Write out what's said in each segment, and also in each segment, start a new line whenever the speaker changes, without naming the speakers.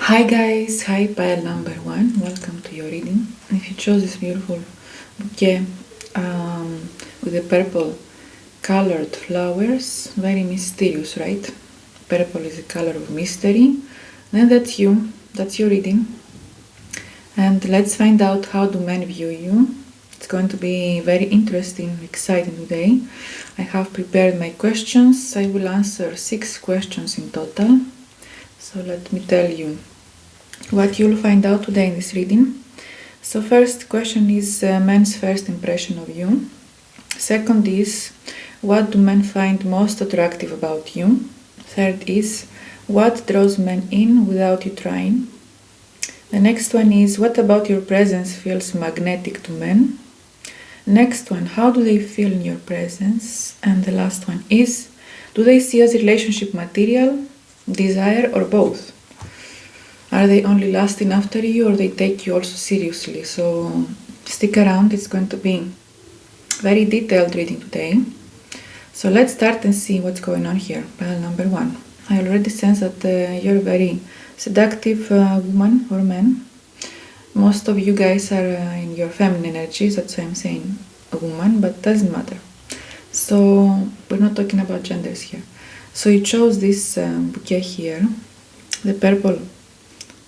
Hi guys, hi pile number 1, welcome to your reading. If you chose this beautiful bouquet with the purple colored flowers, very mysterious, right? Purple is a color of mystery. Then that's you, that's your reading. And let's find out how do men view you. It's going to be very interesting, exciting today. I have prepared my questions. I will answer 6 questions in total. So let me tell you what you'll find out today in this reading. So first question is men's first impression of you. Second is, what do men find most attractive about you? Third is, what draws men in without you trying? The next one is, what about your presence feels magnetic to men? Next one, how do they feel in your presence? And the last one is, do they see as relationship material, desire, or both? Are they only lasting after you, or they take you also seriously? So stick around, it's going to be very detailed reading today. So let's start and see what's going on here. Pile number 1. I already sense that you're a very seductive woman or man. Most of you guys are in your feminine energies, that's why I'm saying a woman, but doesn't matter. So we're not talking about genders here. So you chose this bouquet here. The purple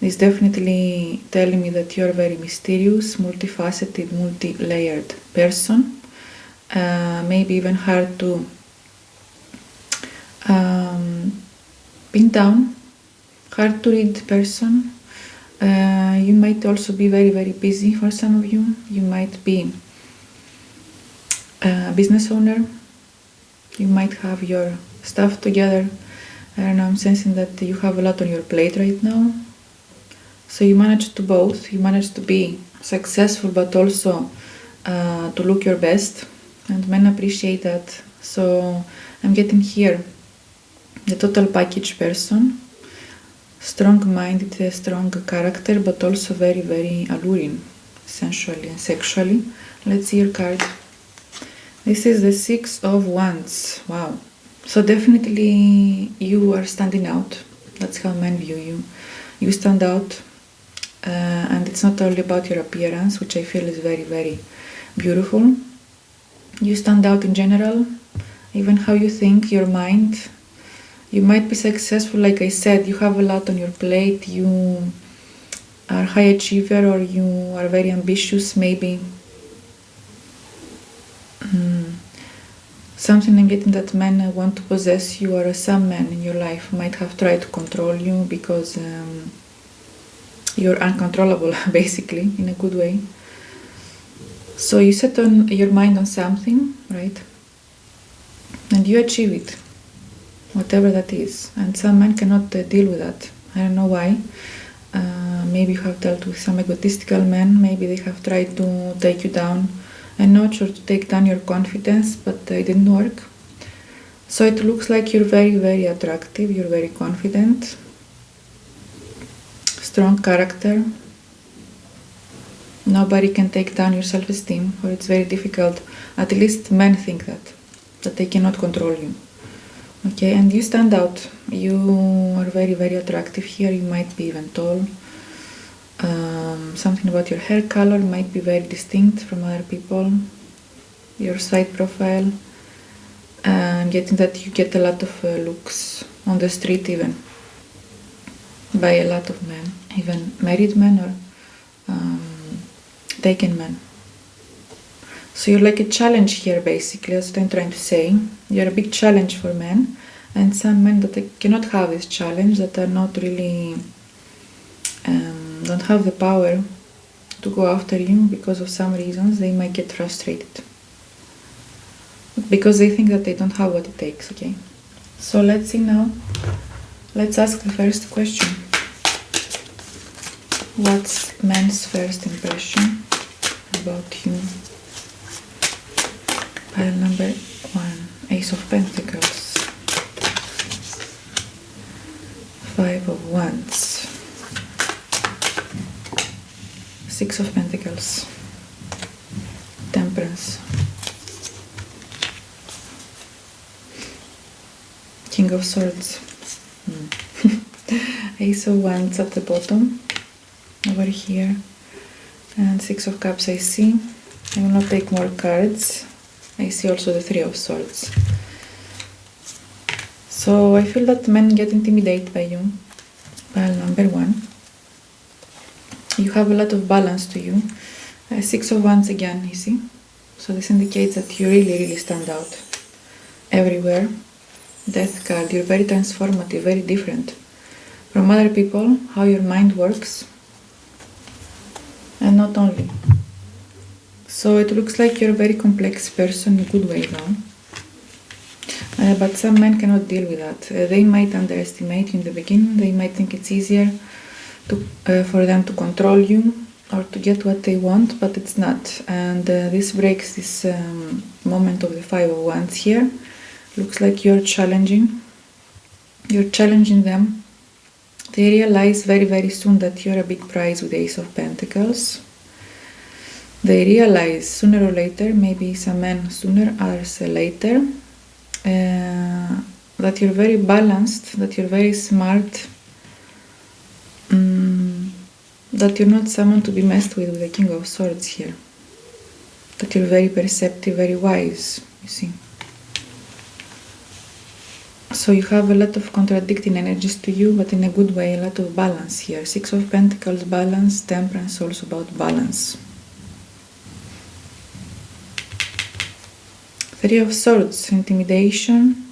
is definitely telling me that you're a very mysterious, multifaceted, multi-layered person. Maybe even hard to pin down, hard to read person. You might also be very, very busy for some of you. You might be a business owner. You might have your stuff together. I don't know, I'm sensing that you have a lot on your plate right now. So you manage to both. You manage to be successful, but also to look your best. And men appreciate that. So I'm getting here the total package person. Strong-minded, strong character, but also very, very alluring, sensually and sexually. Let's see your card. This is the 6 of Wands. Wow. So definitely you are standing out. That's how men view you. You stand out. And it's not only about your appearance, which I feel is very, very beautiful. You stand out in general, even how you think, your mind. You might be successful, like I said, you have a lot on your plate, you are a high achiever, or you are very ambitious, maybe. Something I'm getting that men want to possess you, or some men in your life might have tried to control you because you're uncontrollable, basically, in a good way. So you set on your mind on something, right? And you achieve it, whatever that is. And some men cannot deal with that. I don't know why. Maybe you have dealt with some egotistical men. Maybe they have tried to take you down. I'm not sure, to take down your confidence, but it didn't work. So it looks like you're very, very attractive. You're very confident. Strong character. Nobody can take down your self-esteem, or it's very difficult. At least men think that they cannot control you. Okay, and you stand out. You are very, very attractive here. You might be even tall. Something about your hair color might be very distinct from other people. Your side profile. I'm getting that you get a lot of looks on the street, even by a lot of men, even married men or taken men. So you're like a challenge here, basically. That's what I'm trying to say. You're a big challenge for men, and some men that cannot have this challenge, that are not really don't have the power to go after you because of some reasons, they might get frustrated because they think that they don't have what it takes. Okay, so let's see now. Let's ask the first question. What's men's first impression about you? Pile number 1, Ace of Pentacles, 5 of Wands, 6 of Pentacles, Temperance, King of Swords, Ace of Wands at the bottom, over here, and Six of Cups I see. I will not take more cards. I see also the Three of Swords. So I feel that men get intimidated by you. Pile number 1. You have a lot of balance to you. Six of Wands again, you see. So this indicates that you really stand out everywhere. Death card, you're very transformative, very different from other people, how your mind works. And not only. So it looks like you're a very complex person in a good way though. But some men cannot deal with that. They might underestimate you in the beginning. They might think it's easier for them to control you or to get what they want, but it's not. And this breaks this moment of the Five of Wands here. Looks like you're challenging them. They realize very soon that you're a big prize with the Ace of Pentacles. They realize sooner or later, maybe some men sooner, others later, that you're very balanced, that you're very smart, that you're not someone to be messed with the King of Swords here. That you're very perceptive, very wise, you see. So you have a lot of contradicting energies to you, but in a good way, a lot of balance here. Six of Pentacles, balance, Temperance, also about balance. Three of Swords, intimidation.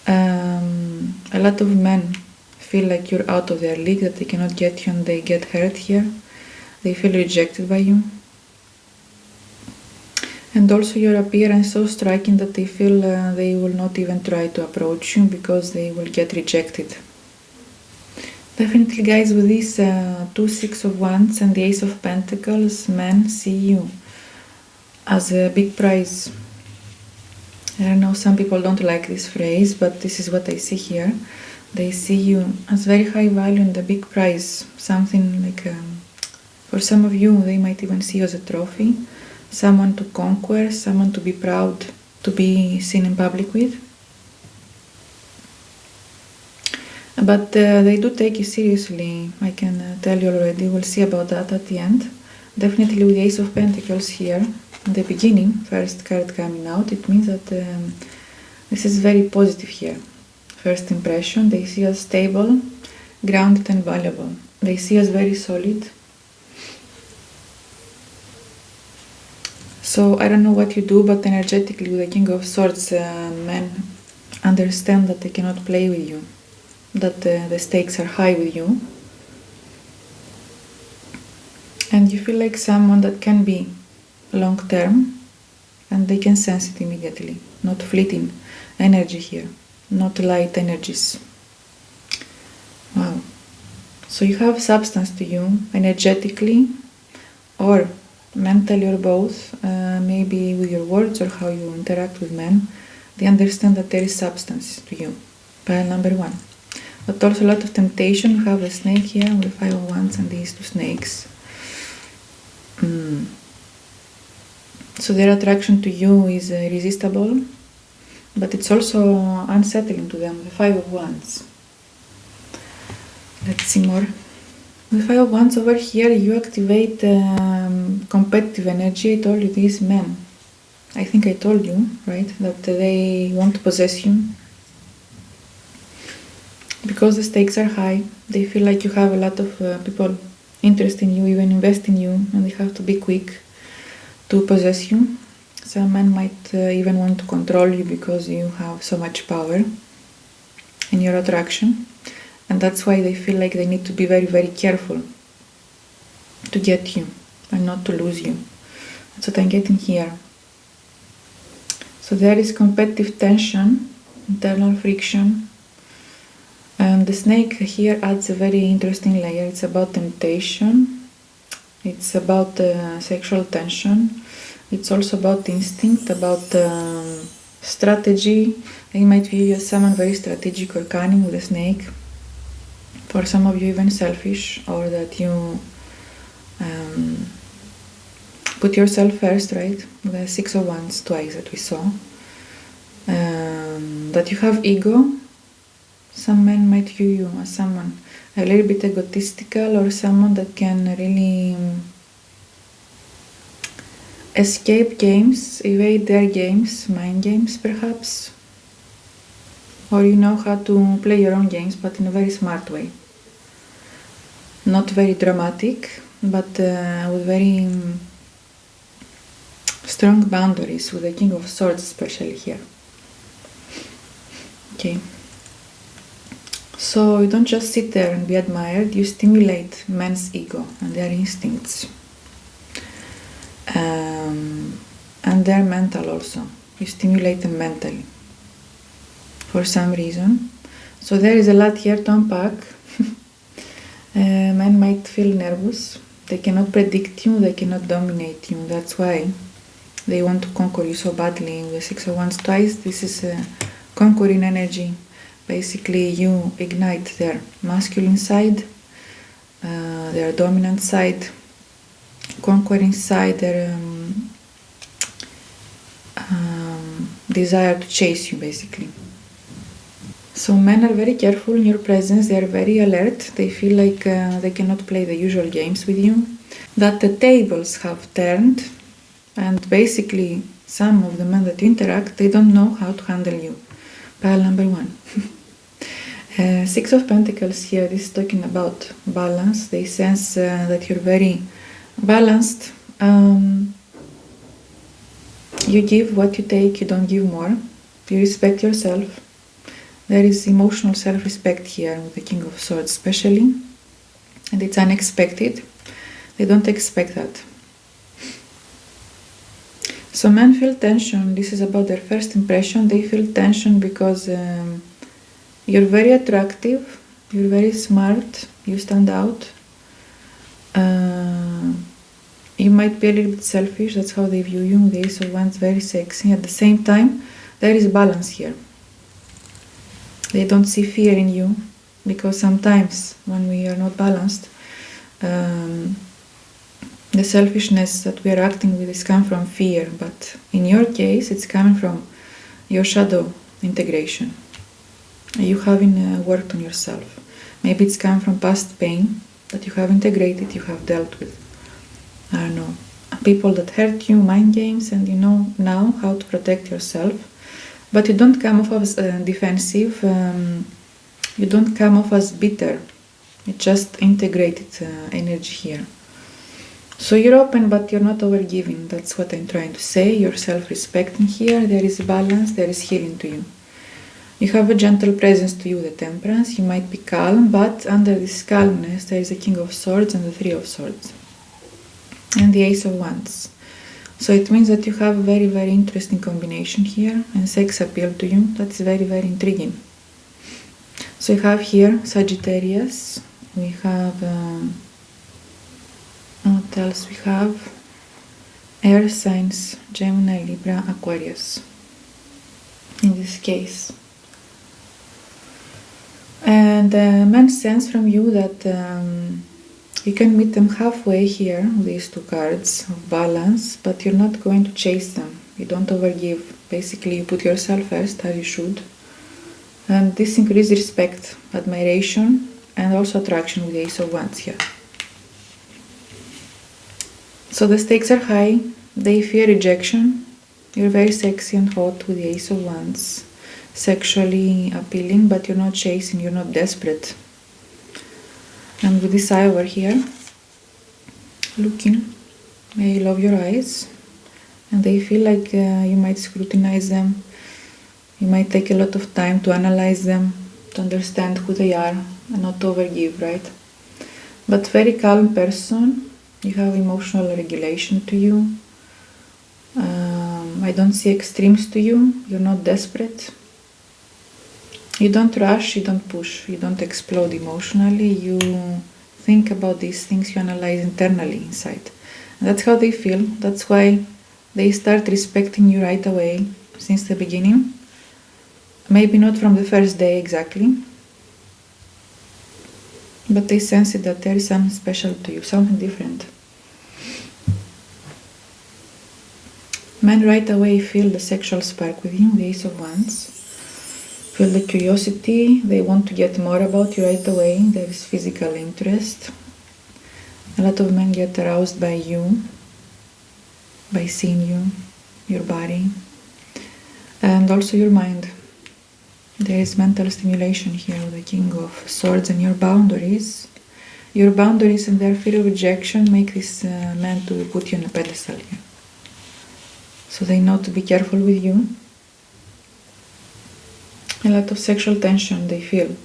A lot of men feel like you're out of their league, that they cannot get you and they get hurt here. They feel rejected by you. And also your appearance is so striking that they feel they will not even try to approach you because they will get rejected. Definitely guys, with these two Six of Wands and the Ace of Pentacles, men see you as a big prize. I know some people don't like this phrase, but this is what I see here. They see you as very high value and a big prize. Something like, for some of you, they might even see you as a trophy. Someone to conquer, someone to be proud, to be seen in public with. But they do take you seriously, I can tell you already. We'll see about that at the end. Definitely with the Ace of Pentacles here, in the beginning, first card coming out, it means that this is very positive here. First impression, they see us stable, grounded and valuable. They see us very solid. So I don't know what you do, but energetically with the King of Swords, men understand that they cannot play with you, that the stakes are high with you. And you feel like someone that can be long term, and they can sense it immediately. Not fleeting energy here, not light energies. Wow. So you have substance to you, energetically or mentally, or both, maybe with your words or how you interact with men. They understand that there is substance to you. Pile number 1. But also a lot of temptation. You have a snake here with the Five of Wands and these two snakes. So their attraction to you is irresistible, but it's also unsettling to them, the Five of Wands. Let's see more. With Five of Wands over here, you activate competitive energy. I told you these men, I think I told you, right, that they want to possess you. Because the stakes are high, they feel like you have a lot of people interested in you, even invest in you, and they have to be quick to possess you. Some men might even want to control you because you have so much power in your attraction. And that's why they feel like they need to be very careful to get you and not to lose you. That's what I'm getting here. So there is competitive tension, internal friction. And the snake here adds a very interesting layer. It's about temptation. It's about sexual tension. It's also about instinct, about strategy. They might view you as someone very strategic or cunning with a snake. For some of you, even selfish, or that you put yourself first, right? The Six of Wands twice that we saw. That you have ego, Some men might view you as someone a little bit egotistical, or someone that can really escape games, evade their games, mind games perhaps. Or you know how to play your own games, but in a very smart way. Not very dramatic, but with very strong boundaries, with the King of Swords especially here. Okay. So you don't just sit there and be admired, you stimulate men's ego and their instincts. And their mental also. You stimulate them mentally. For some reason. So there is a lot here to unpack. Men might feel nervous. They cannot predict you, they cannot dominate you. That's why they want to conquer you so badly. With 6 of Wands twice, this is a conquering energy. Basically, you ignite their masculine side, their dominant side, conquering side, their desire to chase you, basically. So men are very careful in your presence, they are very alert, they feel like they cannot play the usual games with you, that the tables have turned, and basically some of the men that interact, they don't know how to handle you. Pile number 1. 6 of Pentacles here, this is talking about balance. They sense that you're very balanced. You give what you take, you don't give more. You respect yourself. There is emotional self-respect here with the King of Swords especially. And it's unexpected. They don't expect that. So men feel tension. This is about their first impression. They feel tension because you're very attractive, you're very smart, you stand out. You might be a little bit selfish, that's how they view you. The Ace of Wands, very sexy. At the same time, there is balance here. They don't see fear in you, because sometimes when we are not balanced, the selfishness that we are acting with is coming from fear, but in your case, it's coming from your shadow integration. You haven't worked on yourself. Maybe it's come from past pain that you have integrated, you have dealt with. I don't know, people that hurt you, mind games, and you know now how to protect yourself. But you don't come off as defensive, you don't come off as bitter. You just integrated energy here. So you're open, but you're not overgiving. That's what I'm trying to say. You're self-respecting here. There is balance, there is healing to you. You have a gentle presence to you, the Temperance. You might be calm, but under this calmness there is a King of Swords and the 3 of Swords. And the Ace of Wands. So it means that you have a very, very interesting combination here, and sex appeal to you. That's very, very intriguing. So you have here Sagittarius. We have, what else we have? Air signs, Gemini, Libra, Aquarius. In this case. And men sense from you that you can meet them halfway here with these 2 cards of balance, but you're not going to chase them. You don't overgive. Basically, you put yourself first, as you should. And this increases respect, admiration, and also attraction with the Ace of Wands here. So the stakes are high. They fear rejection. You're very sexy and hot with the Ace of Wands. Sexually appealing, but you're not chasing, you're not desperate. And with this eye over here, looking, they love your eyes, and they feel like you might scrutinize them. You might take a lot of time to analyze them, to understand who they are, and not overgive, right? But very calm person. You have emotional regulation to you. I don't see extremes to you. You're not desperate. You don't rush, you don't push, you don't explode emotionally. You think about these things, you analyze internally inside. And that's how they feel. That's why they start respecting you right away, since the beginning. Maybe not from the first day exactly, but they sense it, that there is something special to you, something different. Men right away feel the sexual spark with you, the Ace of Wands. Feel the curiosity. They want to get more about you right away. There is physical interest. A lot of men get aroused by you, by seeing you, your body, and also your mind. There is mental stimulation here with the King of Swords, and your boundaries. Your boundaries and their fear of rejection make this man to put you on a pedestal here. So they know to be careful with you. A lot of sexual tension they feel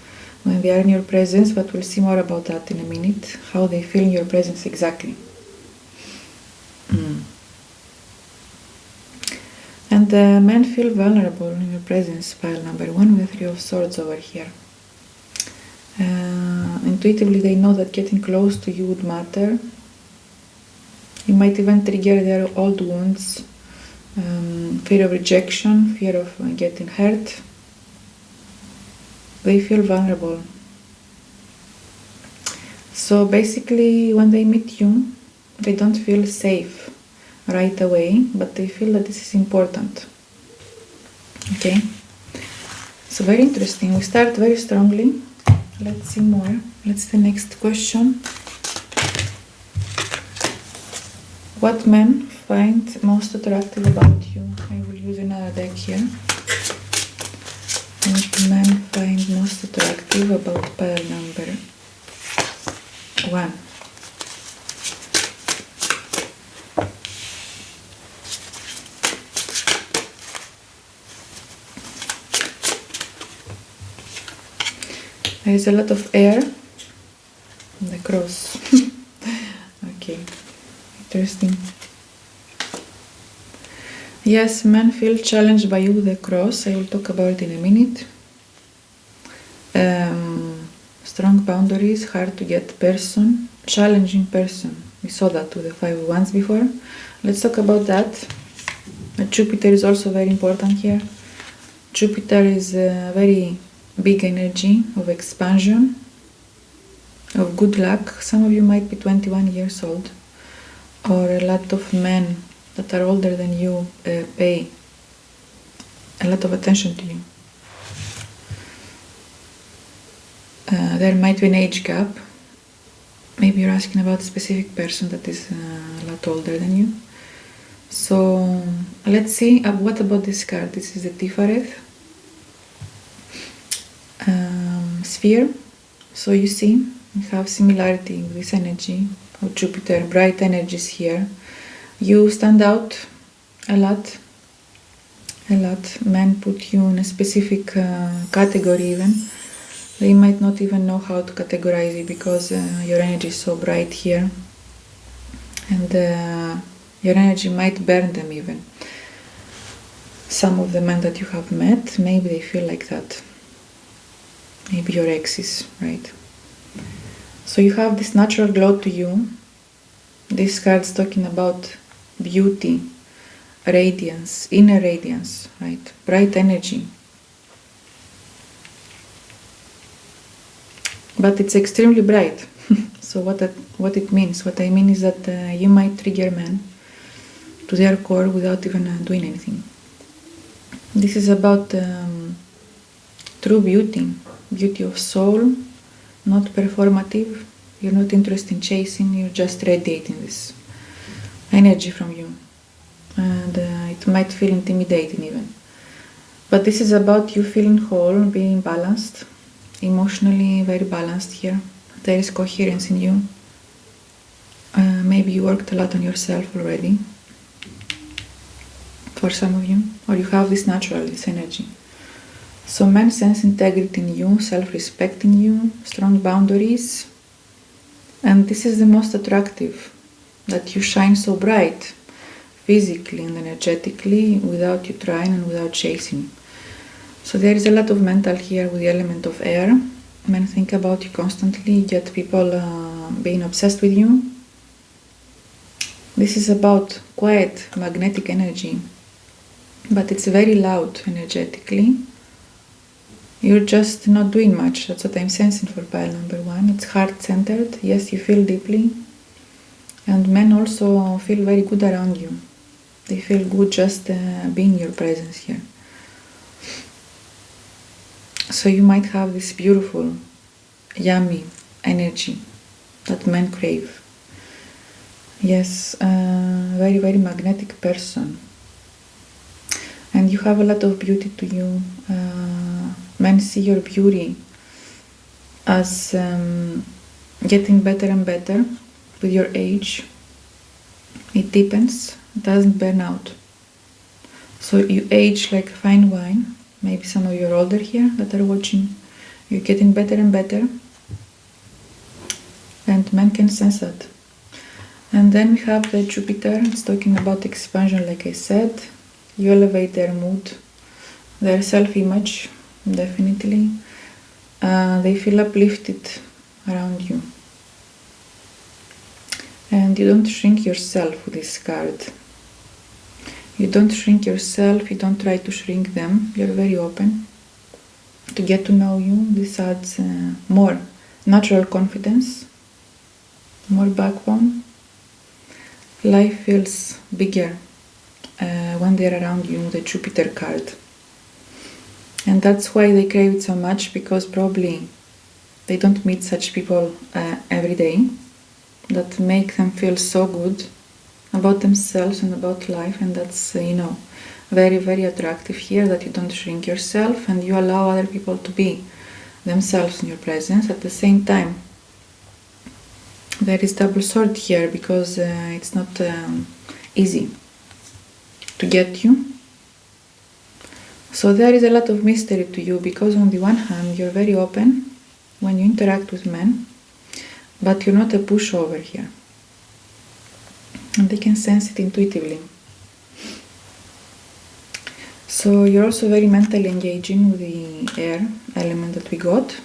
when they are in your presence, but we'll see more about that in a minute, how they feel in your presence exactly. And men feel vulnerable in your presence, pile number 1 with the 3 of Swords over here. Intuitively they know that getting close to you would matter. You might even trigger their old wounds, fear of rejection, fear of getting hurt. They feel vulnerable. So basically when they meet you, they don't feel safe right away, but they feel that this is important. Okay? So very interesting. We start very strongly. Let's see more. Let's see the next question. What men find most attractive about you? I will use another deck here. What men find most attractive about pile number 1. There is a lot of air on the cross. Okay, interesting. Yes, men feel challenged by you with the cross. I will talk about it in a minute. Strong boundaries, hard to get person, challenging person. We saw that with the 5 of Wands before. Let's talk about that. Jupiter is also very important here. Jupiter is a very big energy of expansion, of good luck. Some of you might be 21 years old, or a lot of men that are older than you pay a lot of attention to you. There might be an age gap. Maybe you're asking about a specific person that is a lot older than you. So let's see, what about this card? This is the 𝗩𝗪𝗪. Sphere. So you see, you have similarity with this energy of Jupiter, bright energies here. You stand out a lot. Men put you in a specific category even. They might not even know how to categorize it because your energy is so bright here. And your energy might burn them even. Some of the men that you have met, maybe they feel like that. Maybe your exes, right? So you have this natural glow to you. This card's talking about beauty, radiance, inner radiance, right? Bright energy. But it's extremely bright. So what it means? What I mean is that you might trigger men to their core without even doing anything. This is about true beauty. Beauty of soul, not performative. You're not interested in chasing, you're just radiating this energy from you. And it might feel intimidating even. But this is about you feeling whole, being balanced, emotionally very balanced here. There is coherence in you. Maybe you worked a lot on yourself already, for some of you, or you have this naturally, this energy. So men sense integrity in you, self-respect in you, strong boundaries, and this is the most attractive, that you shine so bright, physically and energetically, without you trying and without chasing. So there is a lot of mental here with the element of air. Men think about you constantly, get people being obsessed with you. This is about quiet, magnetic energy, but it's very loud energetically. You're just not doing much. That's what I'm sensing for pile number 1. It's heart-centered. Yes, you feel deeply. And men also feel very good around you. They feel good just being in your presence here. So you might have this beautiful, yummy energy that men crave. Yes, very, very magnetic person. And you have a lot of beauty to you. Men see your beauty as getting better and better with your age. It deepens, it doesn't burn out. So you age like fine wine. Maybe some of you are older here that are watching. You're getting better and better. And men can sense that. And then we have the Jupiter. It's talking about expansion, like I said. You elevate their mood, their self-image, definitely. They feel uplifted around you. And you don't shrink yourself with this card. You don't shrink yourself, you don't try to shrink them. You're very open to get to know you. This adds more natural confidence, more backbone. Life feels bigger when they're around you, the Jupiter card. And that's why they crave it so much, because probably they don't meet such people every day that make them feel so good about themselves and about life. And that's, very, very attractive here, that you don't shrink yourself and you allow other people to be themselves in your presence. At the same time, there is double sword here, because it's not easy to get you. So there is a lot of mystery to you, because on the one hand you're very open when you interact with men, but you're not a pushover here, and they can sense it intuitively. So you're also very mentally engaging with the air element that we got.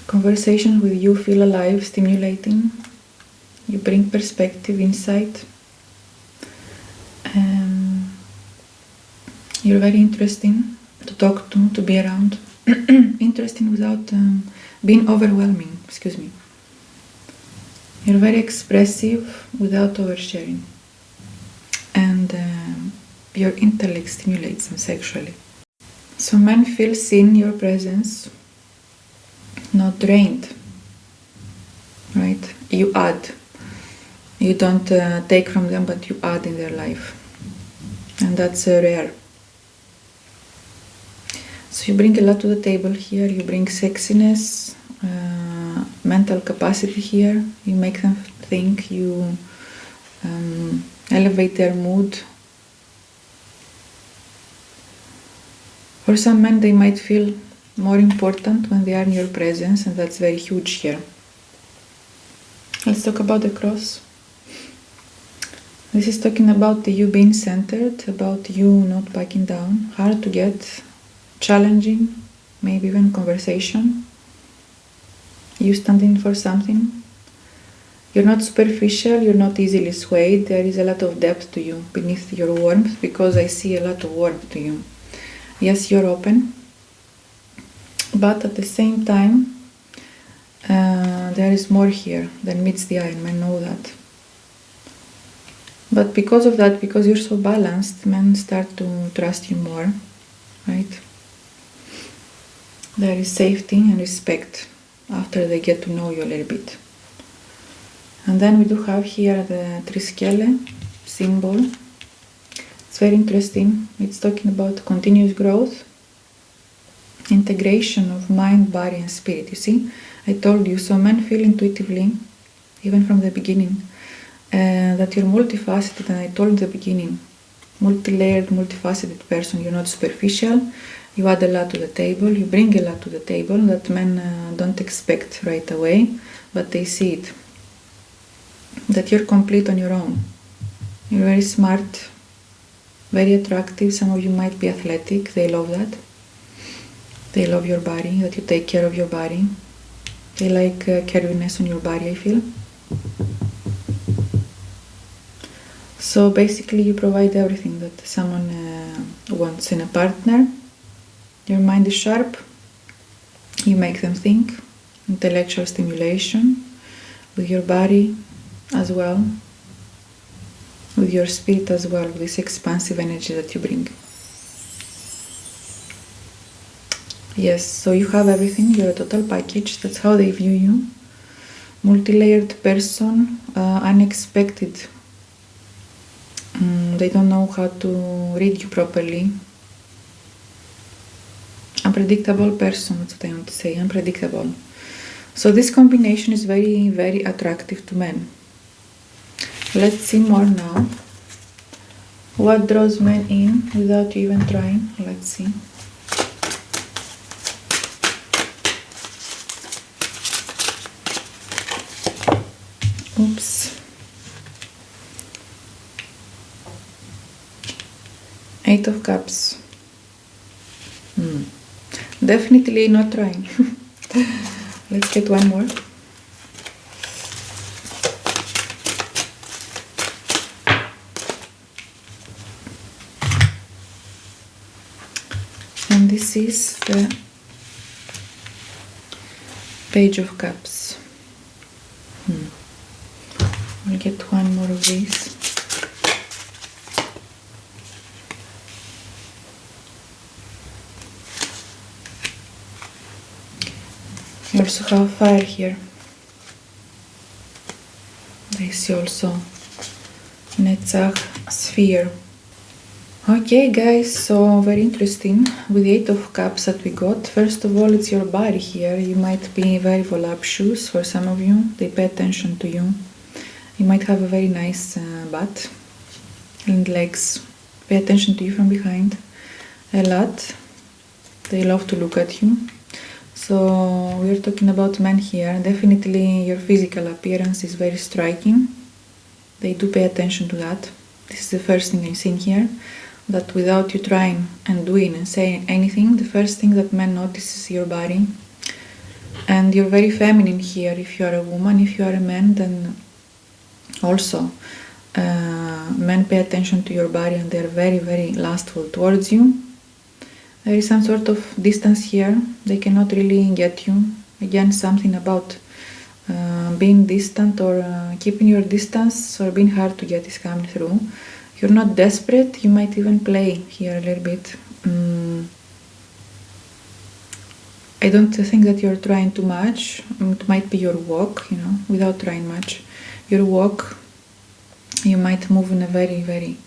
Conversations with you feel alive, stimulating. You bring perspective, insight. You're very interesting to talk to be around. Interesting without being overwhelming, excuse me. You're very expressive without oversharing. And your intellect stimulates them sexually. So men feel seen in your presence, not drained, right? You add. You don't take from them, but you add in their life. And that's rare. So you bring a lot to the table here. You bring sexiness, mental capacity here. You make them think. You elevate their mood. For some men, they might feel more important when they are in your presence, and that's very huge here. Let's talk about the cross. This is talking about you being centered, about you not backing down, hard to get, challenging, maybe even conversation. You standing for something. You're not superficial, you're not easily swayed. There is a lot of depth to you beneath your warmth, because I see a lot of warmth to you. Yes, you're open, but at the same time, there is more here than meets the eye, and men know that. But because of that, because you're so balanced, men start to trust you more, right? There is safety and respect after they get to know you a little bit. And then we do have here the 𝗩𝗘𝗪 symbol. It's very interesting. It's talking about continuous growth, integration of mind, body, and spirit. You see, I told you, so men feel intuitively, even from the beginning, that you're multifaceted. And I told in the beginning, multi-layered, multifaceted person. You're not superficial. You add a lot to the table. You bring a lot to the table that men don't expect right away, but they see it. That you're complete on your own. You're very smart, very attractive. Some of you might be athletic. They love that. They love your body, that you take care of your body. They like cariness on your body, I feel. So basically you provide everything that someone wants in a partner. Your mind is sharp. You make them think. Intellectual stimulation with your body as well, with your spirit as well, with this expansive energy that you bring. Yes, so you have everything. You're a total package. That's how they view you. Multi-layered person, unexpected. They don't know how to read you properly. Unpredictable person, that's what I want to say, unpredictable. So this combination is very, very attractive to men. Let's see more now. What draws men in without you even trying? Let's see. Oops. 8 of Cups. Definitely not trying. Let's get one more. And this is the Page of Cups. I'll get one more of these. You also have fire here. I see also Netzach sphere. Okay guys, so very interesting with the 8 of Cups that we got. First of all, it's your body here. You might be very voluptuous for some of you. They pay attention to you. You might have a very nice butt and legs. Pay attention to you from behind a lot. They love to look at you. So we're talking about men here. Definitely your physical appearance is very striking. They do pay attention to that. This is the first thing I'm seeing here. That without you trying and doing and saying anything, the first thing that men notice is your body. And you're very feminine here if you are a woman. If you are a man, then also men pay attention to your body and they're very, very lustful towards you. There is some sort of distance here. They cannot really get you. Again, something about being distant or keeping your distance or being hard to get is coming through. You're not desperate. You might even play here a little bit. I don't think that you're trying too much. It might be your walk, you know, without trying much. Your walk, you might move in a very, very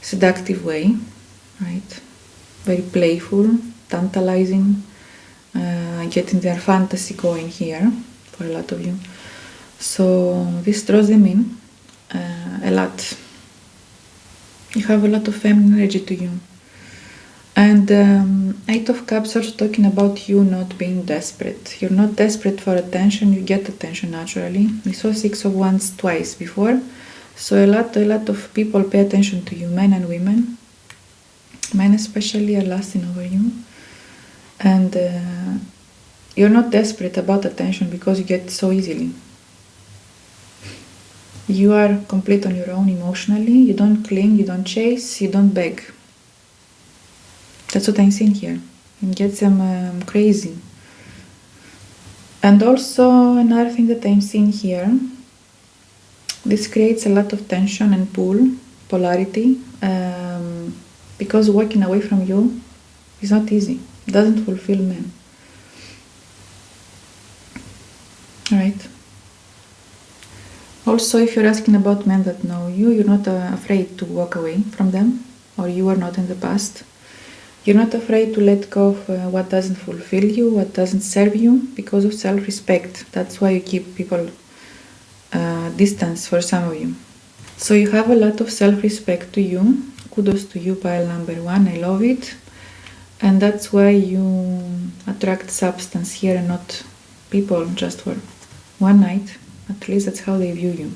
seductive way, right? Very playful, tantalizing, getting their fantasy going here for a lot of you. So this draws them in a lot. You have a lot of feminine energy to you. And 8 of Cups also talking about you not being desperate. You're not desperate for attention, you get attention naturally. We saw 6 of Wands twice before. So a lot of people pay attention to you, men and women. Men especially are lusting over you. And you're not desperate about attention because you get it so easily. You are complete on your own emotionally. You don't cling, you don't chase, you don't beg. That's what I'm seeing here. It gets them crazy. And also another thing that I'm seeing here, this creates a lot of tension and pull, polarity, because walking away from you is not easy. It doesn't fulfill men. Right? Also, if you're asking about men that know you, you're not afraid to walk away from them, or you were not in the past. You're not afraid to let go of what doesn't fulfill you, what doesn't serve you, because of self-respect. That's why you keep people distance for some of you. So you have a lot of self-respect to you. Kudos to you, pile number 1. I love it. And that's why you attract substance here and not people just for one night. At least that's how they view you.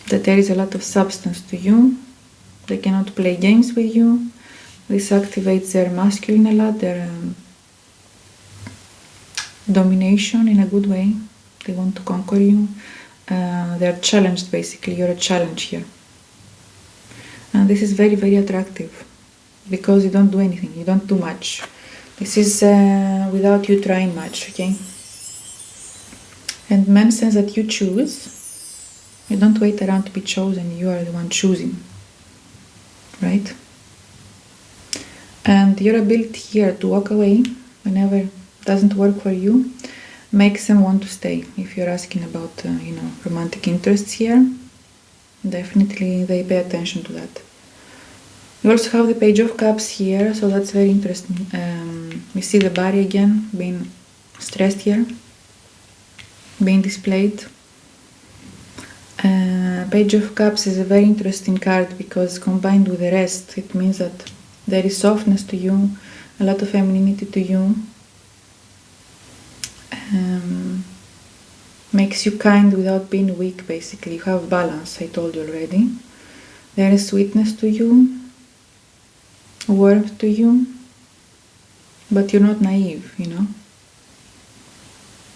That there is a lot of substance to you. They cannot play games with you. This activates their masculine a lot, their domination in a good way. They want to conquer you. They're challenged basically. You're a challenge here. And this is very, very attractive because you don't do anything. You don't do much. This is without you trying much, okay? And men sense that you choose. You don't wait around to be chosen. You are the one choosing, right? And your ability here to walk away whenever it doesn't work for you makes them want to stay. If you're asking about, romantic interests here, definitely they pay attention to that. You also have the Page of Cups here, so that's very interesting. We see the body again being stressed here, being displayed. Page of Cups is a very interesting card because combined with the rest, it means that there is softness to you, a lot of femininity to you. Makes you kind without being weak, basically. You have balance, I told you already. There is sweetness to you, warmth to you, but you're not naive,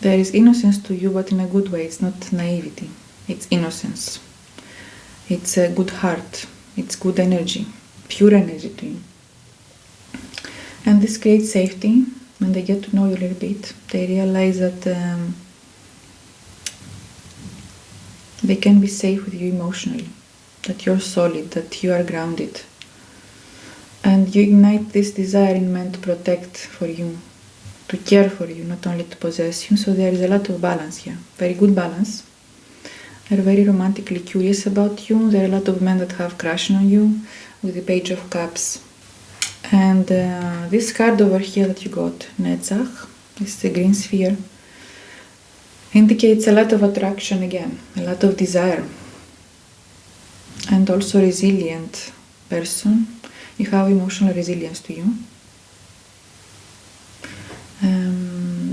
There is innocence to you, but in a good way. It's not naivety, it's innocence. It's a good heart, it's good energy, pure energy to you. And this creates safety. When they get to know you a little bit, they realize that they can be safe with you emotionally, that you're solid, that you are grounded. And you ignite this desire in men to protect for you, to care for you, not only to possess you. So there is a lot of balance here, very good balance. They're very romantically curious about you. There are a lot of men that have crush on you with the Page of Cups. And this card over here that you got, Netzach, this is the green sphere, indicates a lot of attraction again, a lot of desire, and also resilient person. You have emotional resilience to you.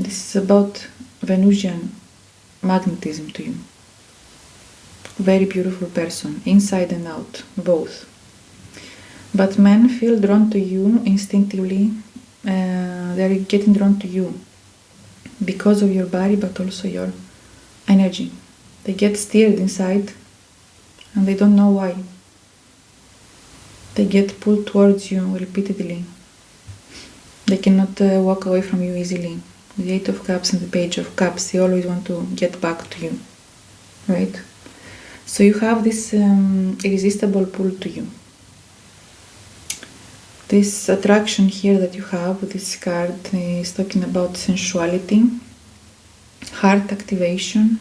This is about Venusian magnetism to you. Very beautiful person, inside and out, both. But men feel drawn to you instinctively. They're getting drawn to you because of your body, but also your energy. They get steered inside and they don't know why. They get pulled towards you repeatedly. They cannot walk away from you easily. The Eight of Cups and the Page of Cups, they always want to get back to you, right? So you have this irresistible pull to you. This attraction here that you have with this card is talking about sensuality, heart activation.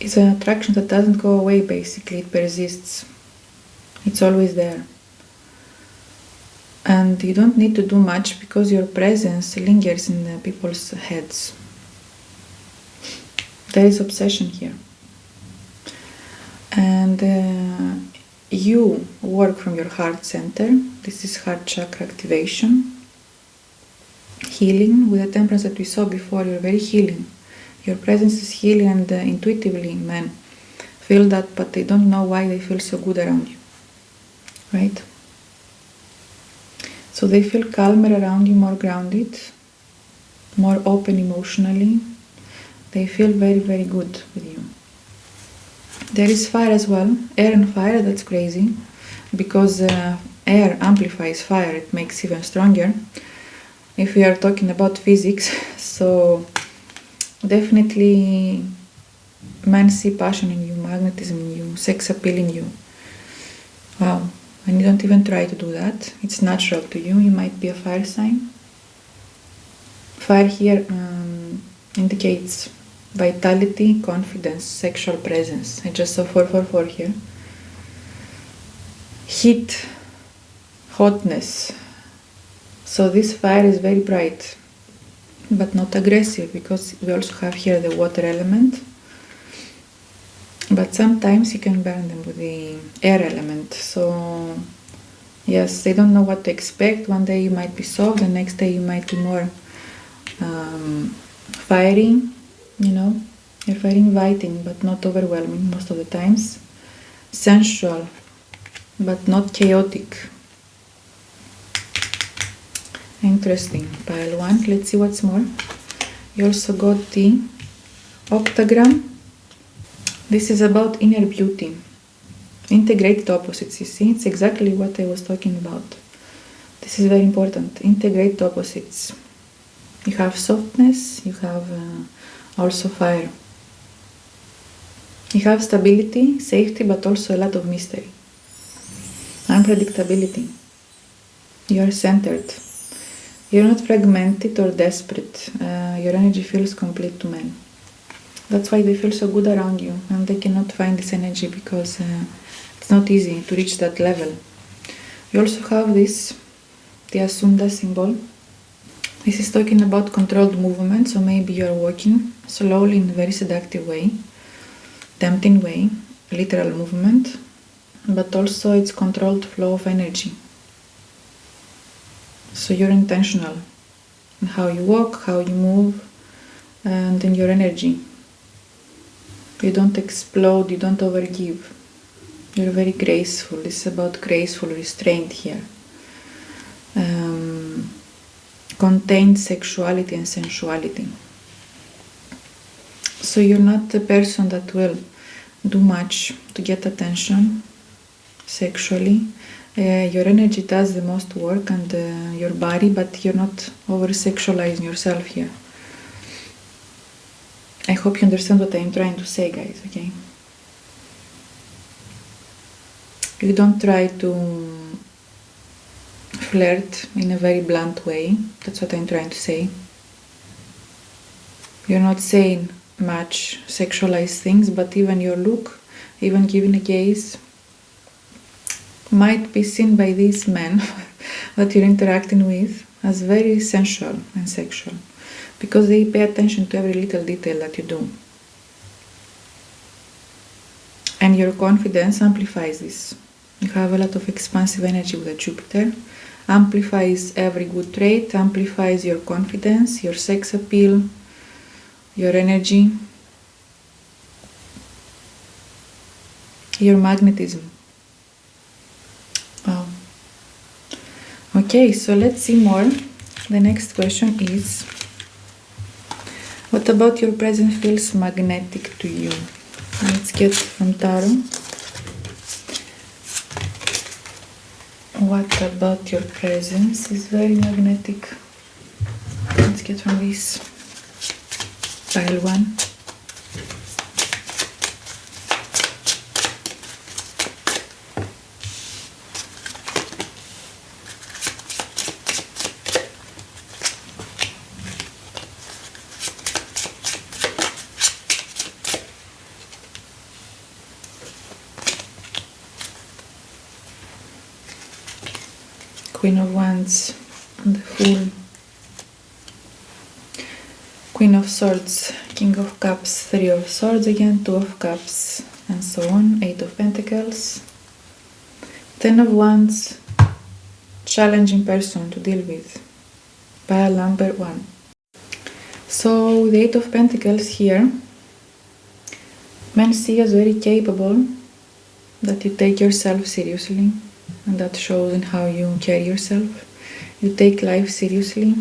It's an attraction that doesn't go away, basically. It persists. It's always there. And you don't need to do much because your presence lingers in people's heads. There is obsession here. And you work from your heart center. This is heart chakra activation. Healing. With the temperance that we saw before, you're very healing. Your presence is healing, and intuitively men feel that, but they don't know why they feel so good around you. Right? So they feel calmer around you, more grounded, more open emotionally. They feel very, very good with you. There is fire as well, air and fire. That's crazy, because air amplifies fire, it makes even stronger if we are talking about physics. So definitely men see passion in you, magnetism in you, sex appeal in you. Wow. And you don't even try to do that. It's natural to you. You might be a fire sign. Fire here indicates vitality, confidence, sexual presence. I just saw 444 here. Heat, hotness. So this fire is very bright, but not aggressive, because we also have here the water element. But sometimes you can burn them with the air element. So yes, they don't know what to expect. One day you might be soft, the next day you might be more fiery. You're very inviting, but not overwhelming most of the times. Sensual, but not chaotic. Interesting. Pile 1. Let's see what's more. You also got the octagram. This is about inner beauty. Integrate opposites, you see? It's exactly what I was talking about. This is very important. Integrate opposites. You have softness, you have also fire. You have stability, safety, but also a lot of mystery. Unpredictability. You're centered. You're not fragmented or desperate. Your energy feels complete to men. That's why they feel so good around you, and they cannot find this energy because it's not easy to reach that level. You also have this, the Asunda symbol. This is talking about controlled movement, so maybe you're walking slowly in a very seductive way, tempting way, literal movement, but also it's controlled flow of energy. So you're intentional in how you walk, how you move, and in your energy. You don't explode, you don't overgive. You're very graceful. This is about graceful restraint here. Contained sexuality and sensuality. So you're not the person that will do much to get attention sexually. Your energy does the most work, and your body, but you're not over-sexualizing yourself here. I hope you understand what I'm trying to say, guys, okay? You don't try to flirt in a very blunt way. That's what I'm trying to say. You're not saying much sexualized things, but even your look, even giving a gaze, might be seen by these men that you're interacting with as very sensual and sexual, because they pay attention to every little detail that you do. And your confidence amplifies this. You have a lot of expansive energy with a Jupiter, amplifies every good trait, amplifies your confidence, your sex appeal, your energy, your magnetism. Wow. Okay, so let's see more. The next question is, what about your present feels magnetic to you? Let's get from Tarot. What about your presence is very magnetic? Let's get from this pile 1. Queen of Wands, and the Fool, Queen of Swords, King of Cups, 3 of Swords again, 2 of Cups, and so on, 8 of Pentacles, 10 of Wands, challenging person to deal with, pile number 1. So the 8 of Pentacles here, men see as very capable, that you take yourself seriously, and that shows in how you carry yourself. You take life seriously.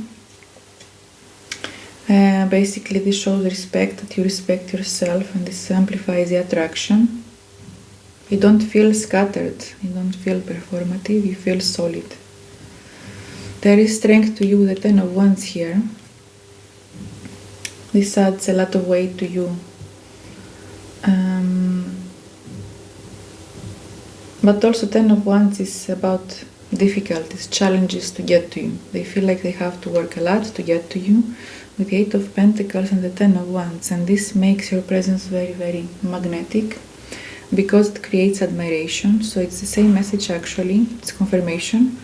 Basically this shows respect, that you respect yourself, and this amplifies the attraction. You don't feel scattered, you don't feel performative, you feel solid. There is strength to you, the 10 of Wands here. This adds a lot of weight to you. But also 10 of Wands is about difficulties, challenges to get to you. They feel like they have to work a lot to get to you, with the 8 of Pentacles and the 10 of Wands. And this makes your presence very, very magnetic, because it creates admiration. So it's the same message actually, it's confirmation.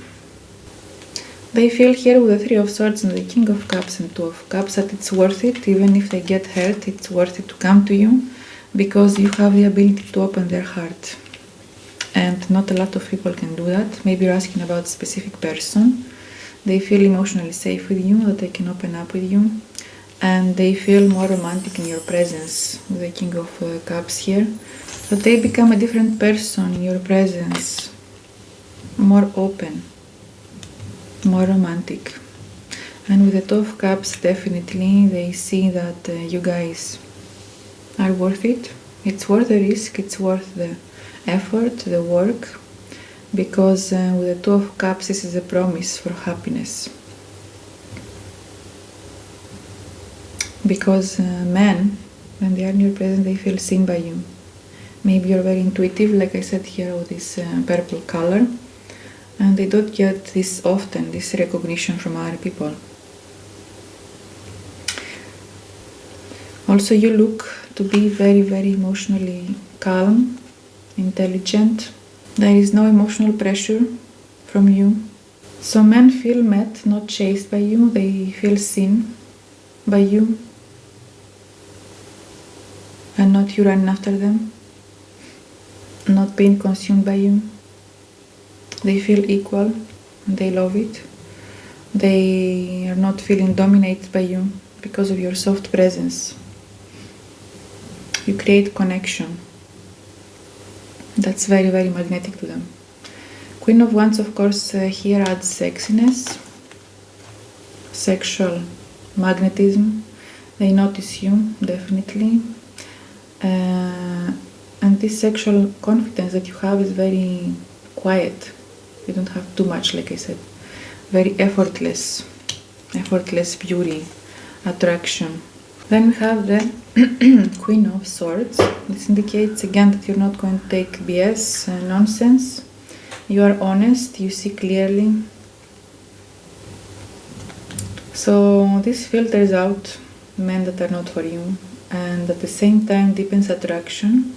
They feel here with the 3 of Swords and the King of Cups and 2 of Cups that it's worth it. Even if they get hurt, it's worth it to come to you, because you have the ability to open their heart. And not a lot of people can do that. Maybe you're asking about a specific person. They feel emotionally safe with you, that they can open up with you. And they feel more romantic in your presence, with the King of Cups here. That they become a different person in your presence. More open, more romantic. And with the 2 of Cups, definitely they see that you guys are worth it. It's worth the risk, it's worth the effort, the work, because with the 2 of Cups, this is a promise for happiness. Because men, when they are in your presence, they feel seen by you. Maybe you're very intuitive, like I said here, with this purple color, and they don't get this often, this recognition from other people. Also, you look to be very, very emotionally calm, intelligent. There is no emotional pressure from you. So men feel met, not chased by you. They feel seen by you, and not you running after them, not being consumed by you. They feel equal, and they love it. They are not feeling dominated by you because of your soft presence. You create connection. That's very, very magnetic to them. Queen of Wands, of course, here adds sexiness, sexual magnetism. They notice you, definitely. And this sexual confidence that you have is very quiet. You don't have too much, like I said. Very effortless beauty, attraction. Then we have the Queen of Swords. This indicates again that you're not going to take BS nonsense. You are honest, you see clearly. So this filters out men that are not for you, and at the same time deepens attraction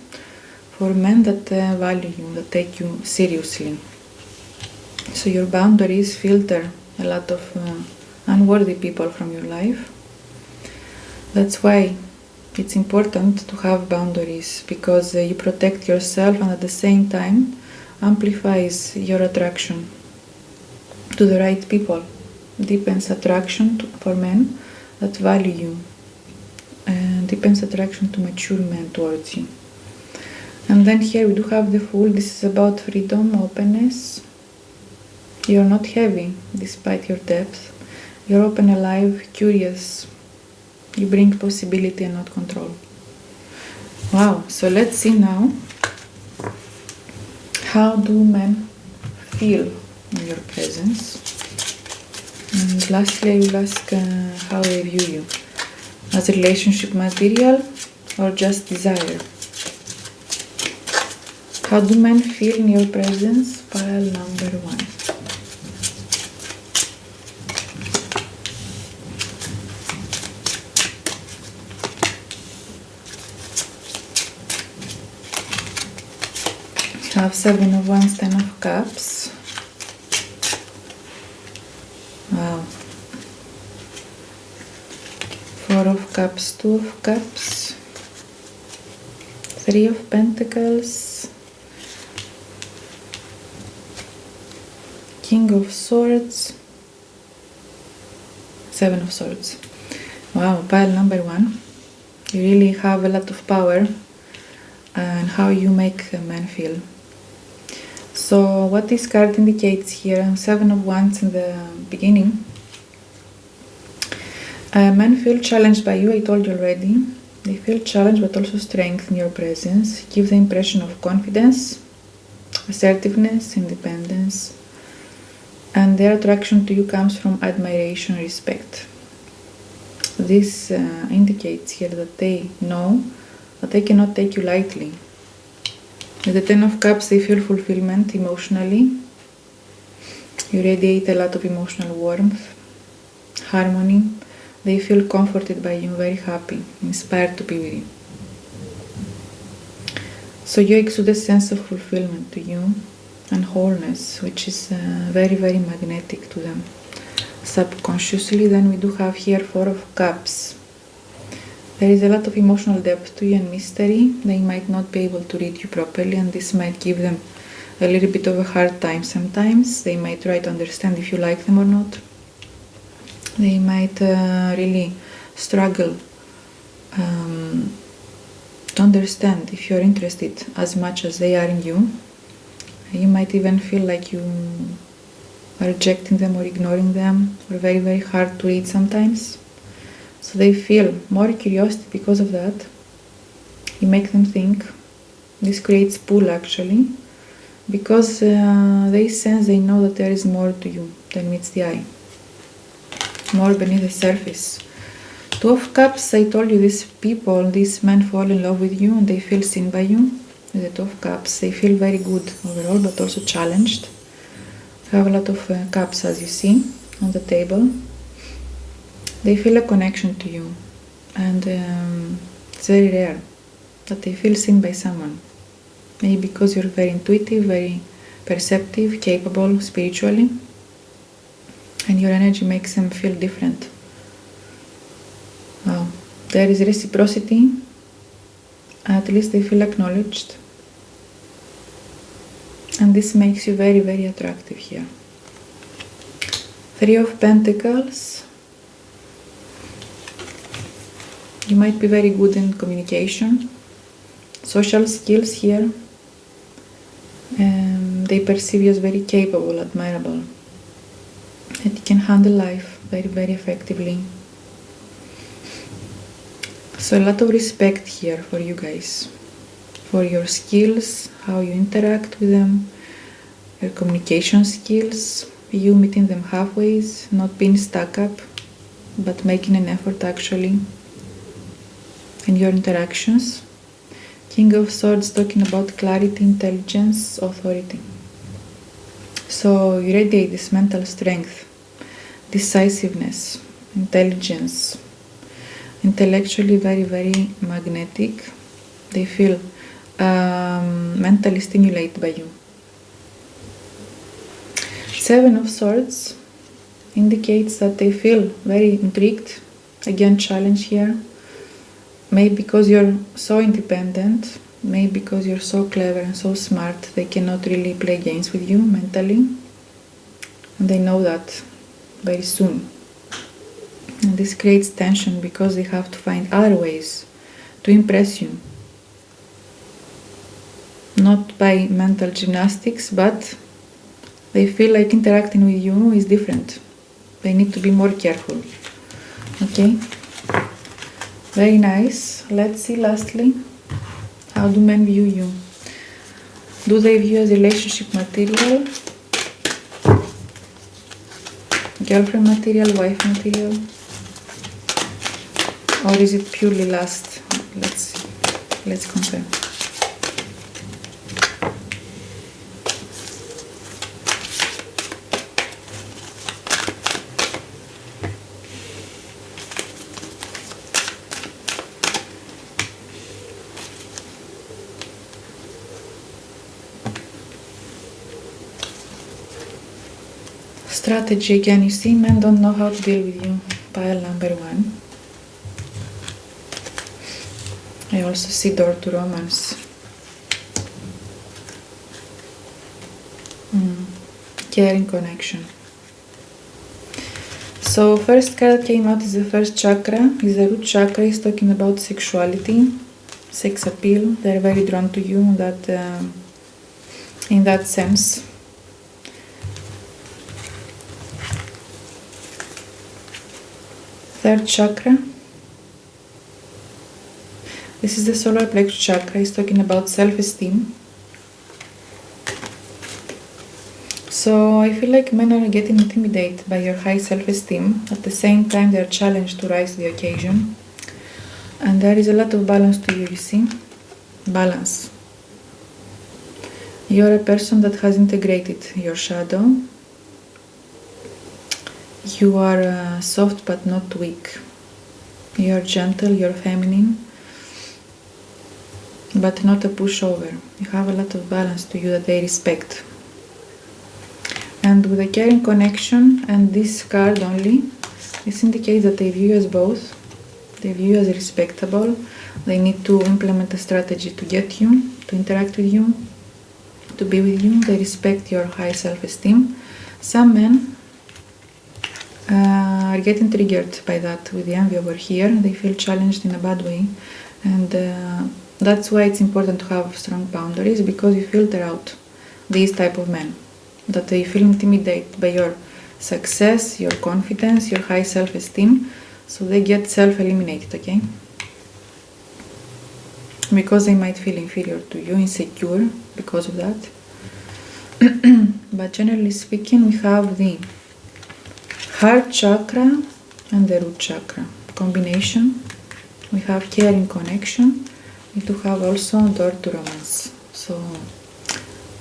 for men that value you, that take you seriously. So your boundaries filter a lot of unworthy people from your life. That's why it's important to have boundaries, because you protect yourself and at the same time amplifies your attraction to the right people, deepens attraction for men that value you, and deepens attraction to mature men towards you. And then here we do have the Fool. This is about freedom, openness. You're not heavy despite your depth. You're open, alive, curious. You bring possibility and not control. Wow, so let's see now, how do men feel in your presence? And lastly, I will ask how they view you, as relationship material or just desire. How do men feel in your presence? Pile number 1. Have 7 of Wands, 10 of Cups. Wow. 4 of Cups, 2 of Cups, 3 of Pentacles, King of Swords, 7 of Swords. Wow, pile number 1. You really have a lot of power and how you make men feel. So what this card indicates here, 7 of Wands in the beginning, men feel challenged by you, I told you already. They feel challenged but also strength in your presence. Give the impression of confidence, assertiveness, independence, and their attraction to you comes from admiration, respect. This indicates here that they know that they cannot take you lightly. With the 10 of Cups, they feel fulfillment emotionally. You radiate a lot of emotional warmth, harmony. They feel comforted by you, very happy, inspired to be with you. So you exude a sense of fulfillment to you and wholeness, which is very, very magnetic to them. Subconsciously, then we do have here 4 of Cups. There is a lot of emotional depth to you and mystery. They might not be able to read you properly, and this might give them a little bit of a hard time sometimes. They might try to understand if you like them or not. They might really struggle to understand if you're interested as much as they are in you. You might even feel like you are rejecting them or ignoring them, or very, very hard to read sometimes. So they feel more curiosity because of that. You make them think. This creates pull actually, because they sense, they know that there is more to you than meets the eye, more beneath the surface. 2 of Cups, I told you, these people, these men fall in love with you and they feel seen by you. With the 2 of Cups, they feel very good overall, but also challenged. You have a lot of cups, as you see, on the table. They feel a connection to you, and it's very rare that they feel seen by someone. Maybe because you're very intuitive, very perceptive, capable spiritually, and your energy makes them feel different. Wow. There is reciprocity. At least they feel acknowledged. And this makes you very, very attractive here. 3 of Pentacles. You might be very good in communication. Social skills here. They perceive you as very capable, admirable. That you can handle life very, very effectively. So a lot of respect here for you guys. For your skills, how you interact with them, your communication skills, you meeting them halfway, not being stuck up, but making an effort actually in your interactions. King of Swords talking about clarity, intelligence, authority. So you radiate this mental strength, decisiveness, intelligence, intellectually very, very magnetic. They feel mentally stimulated by you. 7 of Swords indicates that they feel very intrigued, again challenge here. Maybe because you're so independent, maybe because you're so clever and so smart, they cannot really play games with you mentally. And they know that very soon. And this creates tension because they have to find other ways to impress you. Not by mental gymnastics, but they feel like interacting with you is different. They need to be more careful. Okay? Very nice. Let's see lastly, how do men view you? Do they view you as relationship material? Girlfriend material, wife material? Or is it purely lust? Let's see. Let's compare. Strategy again. You see, men don't know how to deal with you. Pile number 1. I also see door to romance. Caring connection. So first card came out is the first chakra. Is the root chakra. Is talking about sexuality, sex appeal. They're very drawn to you in that sense. Third chakra. This is the solar plexus chakra. It's talking about self-esteem. So I feel like men are getting intimidated by your high self-esteem. At the same time, they are challenged to rise to the occasion. And there is a lot of balance to you, you see? Balance. You're a person that has integrated your shadow. You are soft but not weak. You're gentle, you're feminine, but not a pushover. You have a lot of balance to you that they respect. And with a caring connection and this card only, this indicates that they view you as both. They view you as respectable. They need to implement a strategy to get you, to interact with you, to be with you. They respect your high self-esteem. Some men are getting triggered by that with the envy over here. They feel challenged in a bad way, and that's why it's important to have strong boundaries, because you filter out these type of men, that they feel intimidated by your success, your confidence, your high self-esteem, so they get self-eliminated, okay? Because they might feel inferior to you, insecure because of that. But generally speaking, we have the heart chakra and the root chakra combination. We have caring connection. We do have also door to romance. So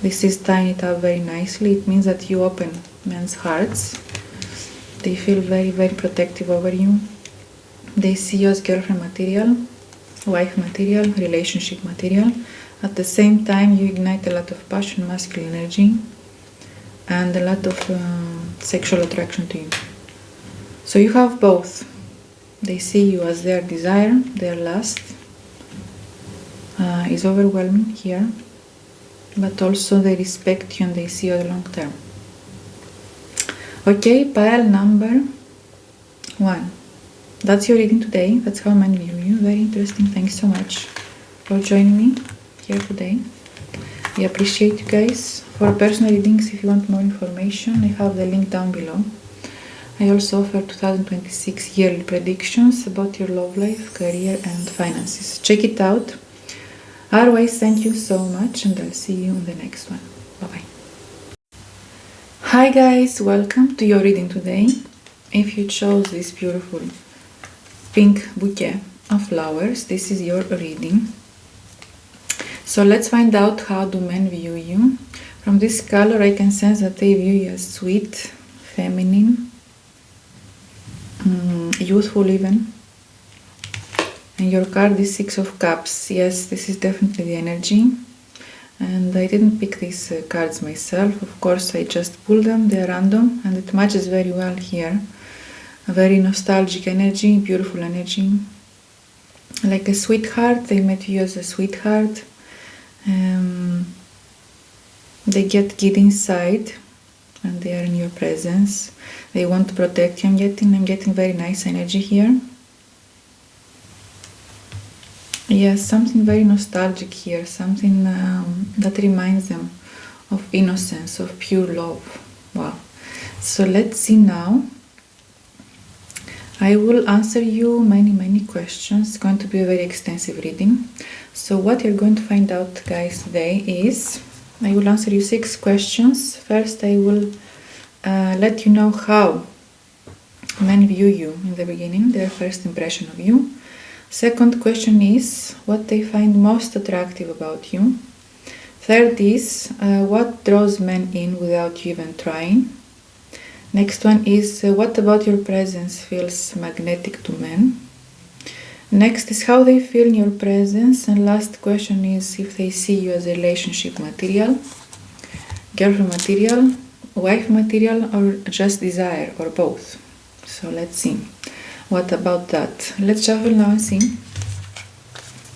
This is tying it up very nicely. It means that you open men's hearts. They feel very, very protective over you. They see you as girlfriend material, wife material, relationship material. At the same time, you ignite a lot of passion, masculine energy, and a lot of sexual attraction to you. So you have both. They see you as their desire, their lust is overwhelming here, but also they respect you and they see you long term. Okay, pile number 1. That's your reading today. That's how men view you. Very interesting. Thanks so much for joining me here today. I appreciate you guys. For personal readings, if you want more information, I have the link down below. I also offer 2026 yearly predictions about your love life, career, and finances. Check it out. Otherwise, thank you so much, and I'll see you in the next one. Bye-bye. Hi guys, welcome to your reading today. If you chose this beautiful pink bouquet of flowers, this is your reading. So let's find out how do men view you. From this color, I can sense that they view you as sweet, feminine, youthful even. And your card is 6 of Cups. Yes, this is definitely the energy. And I didn't pick these cards myself. Of course, I just pulled them. They're random and it matches very well here. A very nostalgic energy, beautiful energy. Like a sweetheart. They met you as a sweetheart. They get giddy inside and they are in your presence. They want to protect you. I'm getting very nice energy here. Yes, something very nostalgic here, something that reminds them of innocence, of pure love. Wow. So let's see now. I will answer you many questions. It's going to be a very extensive reading. So what you're going to find out, guys, today is I will answer you 6 questions. First, I will let you know how men view you in the beginning, their first impression of you. Second question is what they find most attractive about you. Third is what draws men in without you even trying. Next one is what about your presence feels magnetic to men. Next is how they feel in your presence. And last question is if they see you as a relationship material, girlfriend material, wife material, or just desire, or both. So let's see. What about that? Let's shuffle now and see.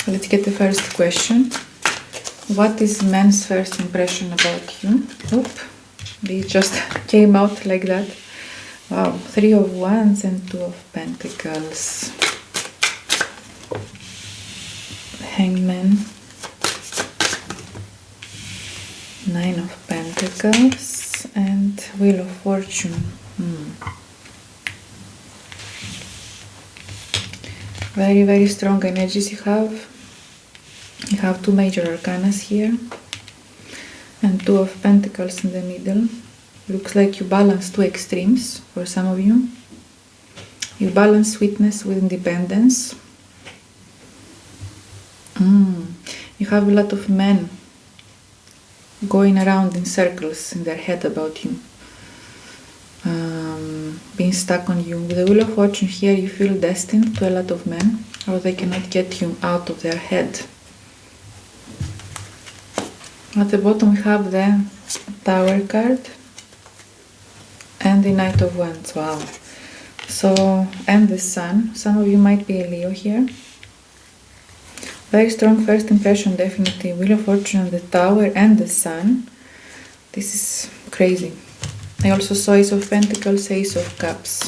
Let's get the first question. What is men's first impression about you? Oop, they just came out like that. Wow, 3 of Wands and 2 of Pentacles. Hangman. 9 of Pentacles and Wheel of Fortune. Very strong energies you have. You have 2 major arcanas here and 2 of Pentacles in the middle. Looks like you balance 2 extremes for some of you. You balance sweetness with independence. You have a lot of men going around in circles in their head about you. Being stuck on you. With the Wheel of Fortune here, you feel destined to a lot of men, or they cannot get you out of their head. At the bottom we have the Tower card and the Knight of Wands. Wow. So, and the Sun. Some of you might be a Leo here. Very strong first impression, definitely. Wheel of Fortune, the Tower and the Sun. This is crazy. I also saw Ace of Pentacles, Ace of Cups.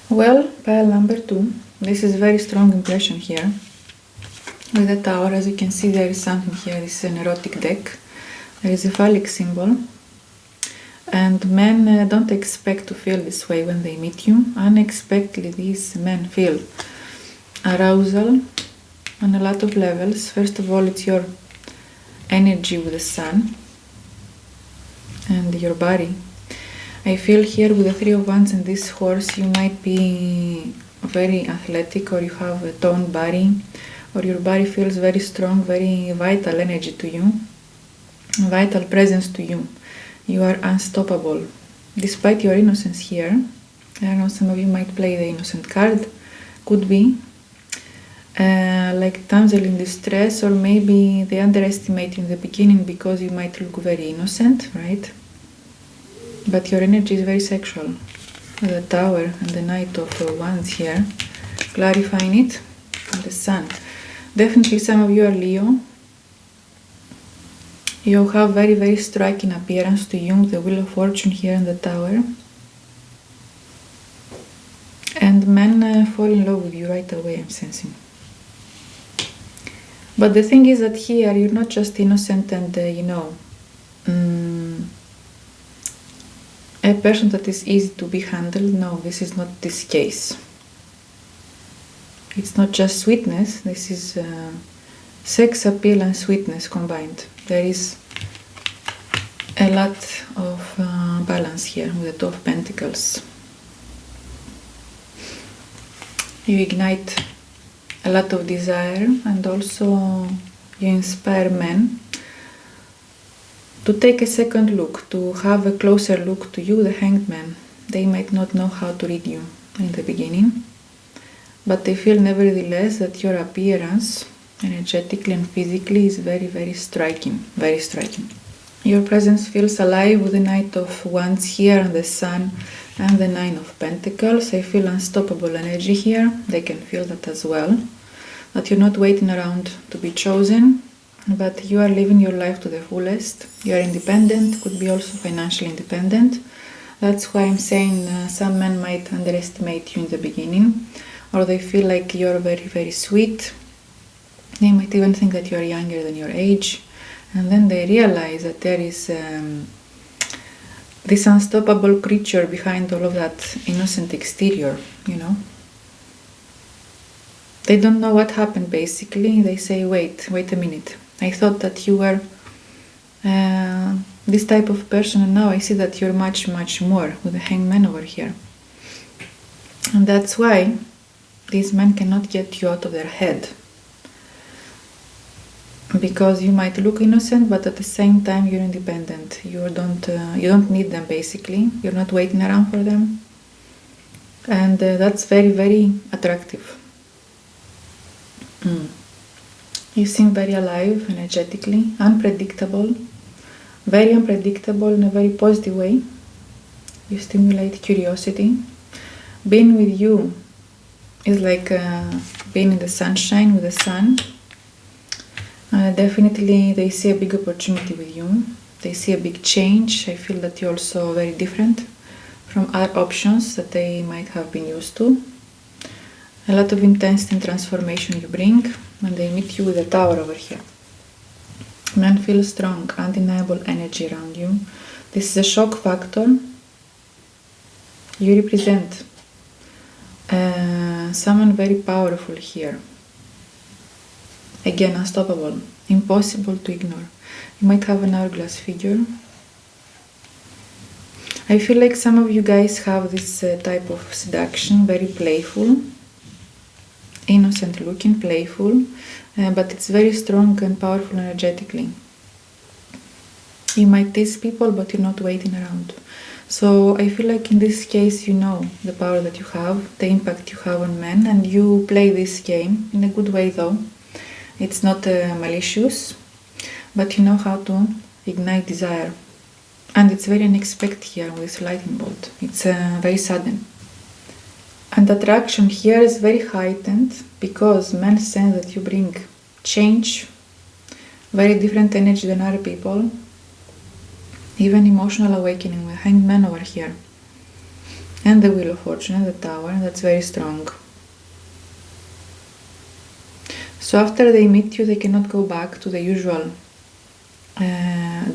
Well, pile number 2. This is very strong impression here. With the Tower, as you can see, there is something here. This is an erotic deck. There is a phallic symbol. And men don't expect to feel this way when they meet you. Unexpectedly, these men feel arousal on a lot of levels. First of all, it's your energy with the Sun and your body. I feel here with the 3 of Wands and this horse, you might be very athletic, or you have a toned body, or your body feels very strong, very vital energy to you, vital presence to you. You are unstoppable. Despite your innocence here, I don't know, some of you might play the innocent card, could be. Like damsel in distress, or maybe they underestimate you in the beginning because you might look very innocent, right? But your energy is very sexual. The Tower and the Knight of Wands here, clarifying it, and the Sun. Definitely some of you are Leo. You have very, very striking appearance to you, the Wheel of Fortune here in the Tower. And men fall in love with you right away, I'm sensing. But the thing is that here you're not just innocent and, a person that is easy to be handled. No, this is not this case. It's not just sweetness, this is sex appeal and sweetness combined. There is a lot of balance here with the Two of Pentacles. You ignite a lot of desire, and also you inspire men to take a second look, to have a closer look to you, the Hanged Man. They might not know how to read you in the beginning, but they feel nevertheless that your appearance, energetically and physically, is very, very striking, very striking. Your presence feels alive with the Knight of Wands here and the Sun and the Nine of Pentacles. I feel unstoppable energy here. They can feel that as well. That you're not waiting around to be chosen, but you are living your life to the fullest. You are independent, could be also financially independent. That's why I'm saying some men might underestimate you in the beginning, or they feel like you're very, very sweet. They might even think that you are younger than your age. And then they realize that there is this unstoppable creature behind all of that innocent exterior, They don't know what happened, basically. They say, wait a minute. I thought that you were this type of person, and now I see that you're much, much more, with the Hanged Man over here. And that's why these men cannot get you out of their head. Because you might look innocent, but at the same time you're independent. You don't need them, basically. You're not waiting around for them. And that's very, very attractive. You seem very alive, energetically, unpredictable, very unpredictable in a very positive way. You stimulate curiosity. Being with you is like being in the sunshine with the sun. Definitely they see a big opportunity with you. They see a big change. I feel that you're also very different from other options that they might have been used to. A lot of intensity and transformation you bring when they meet you with the Tower over here. Men feel strong, undeniable energy around you. This is a shock factor. You represent someone very powerful here. Again, unstoppable, impossible to ignore. You might have an hourglass figure. I feel like some of you guys have this type of seduction, very playful, innocent looking, playful, but it's very strong and powerful energetically. You might tease people, but you're not waiting around. So I feel like in this case, you know the power that you have, the impact you have on men, and you play this game in a good way though. It's not malicious, but you know how to ignite desire. And it's very unexpected here with this lightning bolt. It's very sudden. And attraction here is very heightened because men sense that you bring change, very different energy than other people, even emotional awakening with Hanged Man over here. And the Wheel of Fortune and the Tower, that's very strong. So after they meet you, they cannot go back to the usual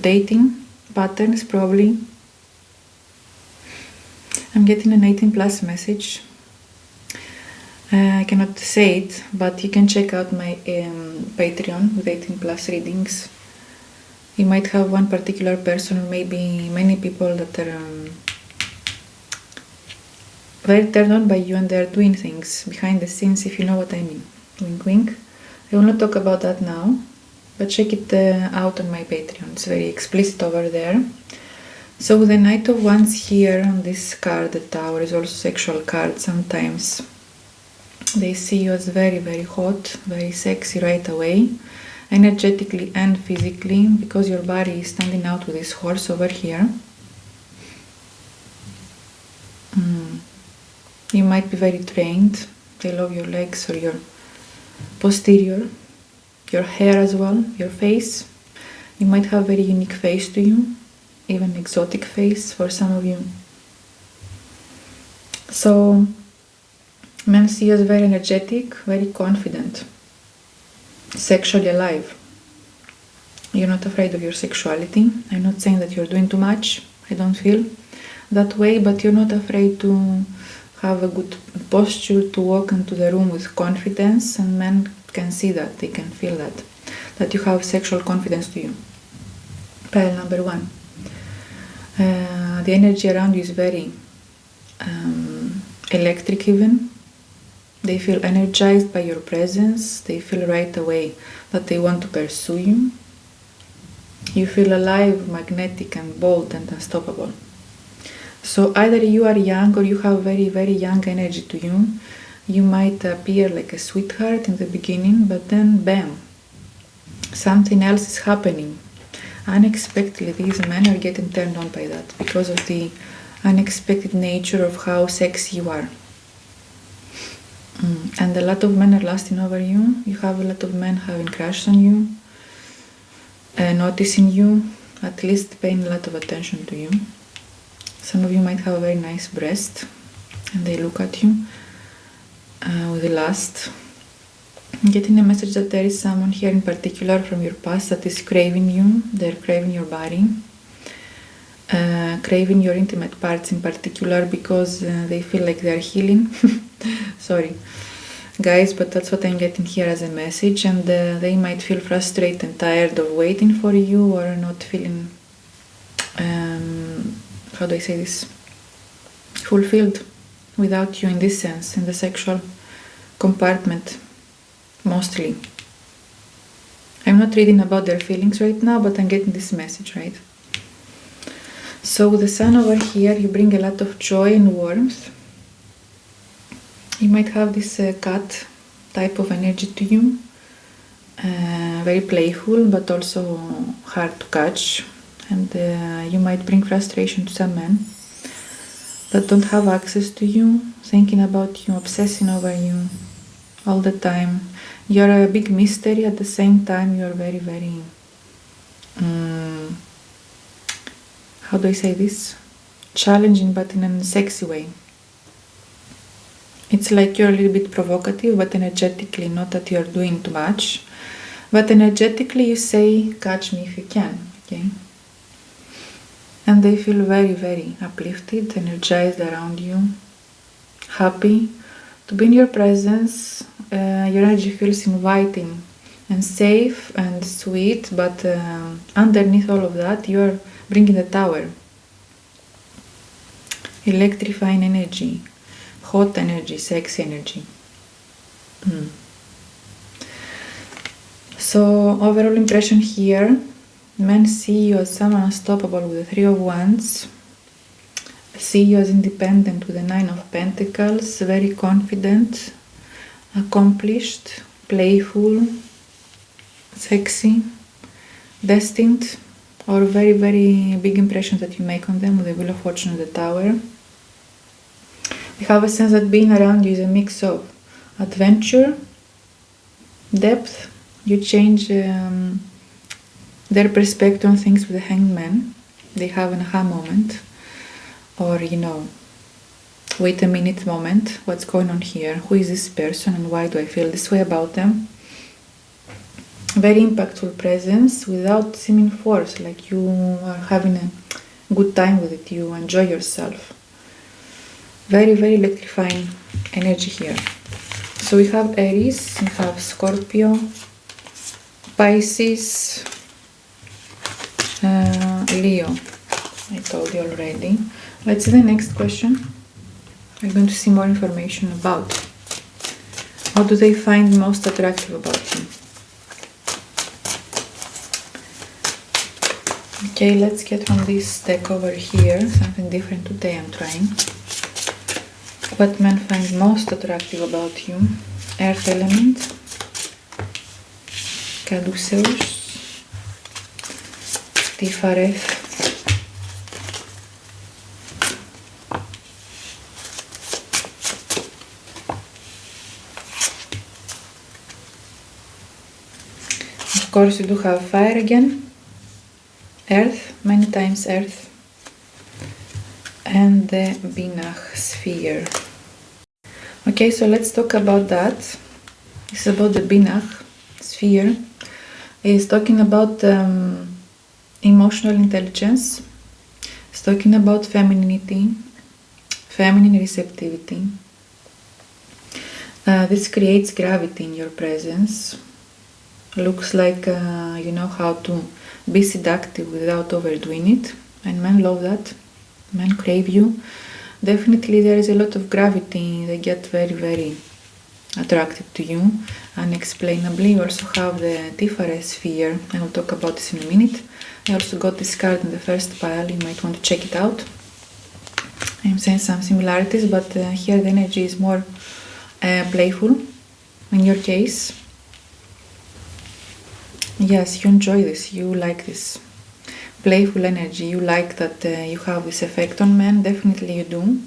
dating patterns, probably. I'm getting an 18+ message. I cannot say it, but you can check out my Patreon with 18+ readings. You might have one particular person, or maybe many people that are very turned on by you, and they're doing things behind the scenes, if you know what I mean. Wink, wink. I will not talk about that now, but check it out on my Patreon. It's very explicit over there. So the Knight of Wands here on this card, the Tower, is also sexual card. Sometimes they see you as very, very hot, very sexy right away, energetically and physically, because your body is standing out with this horse over here. You might be very trained. They love your legs or your posterior, your hair as well, your face. You might have a very unique face to you, even exotic face for some of you. So men see you as very energetic, very confident, sexually alive. You're not afraid of your sexuality. I'm not saying that you're doing too much. I don't feel that way, but you're not afraid to have a good posture, to walk into the room with confidence, and men can see that, they can feel that you have sexual confidence to you. Pile number 1. The energy around you is very electric even. They feel energized by your presence. They feel right away that they want to pursue you. You feel alive, magnetic and bold and unstoppable. So either you are young or you have very, very young energy to you. You might appear like a sweetheart in the beginning, but then bam, something else is happening. Unexpectedly, these men are getting turned on by that because of the unexpected nature of how sexy you are. And a lot of men are lusting over you. You have a lot of men having crushed on you, noticing you, at least paying a lot of attention to you. Some of you might have a very nice breast and they look at you with lust. I'm getting a message that there is someone here in particular from your past that is craving you. They're craving your body, craving your intimate parts in particular, because they feel like they're healing. Sorry guys, but that's what I'm getting here as a message, and they might feel frustrated and tired of waiting for you, or not feeling how do I say this, fulfilled without you in this sense, in the sexual compartment mostly. I'm not reading about their feelings right now, but I'm getting this message, right? So with the Sun over here, you bring a lot of joy and warmth. You might have this cat type of energy to you, very playful but also hard to catch, and you might bring frustration to some men that don't have access to you, thinking about you, obsessing over you all the time. You're a big mystery. At the same time, you're very, very how do I say this, challenging, but in a sexy way. It's like you're a little bit provocative, but energetically, not that you're doing too much, but energetically you say, catch me if you can, okay? And they feel very, very uplifted, energized around you, happy to be in your presence. Your energy feels inviting and safe and sweet, but underneath all of that, you're bringing the Tower. Electrifying energy, hot energy, sexy energy. So overall impression here, men see you as someone unstoppable with the 3 of Wands, see you as independent with the 9 of Pentacles, very confident, accomplished, playful, sexy, destined, or very, very big impression that you make on them with the Wheel of Fortune and the Tower. You have a sense that being around you is a mix of adventure, depth. You change their perspective on things with the Hanged Man. They have an aha moment, or wait a minute moment, what's going on here? Who is this person and why do I feel this way about them? Very impactful presence without seeming force, like you are having a good time with it, you enjoy yourself. Very, very electrifying energy here. So we have Aries, we have Scorpio, Pisces, Leo. I told you already. Let's see the next question. We're going to see more information about what do they find most attractive about you. Okay, let's get from this deck over here something different today. I'm trying. What men find most attractive about you? Earth element, caduceus, 𝗩𝗓𝗪, of course, we do have fire again, earth, many times earth, and the 𝗩𝗓𝗪 sphere. Okay, so let's talk about that. It's about the 𝗩𝗓𝗪 sphere. It's talking about emotional intelligence. It's talking about femininity, feminine receptivity. This creates gravity in your presence. Looks like you know how to be seductive without overdoing it, and men love that. Men crave you. Definitely there is a lot of gravity. They get very, very attracted to you unexplainably. You also have the 𝗩𝗓𝗪 sphere. I will talk about this in a minute. I also got this card in the first pile. You might want to check it out. I'm seeing some similarities, but here the energy is more playful in your case. Yes, you enjoy this, you like this playful energy, you like that you have this effect on men. Definitely you do.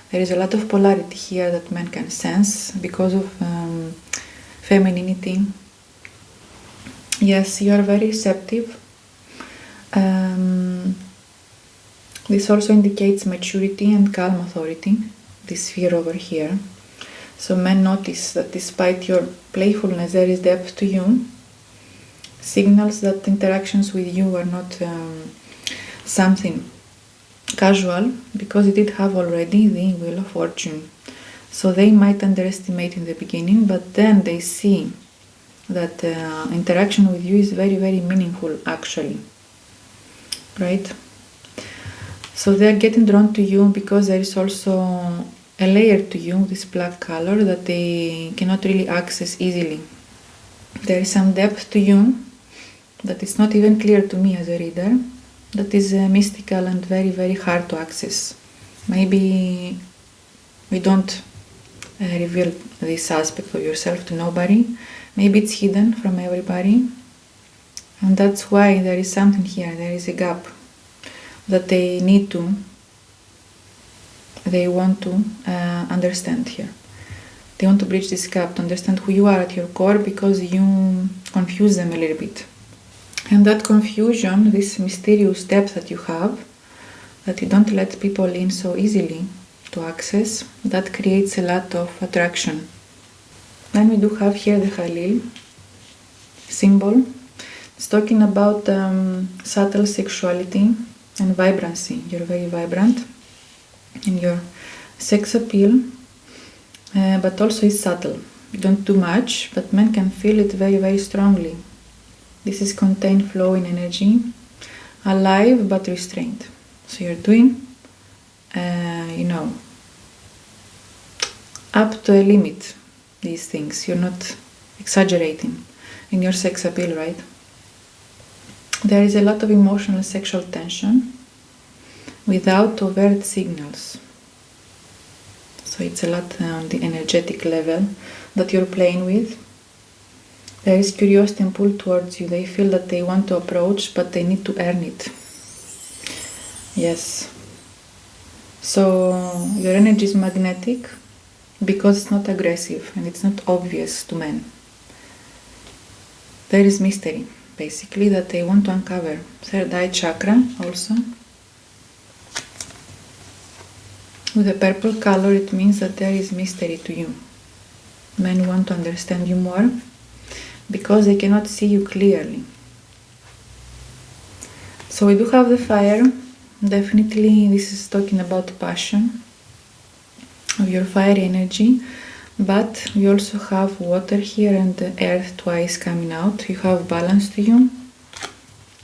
There is a lot of polarity here that men can sense because of femininity. Yes, you are very receptive. This also indicates maturity and calm authority, this sphere over here. So men notice that despite your playfulness, there is depth to you. Signals that interactions with you are not something casual, because it did have already the Wheel of Fortune. So they might underestimate in the beginning, but then they see that interaction with you is very, very meaningful actually, right? So they're getting drawn to you because there is also a layer to you, this black color, that they cannot really access easily. There is some depth to you that is not even clear to me as a reader, that is mystical and very, very hard to access. Maybe we don't reveal this aspect of yourself to nobody. Maybe it's hidden from everybody. And that's why there is something here, there is a gap that they want to understand here. They want to bridge this gap, to understand who you are at your core, because you confuse them a little bit. And that confusion, this mysterious depth that you have, that you don't let people in so easily to access, that creates a lot of attraction. Then we do have here the Khalil symbol. It's talking about subtle sexuality and vibrancy. You're very vibrant in your sex appeal, but also it's subtle. You don't do much, but men can feel it very, very strongly. This is contained, flowing energy, alive but restrained. So you're doing, up to a limit, these things. You're not exaggerating in your sex appeal, right? There is a lot of emotional sexual tension without overt signals. So it's a lot on the energetic level that you're playing with. There is curiosity and pull towards you. They feel that they want to approach, but they need to earn it. Yes. So your energy is magnetic because it's not aggressive and it's not obvious to men. There is mystery, basically, that they want to uncover. Third eye chakra also. With the purple color, it means that there is mystery to you. Men want to understand you more because they cannot see you clearly. So we do have the fire. Definitely this is talking about passion, of your fiery energy, but we also have water here and the earth twice coming out. You have balance to you,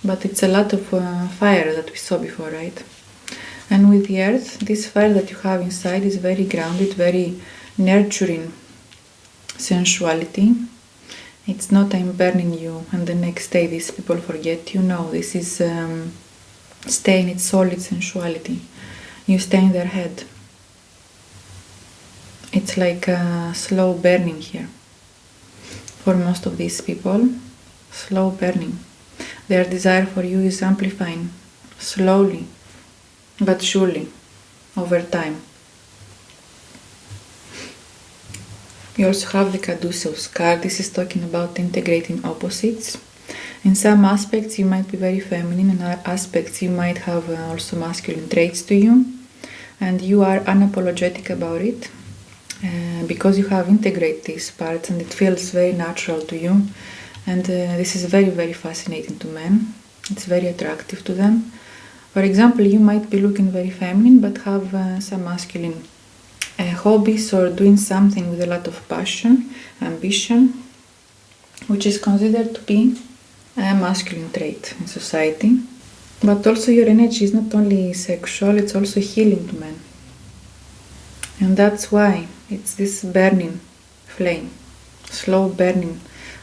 but it's a lot of fire that we saw before, right? And with the earth, this fire that you have inside is very grounded, very nurturing sensuality. It's not I'm burning you and the next day these people forget you. No, this is stay in its solid sensuality. You stay in their head. It's like a slow burning here. For most of these people, slow burning. Their desire for you is amplifying slowly but surely over time. You also have the caduceus card. This is talking about integrating opposites. In some aspects you might be very feminine, in other aspects you might have also masculine traits to you, and you are unapologetic about it because you have integrated these parts and it feels very natural to you, and this is very, very fascinating to men. It's very attractive to them. For example, you might be looking very feminine but have some masculine hobbies or doing something with a lot of passion, ambition, which is considered to be a masculine trait in society. But also your energy is not only sexual, it's also healing to men. And that's why it's this burning flame, slow burning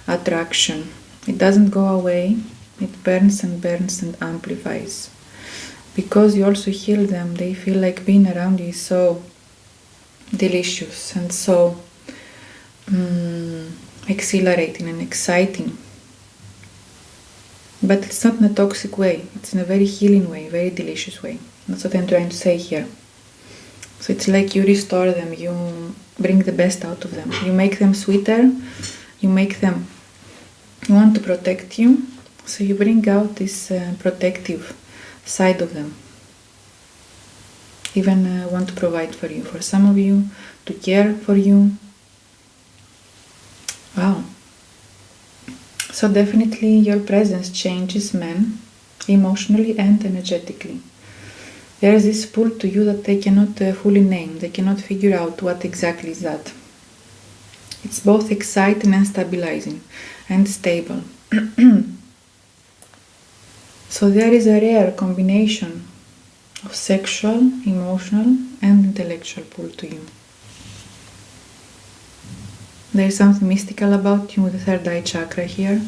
attraction. It doesn't go away, it burns and burns and amplifies. Because you also heal them, they feel like being around you is so delicious and so exhilarating and exciting. But it's not in a toxic way, it's in a very healing way, very delicious way. That's what I'm trying to say here. So it's like you restore them, you bring the best out of them. You make them sweeter, you make them want to protect you. So you bring out this protective side of them. Even want to provide for you, for some of you, to care for you. Wow. So definitely your presence changes men emotionally and energetically. There is this pull to you that they cannot fully name. They cannot figure out what exactly is that. It's both exciting and stabilizing and stable. So there is a rare combination of sexual, emotional and intellectual pull to you. There is something mystical about you with the third eye chakra here.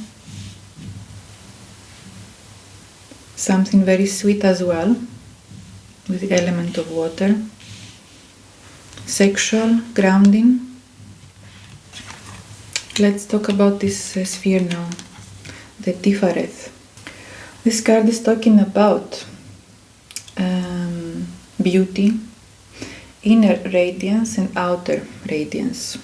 Something very sweet as well, with the element of water. Sexual, grounding. Let's talk about this sphere now, the 𝗩𝗘𝗪. This card is talking about beauty, inner radiance and outer radiance.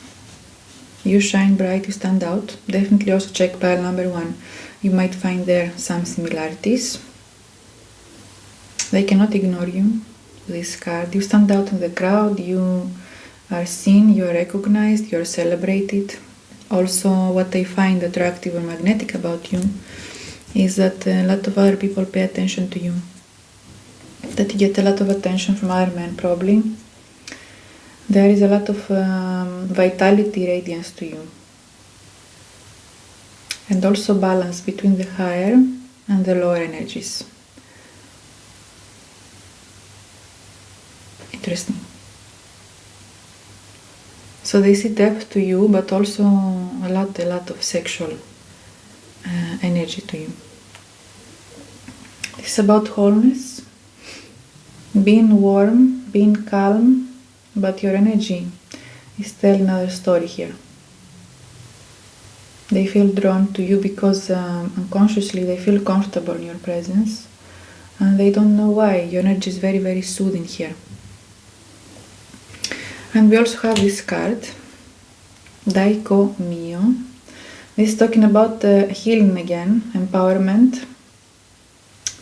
You shine bright, you stand out. Definitely also check pile number 1. You might find there some similarities. They cannot ignore you, this card. You stand out in the crowd, you are seen, you are recognized, you are celebrated. Also, what they find attractive or magnetic about you is that a lot of other people pay attention to you. That you get a lot of attention from other men, probably. There is a lot of vitality, radiance to you. And also balance between the higher and the lower energies. Interesting. So they see depth to you, but also a lot of sexual energy to you. It's about wholeness, being warm, being calm, but your energy is telling another story here. They feel drawn to you because unconsciously they feel comfortable in your presence, and they don't know why. Your energy is very, very soothing here. And we also have this card, 𝗩𝗑𝗪. This is talking about healing again, empowerment,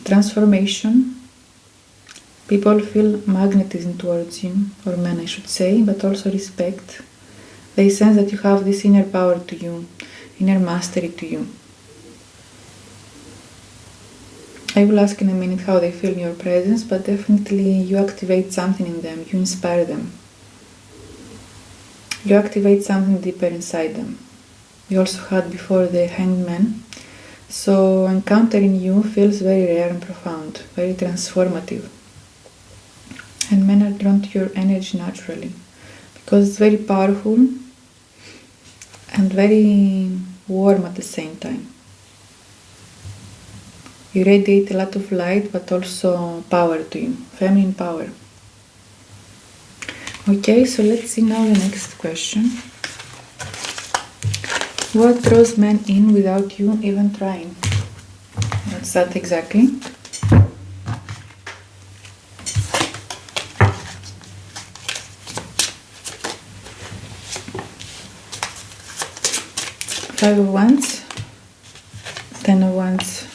transformation. People feel magnetism towards you, or men I should say, but also respect. They sense that you have this inner power to you, inner mastery to you. I will ask in a minute how they feel in your presence, but definitely you activate something in them, you inspire them. You activate something deeper inside them. We also had before the Hanged Man. So encountering you feels very rare and profound, very transformative. And men are drawn to your energy naturally, because it's very powerful and very warm at the same time. You radiate a lot of light, but also power to you, feminine power. Okay, so let's see now the next question. What draws men in without you even trying? What's that exactly? Five of Wands, 10 of Wands,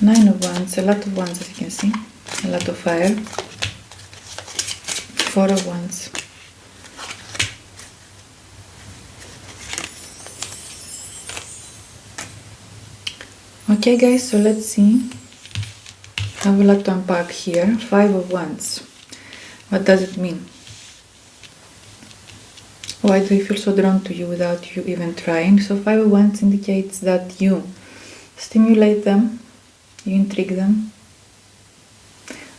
9 of Wands, a lot of Wands as you can see, a lot of fire, 4 of Wands. Okay guys, so let's see. I have a lot to unpack here. 5 of Wands. What does it mean? Why do you feel so drawn to you without you even trying? So 5 of Wands indicates that you stimulate them, you intrigue them.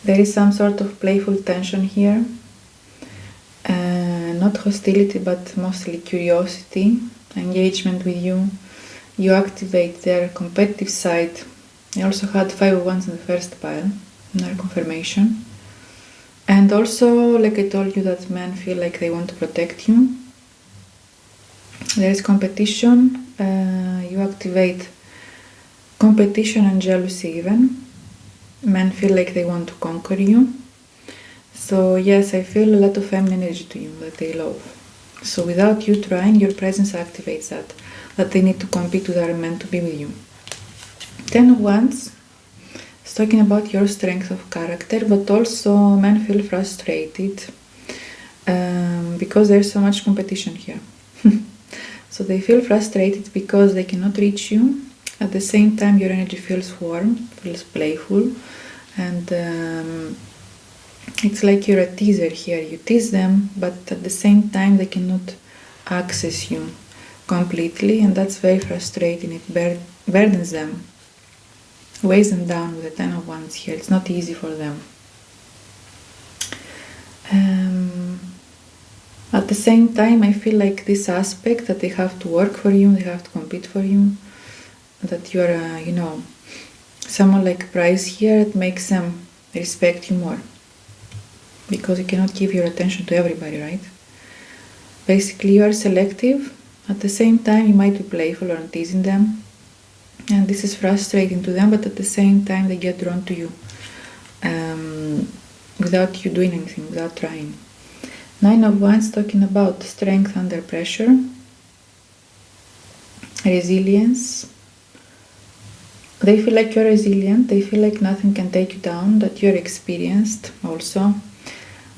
There is some sort of playful tension here. Not hostility, but mostly curiosity, engagement with you. You activate their competitive side. I also had 5 of Wands in the first pile, another confirmation. And also, like I told you, that men feel like they want to protect you. There is competition. You activate competition and jealousy even. Men feel like they want to conquer you. So yes, I feel a lot of feminine energy to you that they love. So without you trying, your presence activates that they need to compete with other men to be with you. 10 of Wands is talking about your strength of character, but also men feel frustrated because there's so much competition here. So they feel frustrated because they cannot reach you. At the same time, your energy feels warm, feels playful, and it's like you're a teaser here. You tease them, but at the same time they cannot access you completely, and that's very frustrating. It burdens them, weighs them down with the 10 of Wands here. It's not easy for them. At the same time, I feel like this aspect that they have to work for you, they have to compete for you, that you are, someone like prize here, it makes them respect you more. Because you cannot give your attention to everybody, right? Basically, you are selective. At the same time, you might be playful or teasing them. And this is frustrating to them, but at the same time, they get drawn to you. Without you doing anything, without trying. 9 of Wands talking about strength under pressure. Resilience. They feel like you're resilient. They feel like nothing can take you down. That you're experienced also.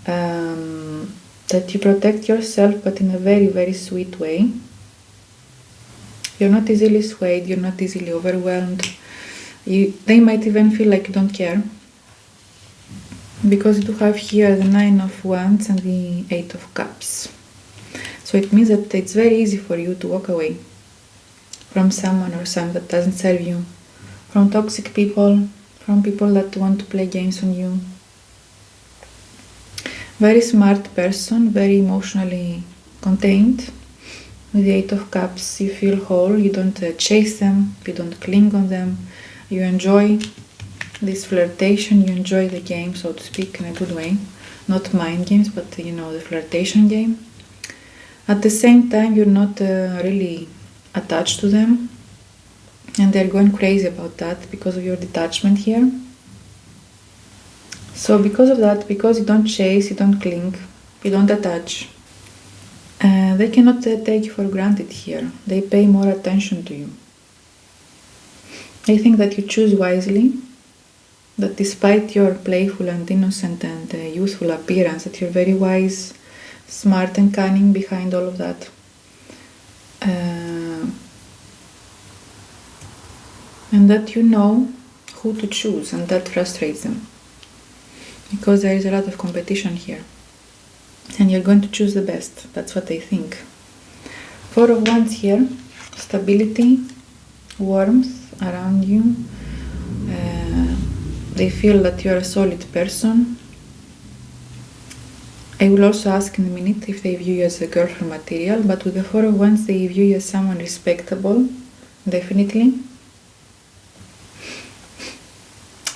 That you protect yourself, but in a very, very sweet way. You're not easily swayed, you're not easily overwhelmed. They might even feel like you don't care. Because you do have here the 9 of Wands and the 8 of Cups. So it means that it's very easy for you to walk away from someone or something that doesn't serve you. From toxic people, from people that want to play games on you. Very smart person, very emotionally contained. With the 8 of Cups, you feel whole, you don't chase them, you don't cling on them. You enjoy this flirtation, you enjoy the game, so to speak, in a good way. Not mind games, but the flirtation game. At the same time, you're not really attached to them. And they're going crazy about that because of your detachment here. So because of that, because you don't chase, you don't cling, you don't attach, they cannot take you for granted here. They pay more attention to you. They think that you choose wisely, that despite your playful and innocent and youthful appearance, that you're very wise, smart and cunning behind all of that. And that you know who to choose, and that frustrates them. Because there is a lot of competition here. And you're going to choose the best. That's what they think. 4 of Wands here. Stability, warmth around you. They feel that you're a solid person. I will also ask in a minute if they view you as a girlfriend material. But with the 4 of Wands, they view you as someone respectable. Definitely.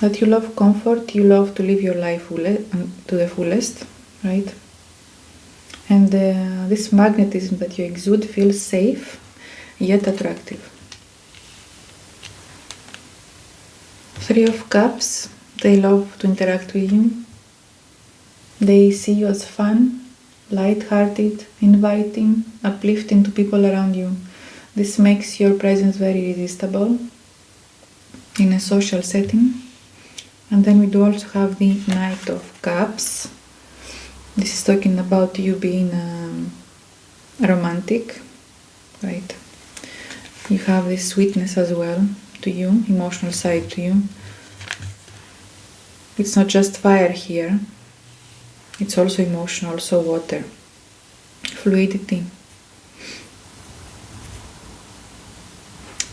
that you love comfort, you love to live your life to the fullest, right? And this magnetism that you exude feels safe, yet attractive. 3 of Cups, they love to interact with you. They see you as fun, light-hearted, inviting, uplifting to people around you. This makes your presence very irresistible in a social setting. And then we do also have the Knight of Cups. This is talking about you being romantic, right? You have this sweetness as well to you, emotional side to you. It's not just fire here, it's also emotional, also water, fluidity.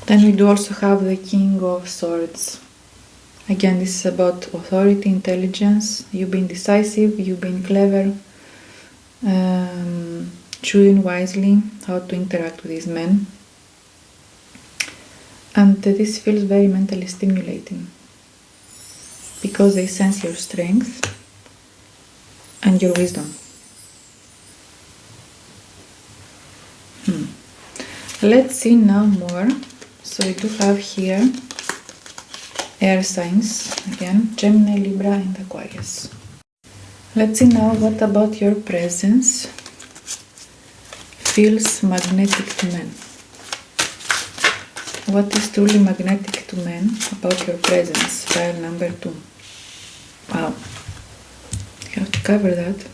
Then we do also have the King of Swords. Again, this is about authority, intelligence, you being decisive, you being clever, choosing wisely how to interact with these men. And this feels very mentally stimulating because they sense your strength and your wisdom. Let's see now more. So we do have here air signs, again, Gemini, Libra and Aquarius. Let's see now what about your presence feels magnetic to men. What is truly magnetic to men about your presence? File number 2. Wow. You have to cover that.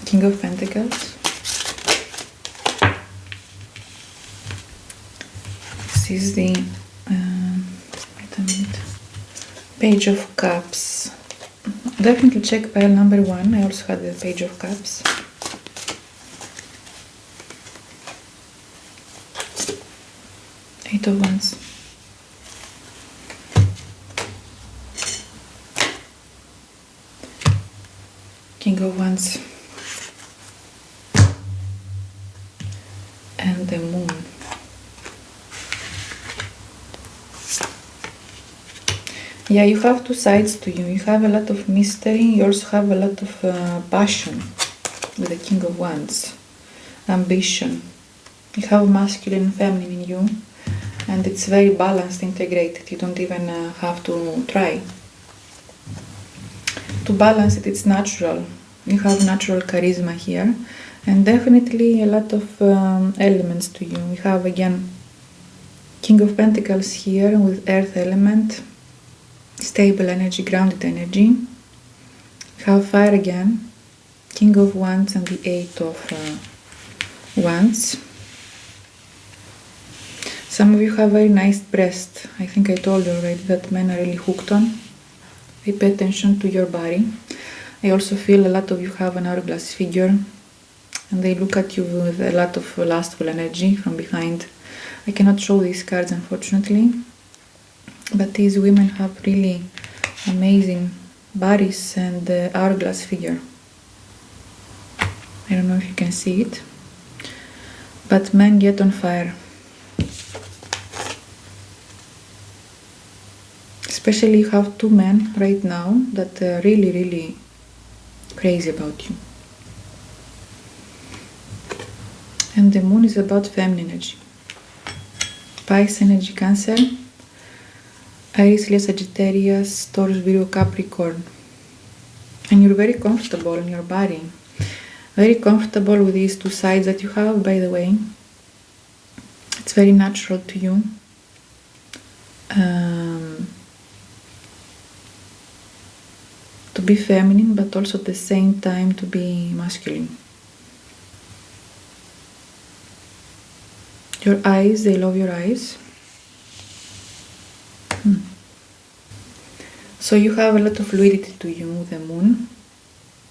King of Pentacles. This is the wait a minute. Page of Cups. Definitely check pile number 1. I also had the Page of Cups. Eight of Wands. King of Wands. And the Moon. Yeah, you have two sides to you. You have a lot of mystery. You also have a lot of passion with the King of Wands. Ambition. You have masculine and feminine in you. And it's very balanced, integrated. You don't even have to try. To balance it, it's natural. You have natural charisma here. And definitely a lot of elements to you. You have, again, King of Pentacles here with Earth element. Stable energy, grounded energy. You have fire again. King of Wands and the Eight of Wands. Some of you have very nice breast. I think I told you already that men are really hooked on. They pay attention to your body. I also feel a lot of you have an hourglass figure. And they look at you with a lot of lustful energy from behind. I cannot show these cards, unfortunately. But these women have really amazing bodies and hourglass figure. I don't know if you can see it. But men get on fire. Especially you have two men right now that are really, really crazy about you. And the Moon is about feminine energy. Pisces energy, Cancer. Aries, Leo, Sagittarius, Taurus, Virgo, Capricorn. And you're very comfortable in your body. Very comfortable with these two sides that you have, by the way. It's very natural to you. To be feminine, but also at the same time to be masculine. Your eyes, they love your eyes. So you have a lot of fluidity to you, the Moon.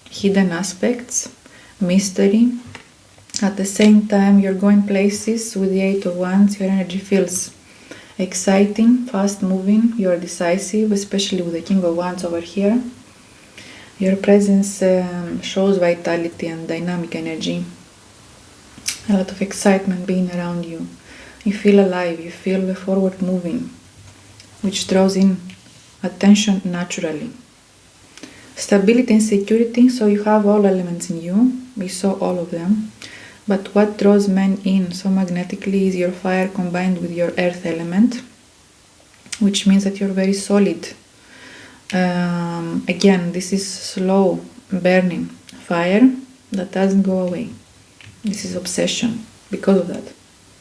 Hidden aspects, mystery. At the same time, you're going places with the Eight of Wands. Your energy feels exciting, fast moving. You're decisive, especially with the King of Wands over here. Your presence shows vitality and dynamic energy. A lot of excitement being around you. You feel alive, you feel forward moving, which draws in attention naturally. Stability and security, so you have all elements in you. We saw all of them. But what draws men in so magnetically is your fire combined with your earth element, which means that you're very solid. Again, this is slow burning fire that doesn't go away. This is obsession because of that.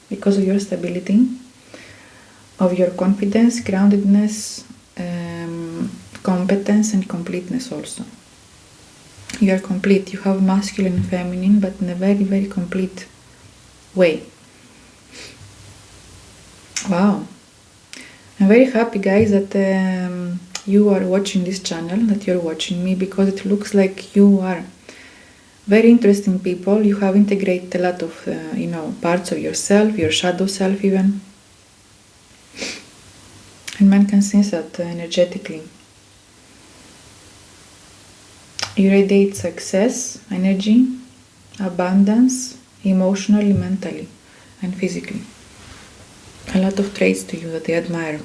Because of your stability, of your confidence, groundedness, competence and completeness also. You are complete. You have masculine and feminine, but in a very, very complete way. Wow. I'm very happy, guys, that you are watching this channel, that you're watching me, because it looks like you are very interesting people. You have integrated a lot of, parts of yourself, your shadow self even. And man can sense that energetically. You radiate success, energy, abundance, emotionally, mentally, and physically. A lot of traits to you that they admire.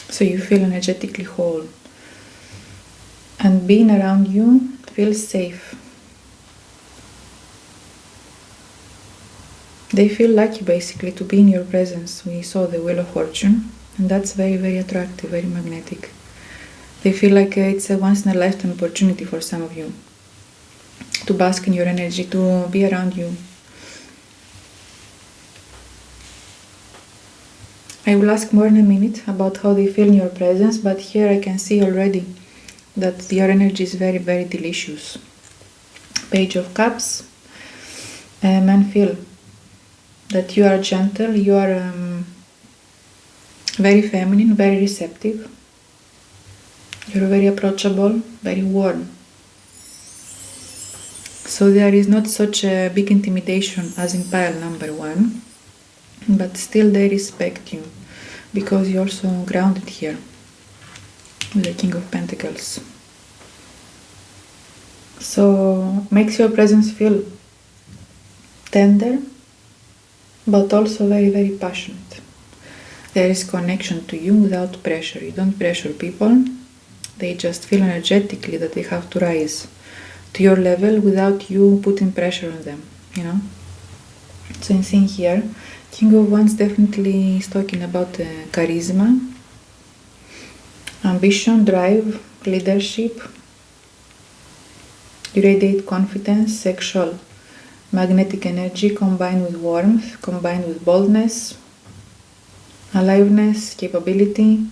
So you feel energetically whole. And being around you feels safe. They feel lucky, basically, to be in your presence. We saw the Wheel of Fortune, and that's very, very attractive, very magnetic. They feel like it's a once-in-a-lifetime opportunity for some of you to bask in your energy, to be around you. I will ask more in a minute about how they feel in your presence, but here I can see already that your energy is very, very delicious. Page of Cups. Men feel that you are gentle, you are very feminine, very receptive. You're very approachable, very warm. So there is not such a big intimidation as in pile number 1, but still they respect you because you're also grounded here with the King of Pentacles. So makes your presence feel tender, but also very, very passionate. There is connection to you without pressure. You don't pressure people. They just feel energetically that they have to rise to your level without you putting pressure on them, So in seeing here, King of Wands definitely is talking about charisma, ambition, drive, leadership. You radiate confidence, sexual, magnetic energy combined with warmth, combined with boldness, aliveness, capability,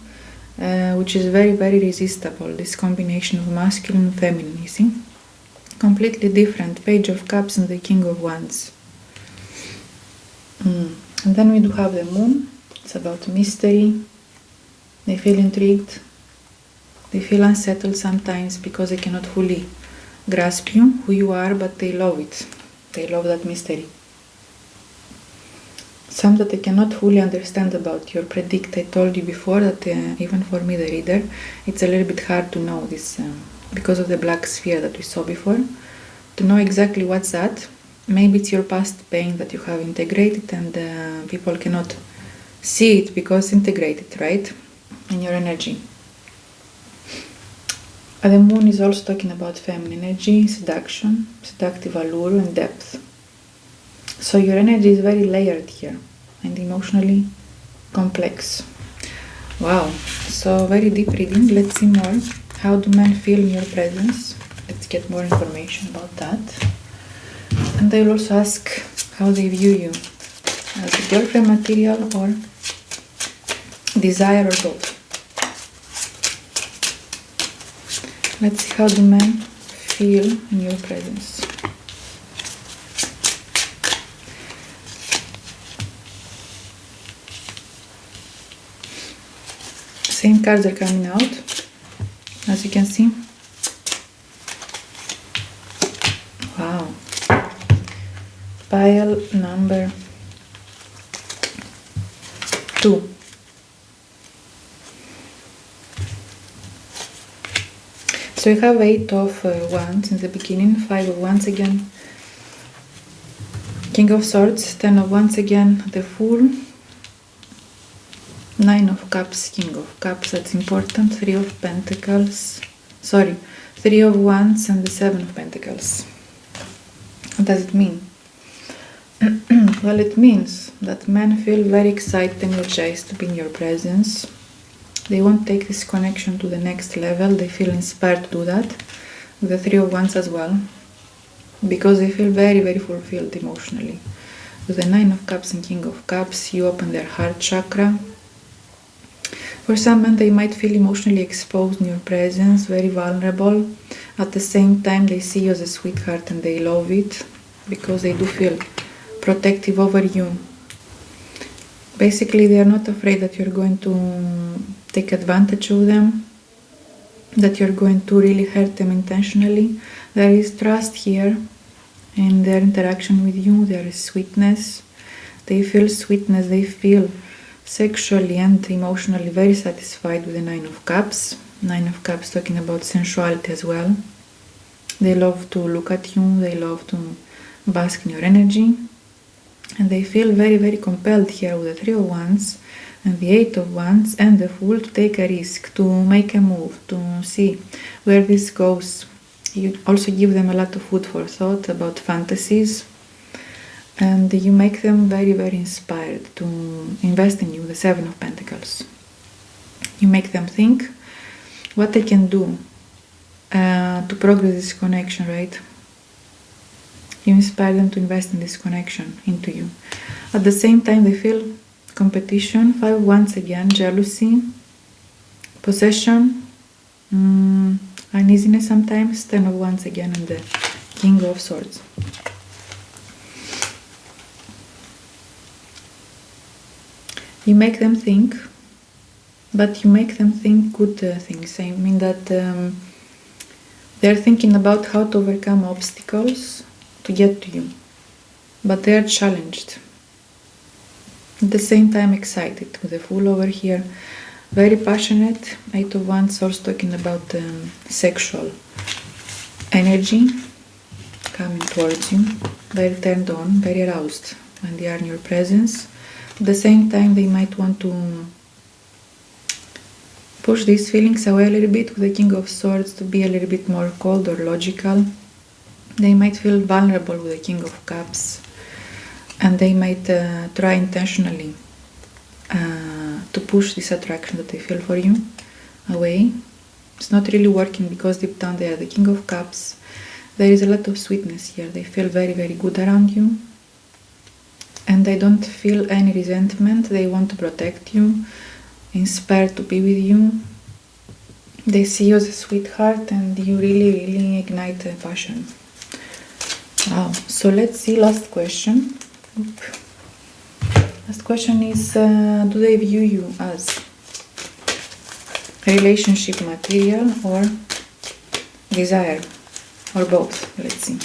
which is very, very resistible. This combination of masculine and feminine, you see? Completely different. Page of Cups and the King of Wands. And then we do have the Moon. It's about mystery. They feel intrigued. They feel unsettled sometimes because they cannot fully grasp you, who you are, but they love it. They love that mystery. Some that I cannot fully understand about your predict. I told you before that even for me, the reader, it's a little bit hard to know this because of the black sphere that we saw before, to know exactly what's that. Maybe it's your past pain that you have integrated and people cannot see it because it's integrated, right, in your energy. The Moon is also talking about feminine energy, seduction, seductive allure and depth. So your energy is very layered here and emotionally complex. Wow, so very deep reading. Let's see more. How do men feel in your presence? Let's get more information about that. And I will also ask how they view you, as a girlfriend material or desire or both. Let's see how do men feel in your presence. Same cards are coming out, as you can see. Wow. Pile number 2. So you have 8 of Wands in the beginning, 5 of Wands again, King of Swords, 10 of Wands again, the Fool, 9 of Cups, King of Cups, that's important, 3 of Pentacles, sorry, 3 of Wands and the 7 of Pentacles. What does it mean? Well, it means that men feel very excited and energized to be in your presence. They want to take this connection to the next level. They feel inspired to do that. With the 3 of Wands as well. Because they feel very, very fulfilled emotionally. With the 9 of Cups and King of Cups, you open their heart chakra. For some men, they might feel emotionally exposed in your presence, very vulnerable. At the same time, they see you as a sweetheart and they love it. Because they do feel protective over you. Basically, they are not afraid that you're going to take advantage of them, that you're going to really hurt them intentionally. There is trust here in their interaction with you. There is sweetness. They feel sweetness. They feel sexually and emotionally very satisfied with the 9 of Cups. 9 of Cups talking about sensuality as well. They love to look at you. They love to bask in your energy. And they feel very, very compelled here with the 3 of Wands and the 8 of Wands and the Fool to take a risk, to make a move, to see where this goes. You also give them a lot of food for thought about fantasies. And you make them very, very inspired to invest in you, the 7 of Pentacles. You make them think what they can do to progress this connection, right? You inspire them to invest in this connection into you. At the same time, they feel competition, 5 of Wands again, jealousy, possession, uneasiness sometimes, 10 of Wands again, and the King of Swords. You make them think, but you make them think good things. I mean that they're thinking about how to overcome obstacles to get to you, but they are challenged. At the same time, excited. With the Fool over here, very passionate. 8 of Wands also talking about sexual energy coming towards you. Very turned on, very aroused when they are in your presence. At the same time, they might want to push these feelings away a little bit with the King of Swords, to be a little bit more cold or logical. They might feel vulnerable with the King of Cups, and they might try intentionally to push this attraction that they feel for you away. It's not really working because deep down they are the King of Cups. There is a lot of sweetness here. They feel very, very good around you, and they don't feel any resentment. They want to protect you, inspired to be with you. They see you as a sweetheart, and you really, really ignite a passion. Wow. So let's see, last question. Last question is, do they view you as relationship material or desire, or both? Let's see.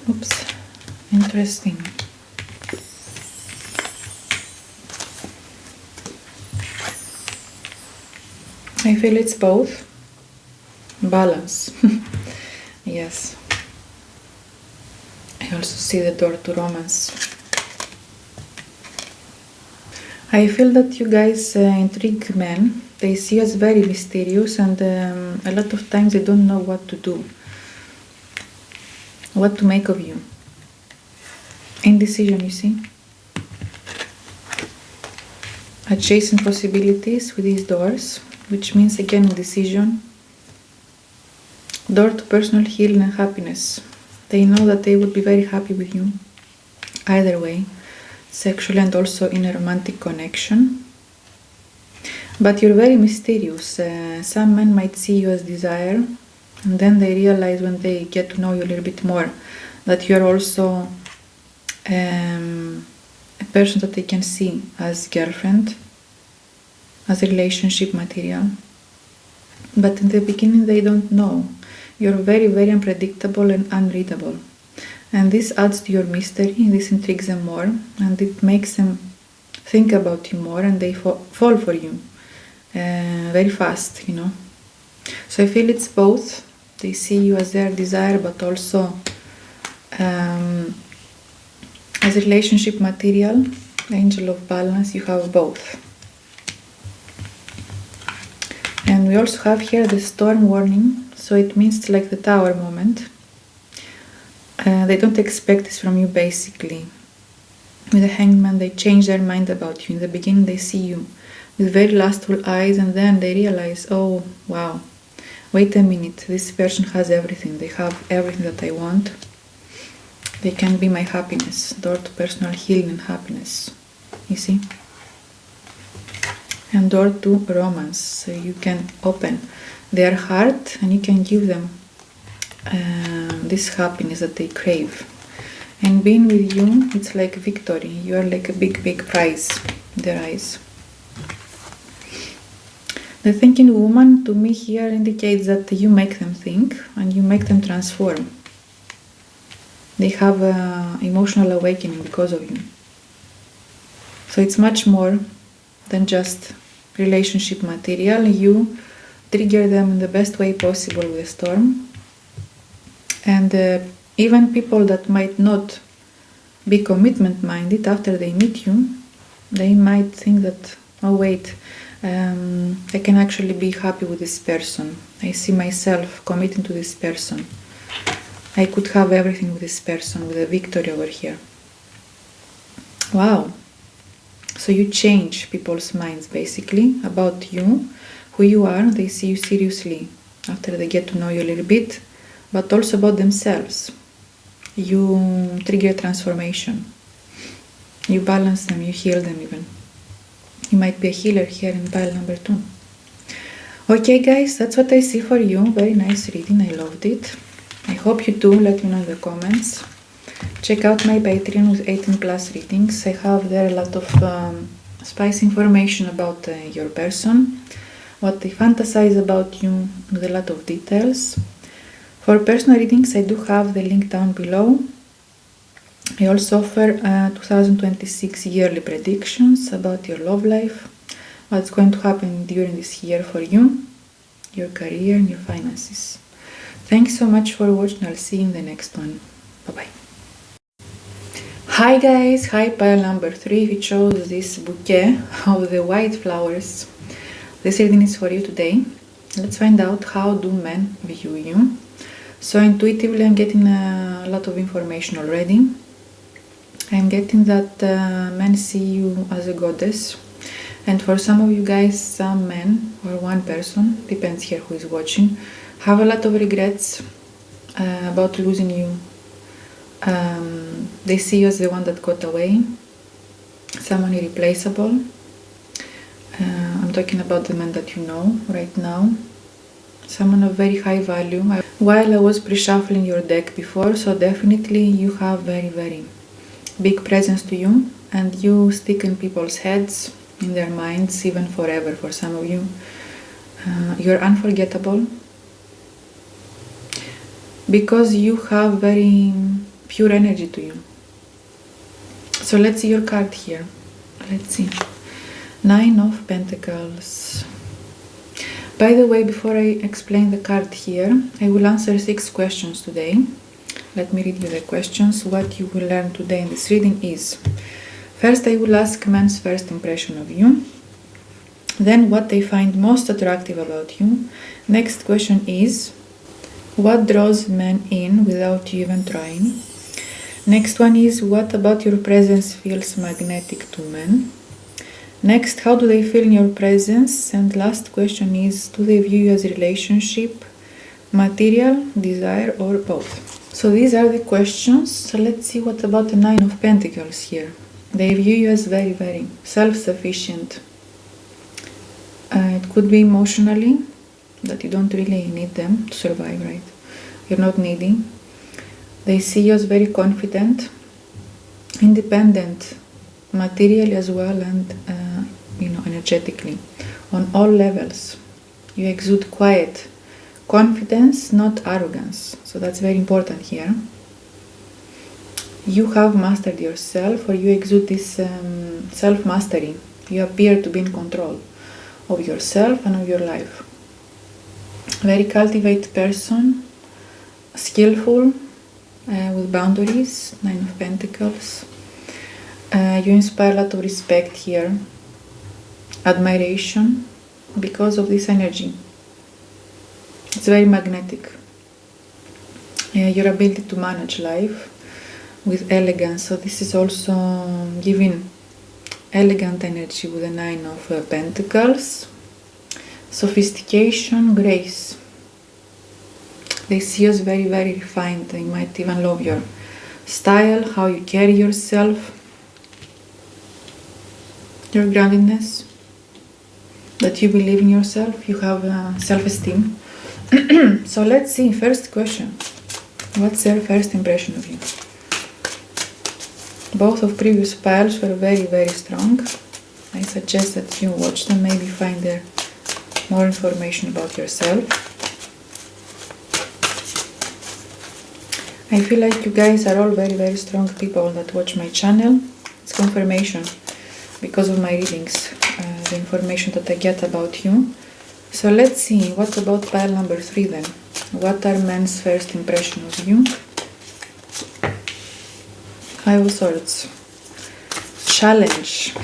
Oops, interesting. I feel it's both. Balance. Yes. I also see the door to romance. I feel that you guys intrigue men. They see us very mysterious, and a lot of times they don't know what to do. What to make of you. Indecision, you see. Adjacent possibilities with these doors, which means again indecision. Door to personal healing and happiness. They know that they would be very happy with you either way, sexually and also in a romantic connection. But you're very mysterious. Some men might see you as desire, and then they realize when they get to know you a little bit more that you're also a person that they can see as girlfriend, as a relationship material. But in the beginning they don't know. You're very, very unpredictable and unreadable. And this adds to your mystery, this intrigues them more, and it makes them think about you more, and they fall for you very fast, you know. So I feel it's both. They see you as their desire, but also as a relationship material, angel of balance. You have both. And we also have here the storm warning, so it means like the tower moment. They don't expect this from you, basically. With the hangman, they change their mind about you. In the beginning, they see you with very lustful eyes, and then they realize, oh, wow, wait a minute, this person has everything. They have everything that I want. They can be my happiness, door to personal healing and happiness, you see? And door to romance, so you can open their heart and you can give them this happiness that they crave. And being with you, it's like victory. You are like a big, big prize in their eyes. The thinking woman, to me here, indicates that you make them think and you make them transform. They have an emotional awakening because of you. So it's much more than just relationship material. You trigger them in the best way possible with a storm. And even people that might not be commitment minded, after they meet you, they might think that, oh wait, I can actually be happy with this person. I see myself committing to this person. I could have everything with this person, with a victory over here. Wow. So you change people's minds basically about you, who you are. They see you seriously after they get to know you a little bit, but also about themselves. You trigger transformation. You balance them, you heal them even. You might be a healer here in pile number 2. Okay guys, that's what I see for you. Very nice reading, I loved it. I hope you do. Let me know in the comments. Check out my Patreon with 18+ readings. I have there a lot of spicy information about your person, what they fantasize about you, with a lot of details. For personal readings, I do have the link down below. I also offer 2026 yearly predictions about your love life, what's going to happen during this year for you, your career and your finances. Thanks so much for watching. I'll see you in the next one. Bye-bye. Hi guys, hi pile number 3. If you chose this bouquet of the white flowers, this reading is for you today. Let's find out how do men view you. So intuitively I'm getting a lot of information already. I'm getting that men see you as a goddess, and for some of you guys, some men or one person, depends here who is watching, have a lot of regrets about losing you. They see you as the one that got away, someone irreplaceable. I'm talking about the man that you know right now, someone of very high value. While I was pre-shuffling your deck before, so definitely you have very, very big presence to you, and you stick in people's heads, in their minds, even forever for some of you. You're unforgettable because you have very pure energy to you. So let's see your card here. Let's see. 9 of Pentacles. By the way, before I explain the card here, I will answer 6 questions today. Let me read you the questions. What you will learn today in this reading is, first I will ask men's first impression of you, then what they find most attractive about you. Next question is, what draws men in without you even trying? Next one is, what about your presence feels magnetic to men? Next, how do they feel in your presence? And last question is, do they view you as a relationship, material, desire, or both? So these are the questions. So let's see what about the 9 of Pentacles here. They view you as very, very self-sufficient. It could be emotionally, that you don't really need them to survive, right? You're not needy. They see you as very confident, independent, materially as well, and energetically, on all levels. You exude quiet confidence, not arrogance. So that's very important here. You have mastered yourself, or you exude this self-mastery. You appear to be in control of yourself and of your life. Very cultivated person, skillful, with boundaries, 9 of Pentacles. You inspire a lot of respect here, admiration, because of this energy. It's very magnetic. Your ability to manage life with elegance. So this is also giving elegant energy with the 9 of Pentacles. Sophistication, grace. They see us very, very refined. They might even love your style, how you carry yourself, your groundedness, that you believe in yourself, you have self-esteem. So let's see, first question. What's their first impression of you? Both of previous piles were very, very strong. I suggest that you watch them, maybe find there more information about yourself. I feel like you guys are all very, very strong people that watch my channel. It's confirmation because of my readings, the information that I get about you. So let's see, what about pile number 3 then? What are men's first impression of you? 5 of Swords. Challenge.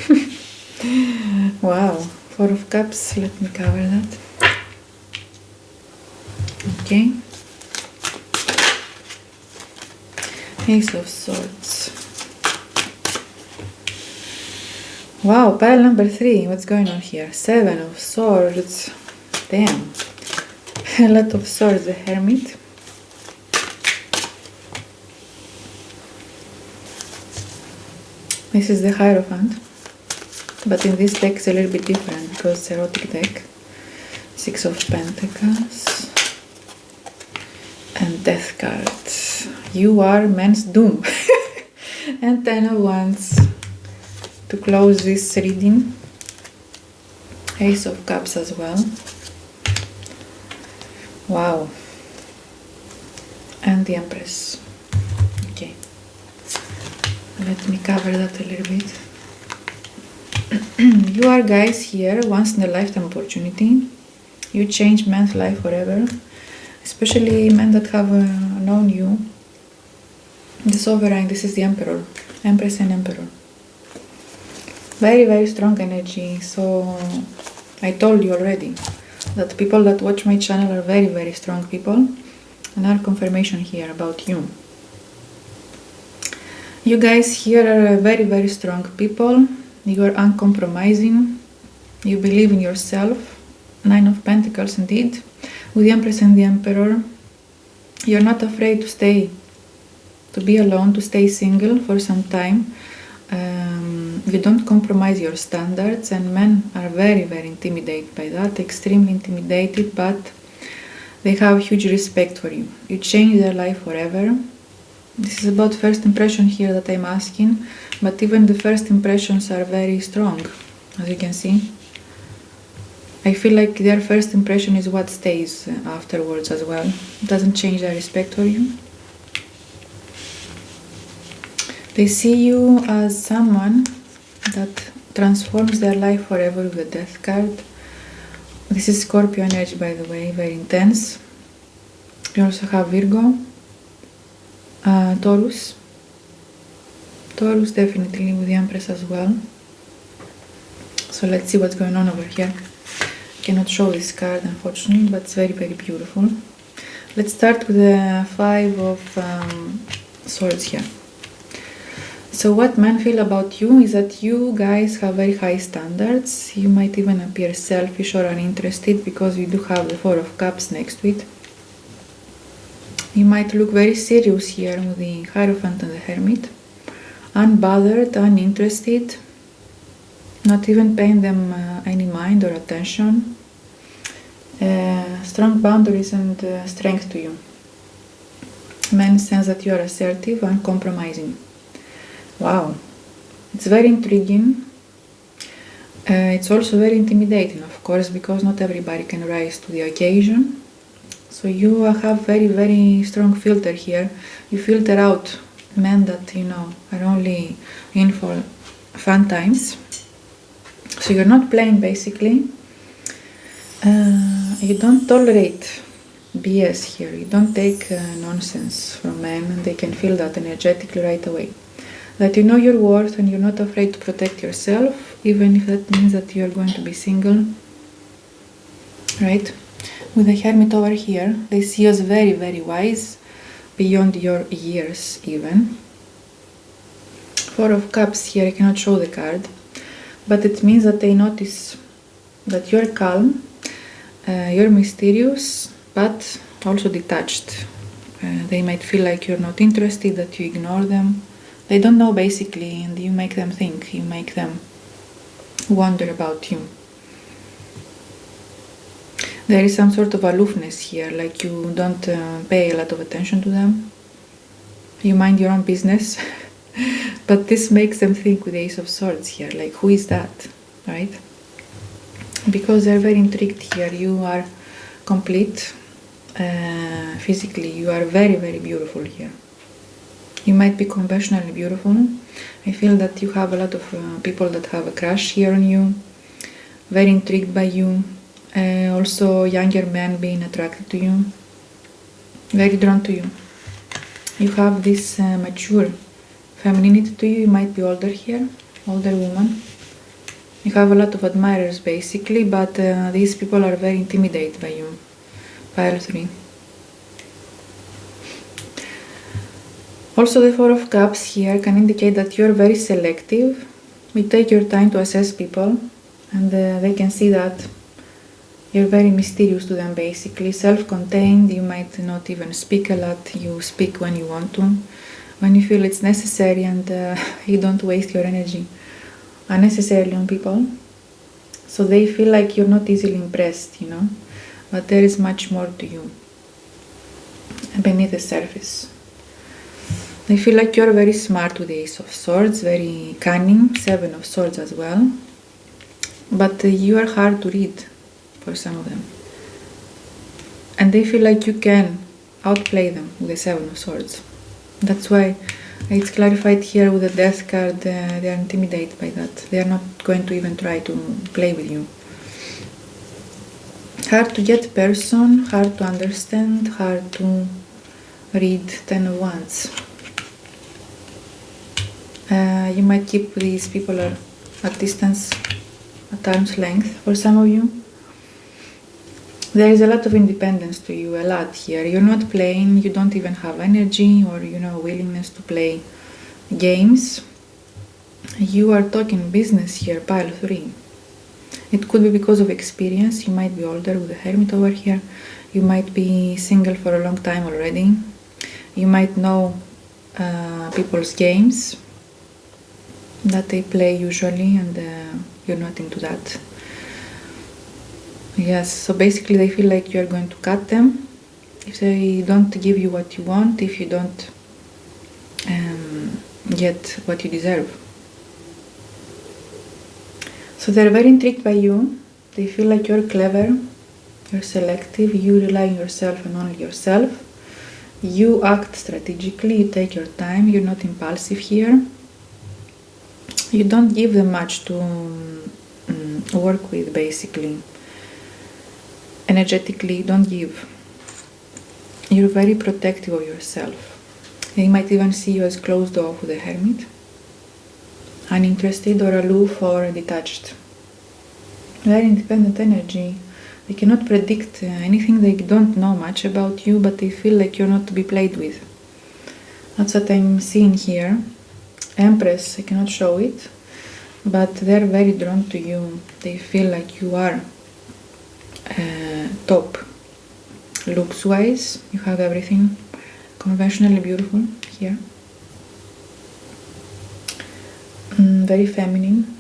Wow. 4 of Cups. Let me cover that. Okay. Ace of Swords. Wow, pile number 3. What's going on here? 7 of Swords. Damn. A lot of swords. The Hermit. This is the Hierophant. But in this deck it's a little bit different because it's an erotic deck. 6 of Pentacles. And Death card. You are men's doom. And 10 of Wands. To close this reading. Ace of Cups as well. Wow. And the Empress. Okay. Let me cover that a little bit. You are guys here, once in a lifetime opportunity. You change men's life forever. Especially men that have known you. The Sovereign, this is the Emperor. Empress and Emperor. Very, very strong energy. So I told you already that people that watch my channel are very, very strong people. Another confirmation here about you. You guys here are very, very strong people. You are uncompromising. You believe in yourself. 9 of Pentacles indeed. With the Empress and the Emperor. You're not afraid to stay, to be alone, to stay single for some time. You don't compromise your standards, and men are very, very intimidated by that, extremely intimidated, but they have huge respect for you. You change their life forever. This is about first impression here that I'm asking, but even the first impressions are very strong, as you can see. I feel like their first impression is what stays afterwards as well. It doesn't change their respect for you. They see you as someone that transforms their life forever with the Death card. This is Scorpio energy, by the way, very intense. You also have Virgo, Taurus. Taurus definitely with the Empress as well. So let's see what's going on over here. I cannot show this card unfortunately, but it's very, very beautiful. Let's start with the 5 of Swords here. So what men feel about you is that you guys have very high standards. You might even appear selfish or uninterested because you do have the 4 of Cups next to it. You might look very serious here with the Hierophant and the Hermit. Unbothered, uninterested. Not even paying them any mind or attention. Strong boundaries and strength to you. Men sense that you are assertive, uncompromising. Wow, it's very intriguing. It's also very intimidating, of course, because not everybody can rise to the occasion. So you have very, very strong filter here. You filter out men that, you know, are only in for fun times. So you're not playing, basically. You don't tolerate BS here. You don't take nonsense from men, and they can feel that energetically right away. That you know your worth and you're not afraid to protect yourself, even if that means that you're going to be single. Right? With the Hermit over here, they see you as very, very wise, beyond your years even. Four of Cups here, I cannot show the card, but it means that they notice that you're calm, you're mysterious, but also detached. They might feel like you're not interested, that you ignore them. They don't know, basically, and you make them think, you make them wonder about you. There is some sort of aloofness here, like you don't pay a lot of attention to them. You mind your own business. But this makes them think with the Ace of Swords here, like, who is that, right? Because they're very intrigued here. You are complete. Physically, you are very, very beautiful here. You might be conventionally beautiful. I feel that you have a lot of people that have a crush here on you, very intrigued by you. Also younger men being attracted to you, very drawn to you. You have this mature femininity to you. You might be older here, older woman. You have a lot of admirers, basically, but these people are very intimidated by you. Pile 3. Also, the Four of Cups here can indicate that you're very selective. You take your time to assess people, and they can see that. You're very mysterious to them, basically. Self-contained. You might not even speak a lot. You speak when you want to, when you feel it's necessary, and you don't waste your energy unnecessarily on people. So they feel like you're not easily impressed, you know, but there is much more to you beneath the surface. They feel like you're very smart with the Ace of Swords, very cunning, Seven of Swords as well, but you are hard to read for some of them, and they feel like you can outplay them with the Seven of Swords. That's why it's clarified here with the Death card. They are intimidated by that. They are not going to even try to play with you. Hard to get person, hard to understand, hard to read. 10 of Wands. You might keep these people at distance, at arm's length for some of you. There is a lot of independence to you, a lot here. You're not playing, you don't even have energy or, you know, willingness to play games. You are talking business here, Pile 3. It could be because of experience. You might be older with the Hermit over here. You might be single for a long time already. You might know people's games that they play usually, and you're not into that. Yes, so basically they feel like you're going to cut them if they don't give you what you want, if you don't get what you deserve. So they're very intrigued by you. They feel like you're clever, you're selective, you rely on yourself and only yourself. You act strategically, you take your time, you're not impulsive here. You don't give them much to work with, basically. Energetically, don't give. You're very protective of yourself. They might even see you as closed off with the Hermit, uninterested or aloof or detached. Very independent energy. They cannot predict anything. They don't know much about you, but they feel like you're not to be played with. That's what I'm seeing here. Empress, I cannot show it, but they're very drawn to you. They feel like you are top. Looks wise, you have everything. Conventionally beautiful here. Very feminine.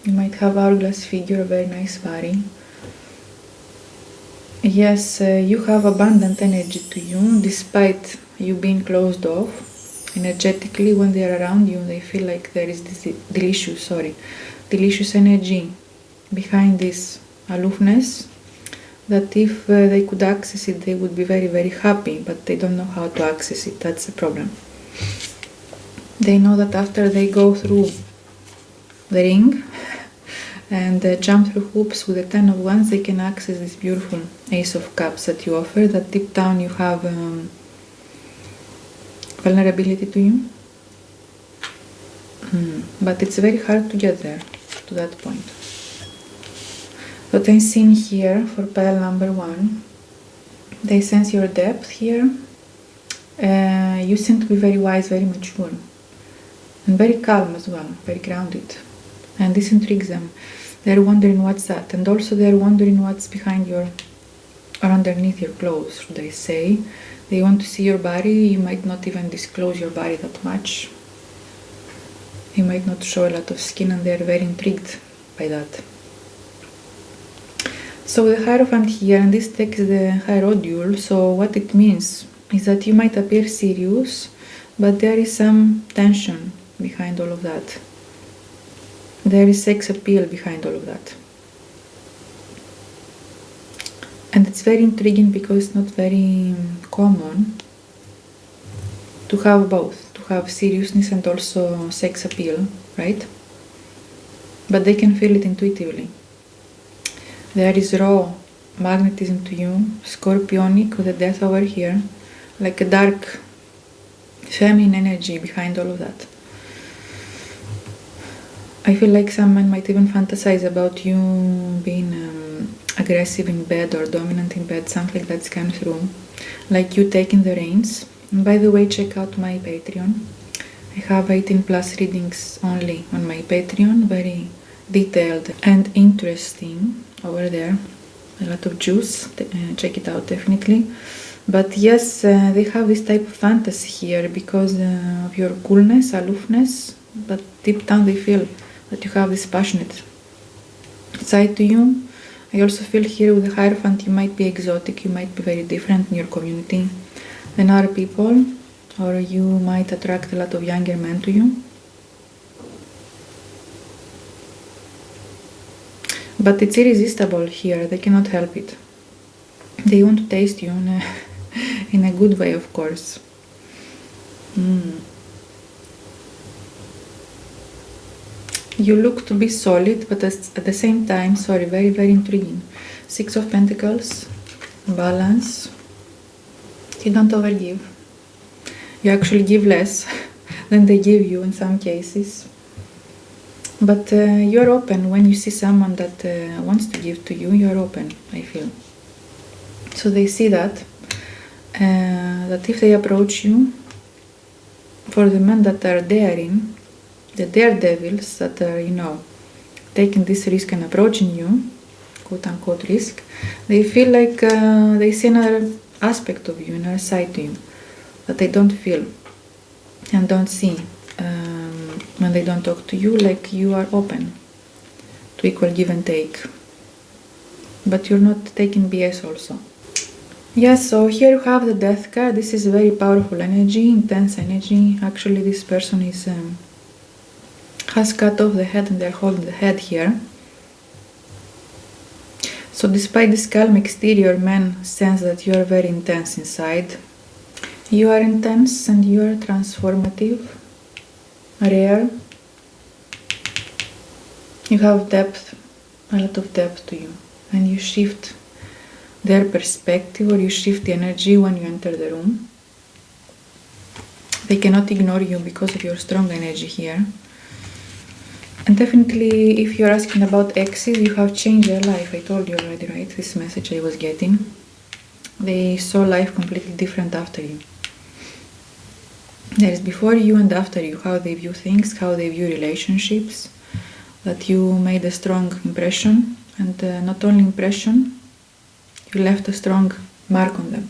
You might have hourglass figure, a very nice body. Yes, you have abundant energy to you, despite you being closed off. Energetically, when they are around you, they feel like there is this delicious energy behind this aloofness, that if they could access it, they would be very, very happy, but they don't know how to access it. That's the problem. They know that after they go through the ring and jump through hoops with the 10 of Wands, they can access this beautiful Ace of Cups that you offer, that deep down you have vulnerability to you. But it's very hard to get there, to that point. What I'm seeing here for pile number 1, they sense your depth here. You seem to be very wise, very mature, and very calm as well, very grounded. And this intrigues them. They're wondering what's that. And also they're wondering what's behind your, or underneath your clothes, should I say. They want to see your body. You might not even disclose your body that much. You might not show a lot of skin, and they're very intrigued by that. So the Hierophant here, and this takes the Hierodule, so what it means is that you might appear serious, but there is some tension behind all of that. There is sex appeal behind all of that. And it's very intriguing because it's not very common to have both, to have seriousness and also sex appeal, right? But they can feel it intuitively. There is raw magnetism to you, scorpionic with the Death over here, like a dark feminine energy behind all of that. I feel like some men might even fantasize about you being aggressive in bed or dominant in bed, something like that's come through, like you taking the reins. And by the way, check out my Patreon. I have 18+ readings only on my Patreon, very detailed and interesting over there. A lot of juice, check it out definitely. But yes, they have this type of fantasy here because of your coolness, aloofness, but deep down they feel that you have this passionate side to you. I also feel here with the Hierophant you might be exotic, you might be very different in your community than other people, or you might attract a lot of younger men to you. But it's irresistible here, they cannot help it. They want to taste you in a good way, of course. You look to be solid, but at the same time, very, very intriguing. 6 of Pentacles, balance. You don't overgive. You actually give less than they give you in some cases. But you're open when you see someone that wants to give to you, you're open, I feel. So they see that, that if they approach you, for the men that are daring, the daredevils that are, you know, taking this risk and approaching you, quote-unquote risk, they feel like they see another aspect of you, another side to you, that they don't feel and don't see when they don't talk to you, like you are open to equal give and take. But you're not taking BS also. Yes, so here you have the Death card. This is very powerful energy, intense energy. Actually, this person is has cut off the head and they're holding the head here. So despite this calm exterior, men sense that you are very intense inside. You are intense and you are transformative, rare. You have depth, a lot of depth to you, and you shift their perspective, or you shift the energy when you enter the room. They cannot ignore you because of your strong energy here. And definitely, if you're asking about exes, you have changed their life. I told you already, right? This message I was getting. They saw life completely different after you. There is before you and after you, how they view things, how they view relationships, that you made a strong impression, and not only impression, you left a strong mark on them.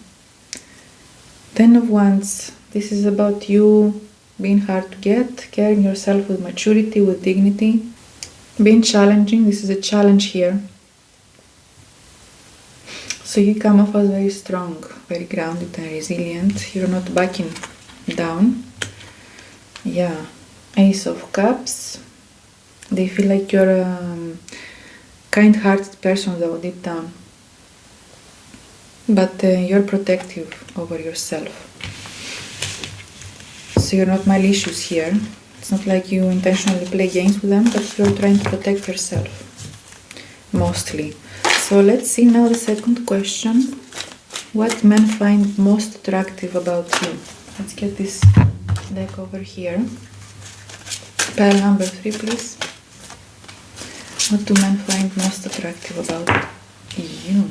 10 of Wands, this is about you being hard to get, carrying yourself with maturity, with dignity, being challenging. This is a challenge here. So you come off as very strong, very grounded and resilient. You're not backing down. Yeah, Ace of Cups. They feel like you're a kind-hearted person though, deep down. But you're protective over yourself. So you're not malicious here. It's not like you intentionally play games with them, but you're trying to protect yourself, mostly. So let's see now the second question. What men find most attractive about you? Let's get this deck over here. Pile number 3, please. What do men find most attractive about you?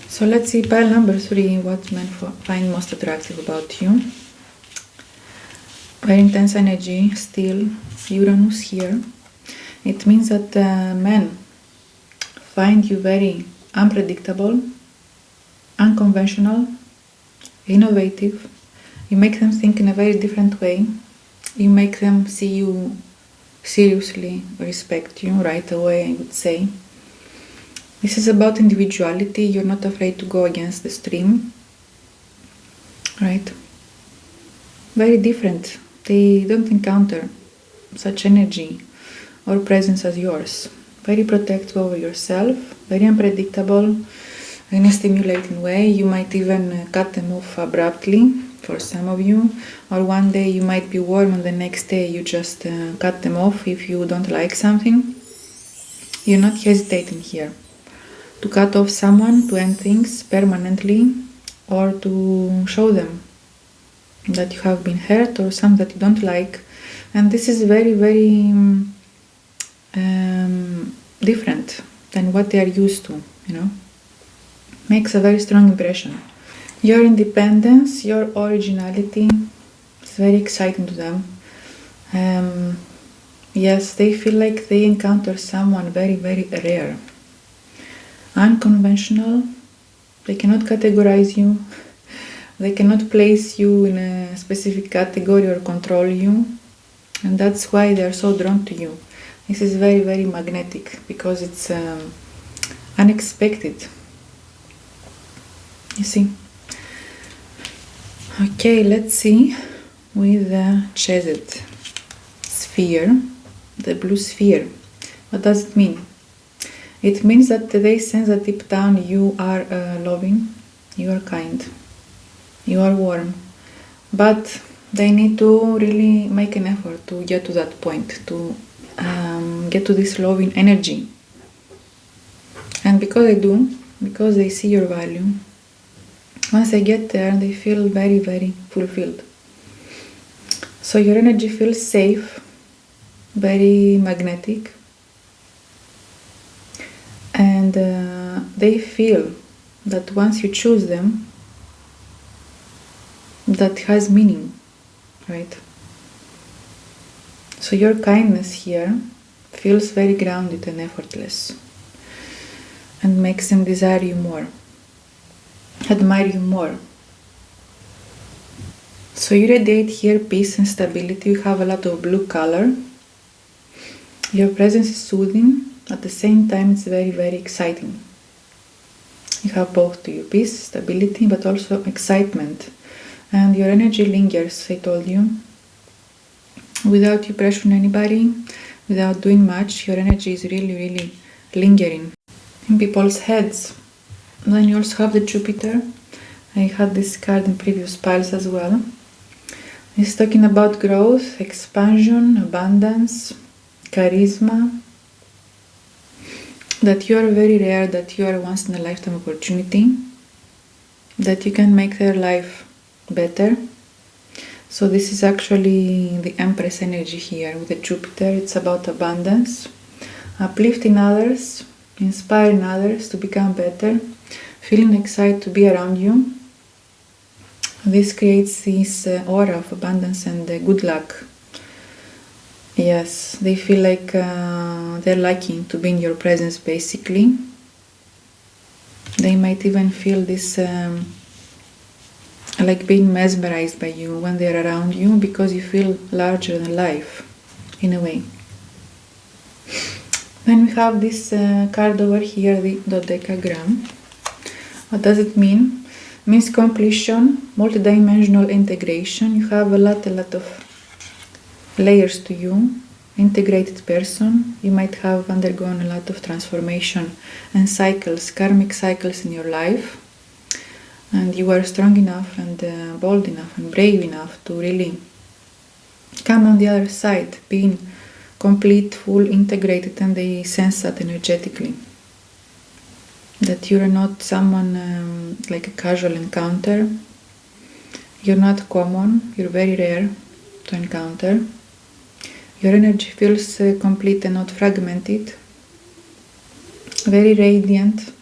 So let's see pile number 3, what men find most attractive about you. Very intense energy, still Uranus here. It means that men find you very unpredictable, unconventional, innovative. You make them think in a very different way. You make them see you seriously, respect you right away, I would say. This is about individuality. You're not afraid to go against the stream, right? Very different. They don't encounter such energy or presence as yours. Very protective over yourself, very unpredictable, in a stimulating way. You might even cut them off abruptly for some of you, or one day you might be warm and the next day you just cut them off if you don't like something. You're not hesitating here to cut off someone, to end things permanently, or to show them that you have been hurt or something that you don't like. And this is very, very different than what they are used to, you know. Makes a very strong impression. Your independence, your originality is very exciting to them. Yes, they feel like they encounter someone very, very rare. Unconventional. They cannot categorize you. They cannot place you in a specific category or control you. And that's why they are so drawn to you. This is very, very magnetic because it's unexpected. You see? Okay, let's see with the chesed sphere, the blue sphere. What does it mean? It means that they sense that deep down you are loving, you are kind, you are warm, but they need to really make an effort to get to that point, to get to this loving energy. And because they do, because they see your value, once they get there, they feel very, very fulfilled. So your energy feels safe, very magnetic, and they feel that once you choose them, that has meaning, right? So your kindness here feels very grounded and effortless and makes them desire you more, admire you more. So you radiate here peace and stability. You have a lot of blue color. Your presence is soothing. At the same time, it's very, very exciting. You have both to you, peace, stability, but also excitement. And your energy lingers, I told you. Without you pressuring anybody, without doing much, your energy is really, really lingering in people's heads. Then you also have the Jupiter. I had this card in previous piles as well. It's talking about growth, expansion, abundance, charisma. That you are very rare, that you are a once in a lifetime opportunity, that you can make their life better. So this is actually the Empress energy here with the Jupiter. It's about abundance, uplifting others, inspiring others to become better, feeling excited to be around you. This creates this aura of abundance and good luck. Yes, they feel like they're liking to be in your presence, basically. They might even feel this like being mesmerized by you when they're around you, because you feel larger than life, in a way. Then we have this card over here, the dodecagram. What does it mean? Means completion, multidimensional integration. You have a lot of layers to you. Integrated person. You might have undergone a lot of transformation and cycles, karmic cycles in your life. And you are strong enough and bold enough and brave enough to really come on the other side, being complete, full, integrated, and they sense that energetically. That you're not someone like a casual encounter. You're not common, you're very rare to encounter. Your energy feels complete and not fragmented. Very radiant,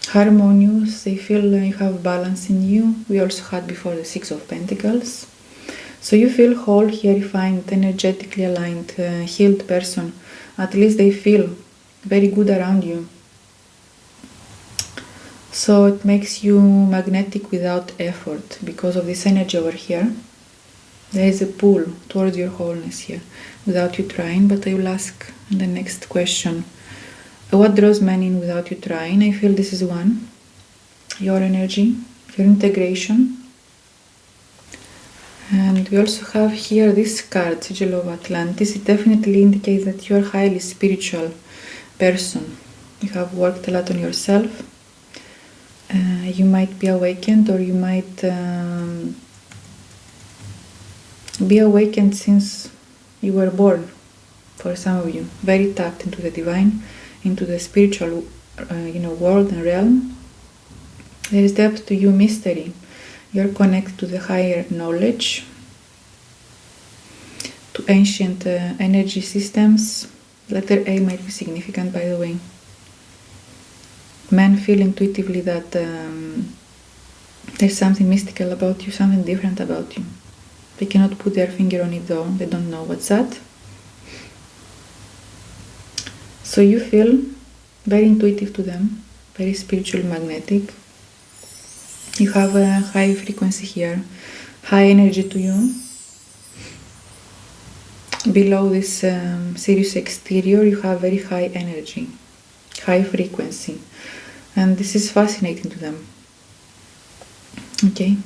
harmonious. They feel you have balance in you. We also had before the Six of Pentacles. So you feel whole, here, refined, energetically aligned, healed person. At least they feel very good around you. So it makes you magnetic without effort because of this energy over here. There is a pull towards your wholeness here without you trying, but I will ask in the next question, what draws men in without you trying? I feel this is one. Your energy, your integration. And we also have here this card, Sigil of Atlantis. It definitely indicates that you're a highly spiritual person. You have worked a lot on yourself. You might be awakened, or you might be awakened since you were born, for some of you. Very tapped into the divine, into the spiritual world and realm. There is depth to you, mystery. You're connected to the higher knowledge, to ancient energy systems. Letter A might be significant, by the way. Men feel intuitively that there's something mystical about you, something different about you. They cannot put their finger on it though, they don't know what's that. So you feel very intuitive to them, very spiritual, magnetic. You have a high frequency here, high energy to you. Below this serious exterior, you have very high energy, high frequency. And this is fascinating to them. Okay.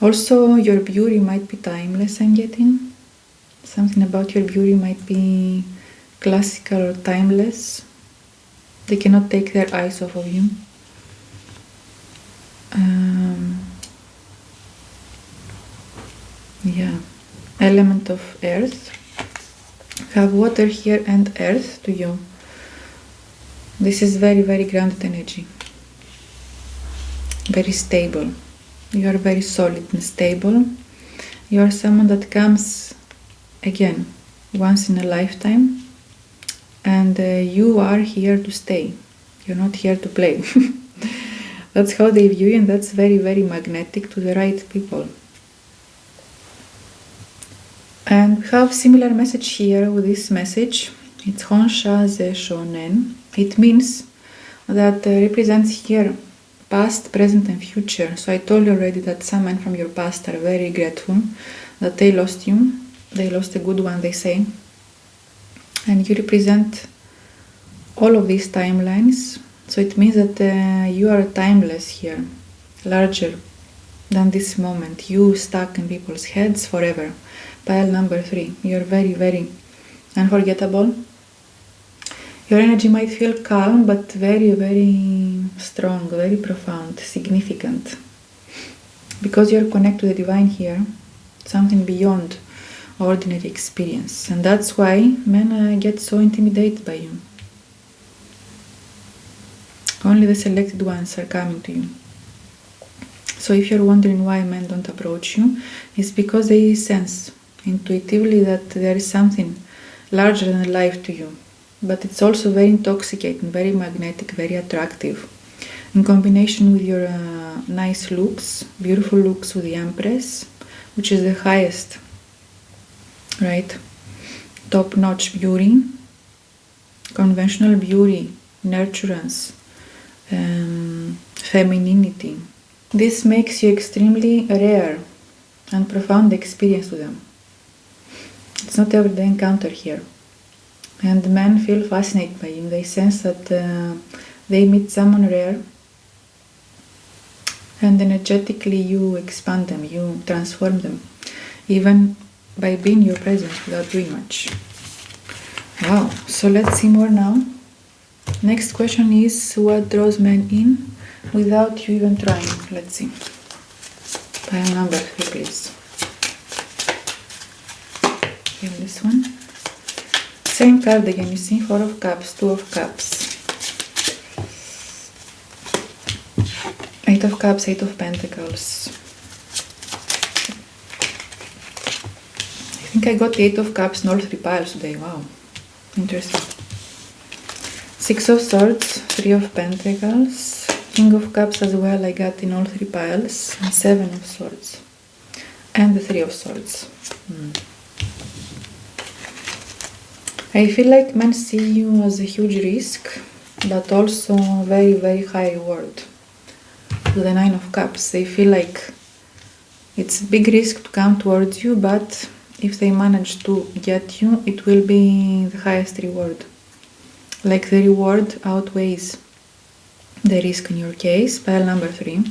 Also, your beauty might be timeless, I'm getting. Something about your beauty might be classical or timeless. They cannot take their eyes off of you. Yeah. Element of earth. Have water here and earth to you. This is very, very grounded energy. Very stable. You are very solid and stable. You are someone that comes again once in a lifetime, and you are here to stay. You're not here to play. That's how they view you, and that's very, very magnetic to the right people. And we have similar message here with this message. It's Honsha Ze Shonen. It means that represents here past, present and future. So I told you already that some men from your past are very regretful that they lost you. They lost a good one, they say. And you represent all of these timelines. So it means that you are timeless here, larger than this moment. You stuck in people's heads forever. Pile number 3. You're very, very unforgettable. Your energy might feel calm, but very, very strong, very profound, significant. Because you're connected to the divine here, something beyond ordinary experience. And that's why men get so intimidated by you. Only the selected ones are coming to you. So if you're wondering why men don't approach you, it's because they sense intuitively that there is something larger than life to you. But it's also very intoxicating, very magnetic, very attractive. In combination with your nice looks, beautiful looks with the Empress, which is the highest, right? Top-notch beauty, conventional beauty, nurturance, femininity. This makes you extremely rare and profound experience with them. It's not everyday encounter here. And men feel fascinated by you. They sense that they meet someone rare, and energetically you expand them, you transform them, even by being your presence without doing much. Wow, so let's see more now. Next question is, what draws men in without you even trying? Let's see. Pile number 3, please. Okay, this one. Same card again, you see, 4 of Cups, 2 of Cups, 8 of Cups, 8 of Pentacles. I think I got the 8 of Cups in all 3 piles today. Wow, interesting. 6 of Swords, 3 of Pentacles, King of Cups as well, I got in all 3 piles, and 7 of Swords, and the 3 of Swords. I feel like men see you as a huge risk, but also very, very high reward. To the 9 of Cups, they feel like it's a big risk to come towards you, but if they manage to get you, it will be the highest reward. Like the reward outweighs the risk in your case. Pile number 3.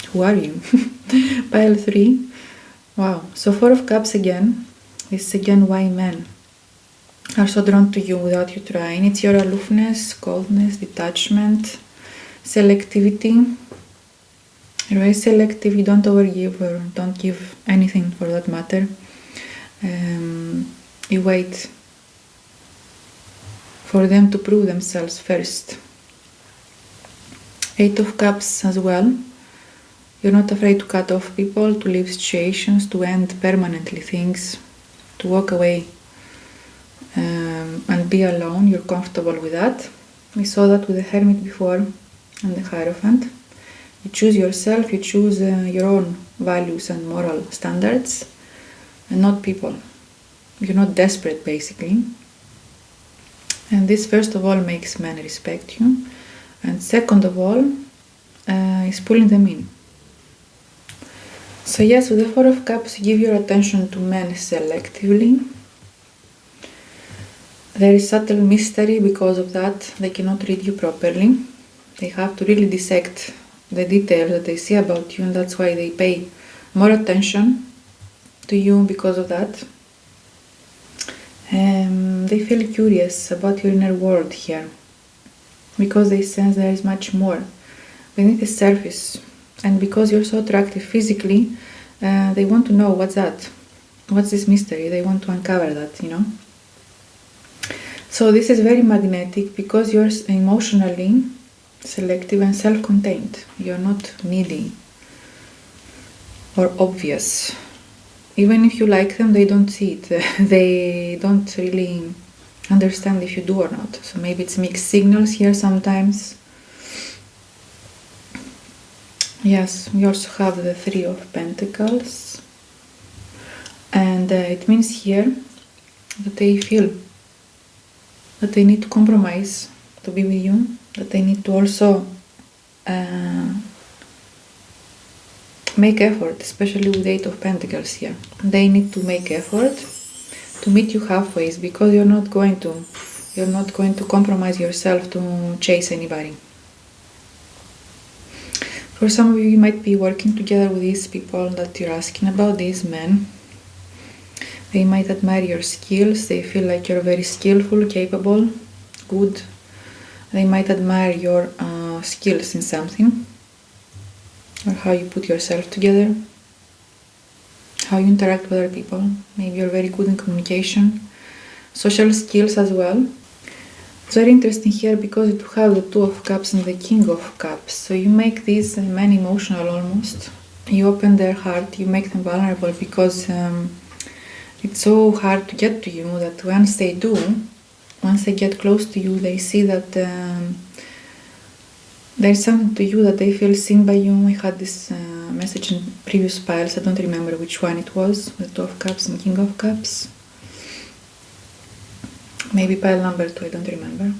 Who are you? Pile 3. Wow. So 4 of Cups again. This is again why men are so drawn to you without you trying. It's your aloofness, coldness, detachment, selectivity. You're very selective, you don't overgive or don't give anything for that matter. You wait for them to prove themselves first. 8 of Cups as well. You're not afraid to cut off people, to leave situations, to end permanently things, to walk away and be alone. You're comfortable with that. We saw that with the Hermit before and the Hierophant. You choose yourself, you choose your own values and moral standards, and not people. You're not desperate, basically. And this, first of all, makes men respect you. And second of all, is pulling them in. So yes, with the 4 of Cups, you give your attention to men selectively. There is subtle mystery because of that. They cannot read you properly. They have to really dissect the details that they see about you, and that's why they pay more attention to you because of that. They feel curious about your inner world here, because they sense there is much more beneath the surface. And because you're so attractive physically, they want to know what's that. What's this mystery? They want to uncover that, you know. So this is very magnetic because you're emotionally selective and self-contained. You're not needy or obvious. Even if you like them, they don't see it. They don't really understand if you do or not. So maybe it's mixed signals here sometimes. Yes, we also have the 3 of Pentacles. And it means here that they feel that they need to compromise to be with you, that they need to also make effort, especially with 8 of Pentacles here. They need to make effort to meet you halfway, because you're not going to compromise yourself to chase anybody. For some of you, you might be working together with these people that you're asking about, these men. They might admire your skills. They feel like you're very skillful, capable, good. They might admire your skills in something, or how you put yourself together, how you interact with other people. Maybe you're very good in communication, social skills as well. It's very interesting here because you have the 2 of Cups and the King of Cups. So you make these men emotional almost. You open their heart, you make them vulnerable, because it's so hard to get to you that once they get close to you, they see that there's something to you, that they feel seen by you. I had this message in previous piles, I don't remember which one it was, the 2 of Cups and King of Cups. Maybe pile number 2, I don't remember.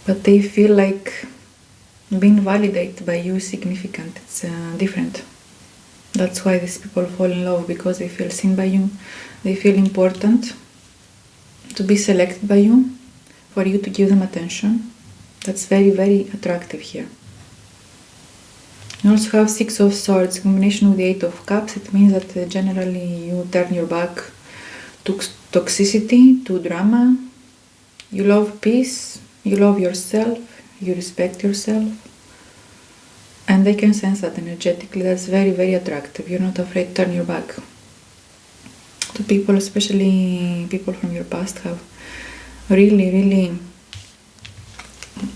But they feel like being validated by you is significant, it's different. That's why these people fall in love, because they feel seen by you. They feel important to be selected by you, for you to give them attention. That's very, very attractive here. You also have Six of Swords, combination with the Eight of Cups. It means that generally you turn your back to toxicity, to drama. You love peace, you love yourself, you respect yourself. And I can sense that energetically. That's very, very attractive. You're not afraid to turn your back to people, especially people from your past have really, really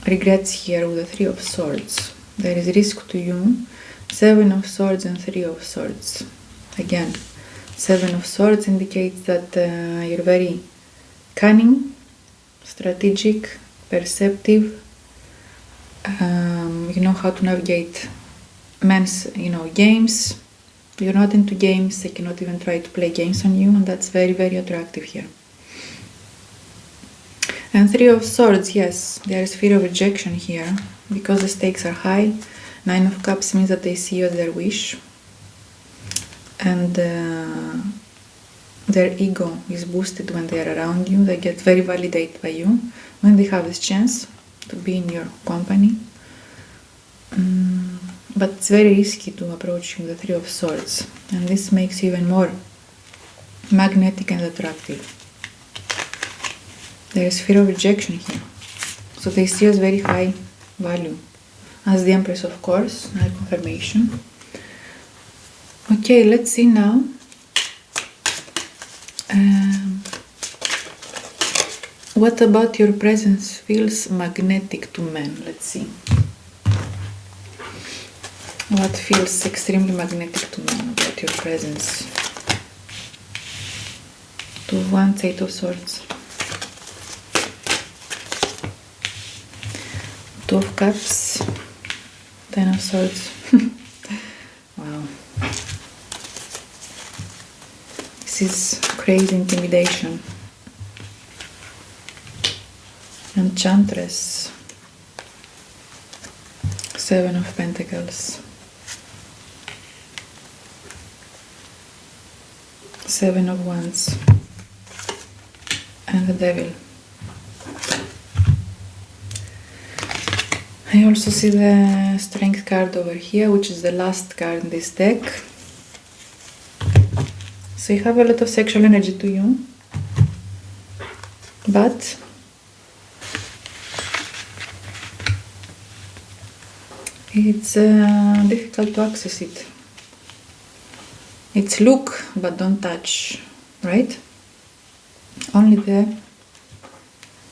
regrets here with the Three of Swords. There is risk to you. Seven of Swords and Three of Swords. Again, Seven of Swords indicates that you're very cunning, strategic, perceptive. You know how to navigate men's, games. You're not into games. They cannot even try to play games on you, and that's very, very attractive here. And Three of Swords, yes, there is fear of rejection here because the stakes are high. Nine of Cups means that they see you as their wish, and their ego is boosted when they are around you. They get very validated by you when they have this chance to be in your company. But it's very risky to approach you with the Three of Swords, and this makes you even more magnetic and attractive. There is fear of rejection here, so they see you as very high value. As the Empress, of course, high confirmation. Okay, let's see now. What about your presence feels magnetic to men? Let's see. What feels extremely magnetic to men about your presence? Two of Wands, Eight of Swords. Two of Cups, Ten of Swords. Wow. This is crazy intimidation. Enchantress. Seven of Pentacles. Seven of Wands. And the Devil. I also see the Strength card over here, which is the last card in this deck. So you have a lot of sexual energy to you, but it's difficult to access it. It's look, but don't touch, right? Only the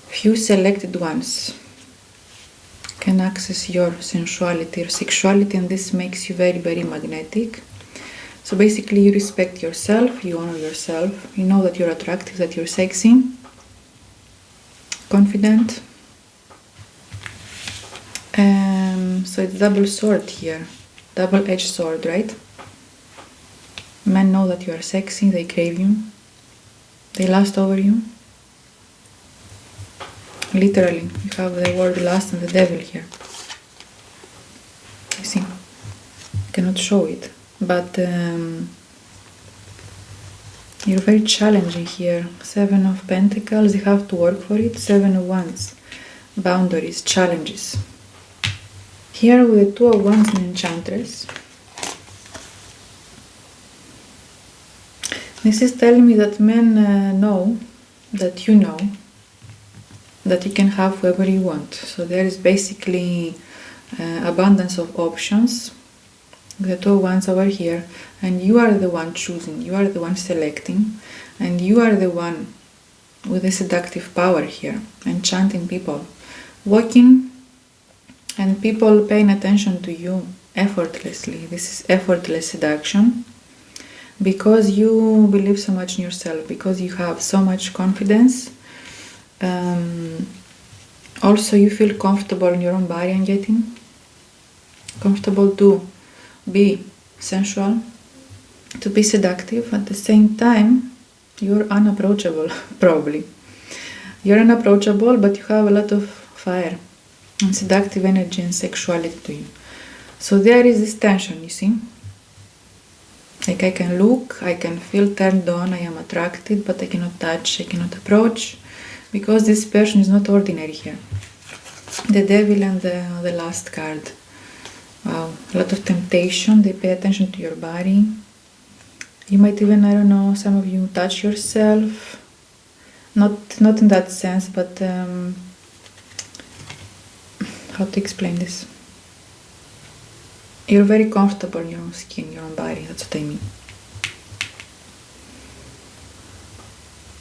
few selected ones can access your sensuality or sexuality, and this makes you very, very magnetic. So basically you respect yourself, you honor yourself, you know that you're attractive, that you're sexy, confident. So it's double sword here, double-edged sword, right? Men know that you are sexy, they crave you, they lust over you. Literally, you have the word lust and the devil here. You see, I cannot show it, but you're very challenging here. Seven of Pentacles, you have to work for it. Seven of Wands, boundaries, challenges. Here with the Two of Wands and Enchantress, this is telling me that men know that you know that you can have whoever you want. So there is basically abundance of options. The Two of Wands over here, and you are the one choosing, you are the one selecting, and you are the one with the seductive power here, enchanting people, walking and people paying attention to you effortlessly. This is effortless seduction because you believe so much in yourself, because you have so much confidence. Also you feel comfortable in your own body, and getting comfortable to be sensual, to be seductive. At the same time you're unapproachable. Probably you're unapproachable, but you have a lot of fire and seductive energy and sexuality to you. So there is this tension, you see, like I can look, I can feel turned on, I am attracted, but I cannot touch, I cannot approach, because this person is not ordinary here. The Devil and the last card Wow, a lot of temptation. They pay attention to your body. You might even, I don't know, some of you touch yourself. Not in that sense, but how to explain this? You're very comfortable in your own skin, your own body. That's what I mean.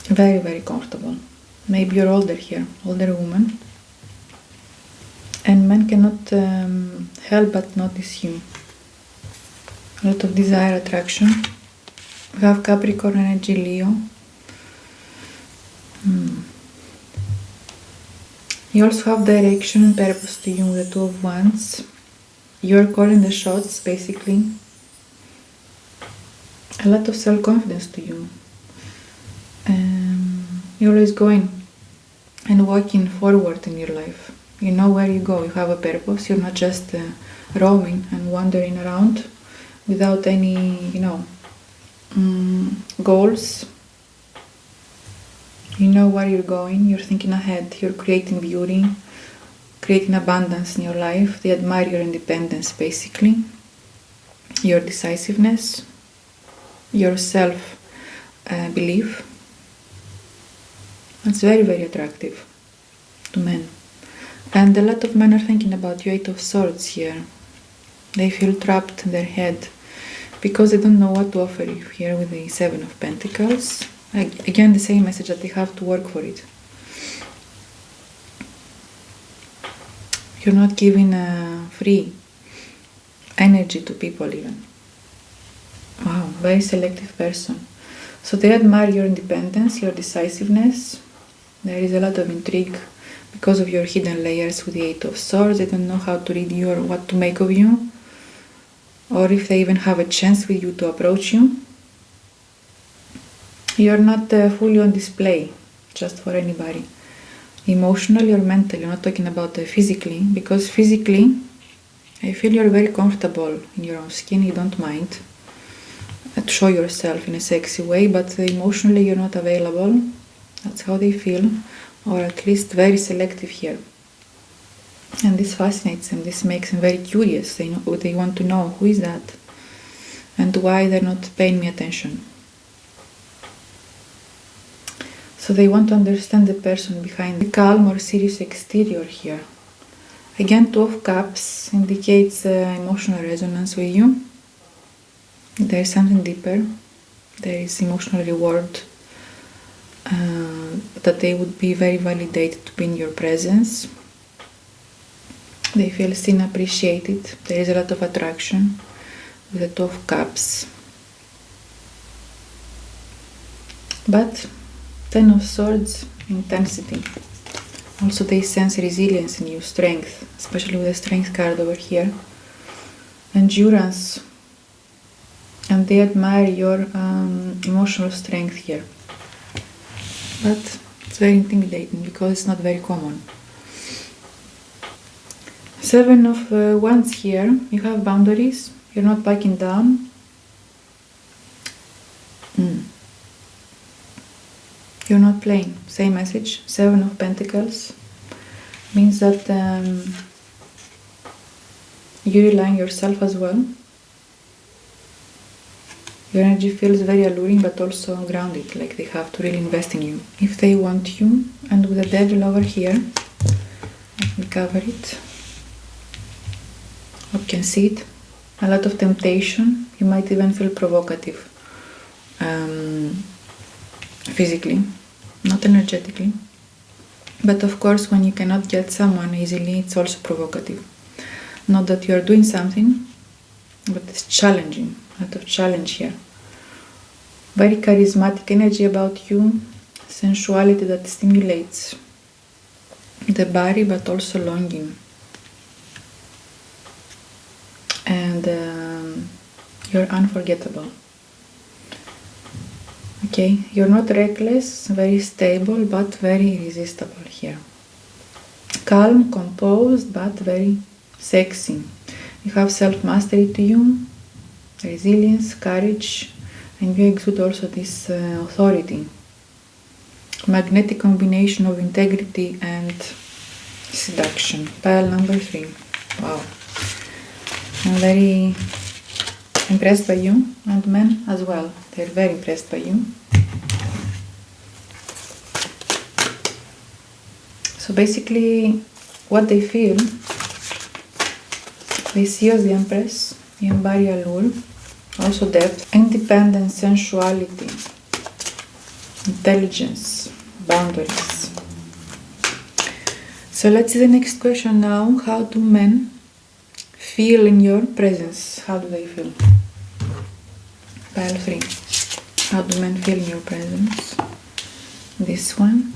Very, very comfortable. Maybe you're older here, older woman. And men cannot help but notice you. A lot of desire, attraction. We have Capricorn energy, Leo. You also have direction and purpose to you, the Two of Wands. You're calling the shots, basically. A lot of self-confidence to you. You're always going and walking forward in your life. You know where you go. You have a purpose. You're not just roaming and wandering around without any, goals. You know where you're going. You're thinking ahead. You're creating beauty, creating abundance in your life. They admire your independence, basically. Your decisiveness, your self-belief. It's very, very attractive to men. And a lot of men are thinking about you, Eight of Swords here. They feel trapped in their head because they don't know what to offer you here with the Seven of Pentacles. Again, the same message that they have to work for it. You're not giving free energy to people even. Wow, very selective person. So they admire your independence, your decisiveness. There is a lot of intrigue because of your hidden layers with the Eight of Swords. They don't know how to read you or what to make of you, or if they even have a chance with you to approach you. You're not fully on display just for anybody. Emotionally or mentally, I'm not talking about physically, because physically I feel you're very comfortable in your own skin. You don't mind to show yourself in a sexy way, but emotionally you're not available. That's how they feel, or at least very selective here. And this fascinates them. This makes them very curious. They want to know who is that and why they're not paying me attention. So they want to understand the person behind the calm or serious exterior here. Again, Two of Cups indicates emotional resonance with you. There is something deeper. There is emotional reward. That they would be very validated to be in your presence. They feel seen, appreciated. There is a lot of attraction with the Two of Cups. But Ten of Swords, intensity. Also they sense resilience in you, strength, especially with the Strength card over here. Endurance. And they admire your emotional strength here. But it's very intimidating because it's not very common. Seven of Wands here. You have boundaries. You're not backing down. You're not playing. Same message. Seven of Pentacles means that you rely on yourself as well. Your energy feels very alluring, but also grounded, like they have to really invest in you if they want you. And with the Devil over here, let me cover it. Hope you can see it. A lot of temptation. You might even feel provocative, physically, not energetically. But of course, when you cannot get someone easily, it's also provocative. Not that you are doing something, but it's challenging. A lot of challenge here. Very charismatic energy about you. Sensuality that stimulates the body, but also longing. And you're unforgettable. Okay, you're not reckless, very stable, but very irresistible here. Calm, composed, but very sexy. You have self-mastery to you, resilience, courage, and you exude also this authority. Magnetic combination of integrity and seduction. Pile number 3. Wow. I'm very impressed by you, and men as well. They're very impressed by you. So basically, what they feel, they see as the Empress, you embody allure, also depth, independence, sensuality, intelligence, boundaries. So let's see the next question now. How do men feel in your presence? How do they feel? Pile 3. How do men feel in your presence? This one.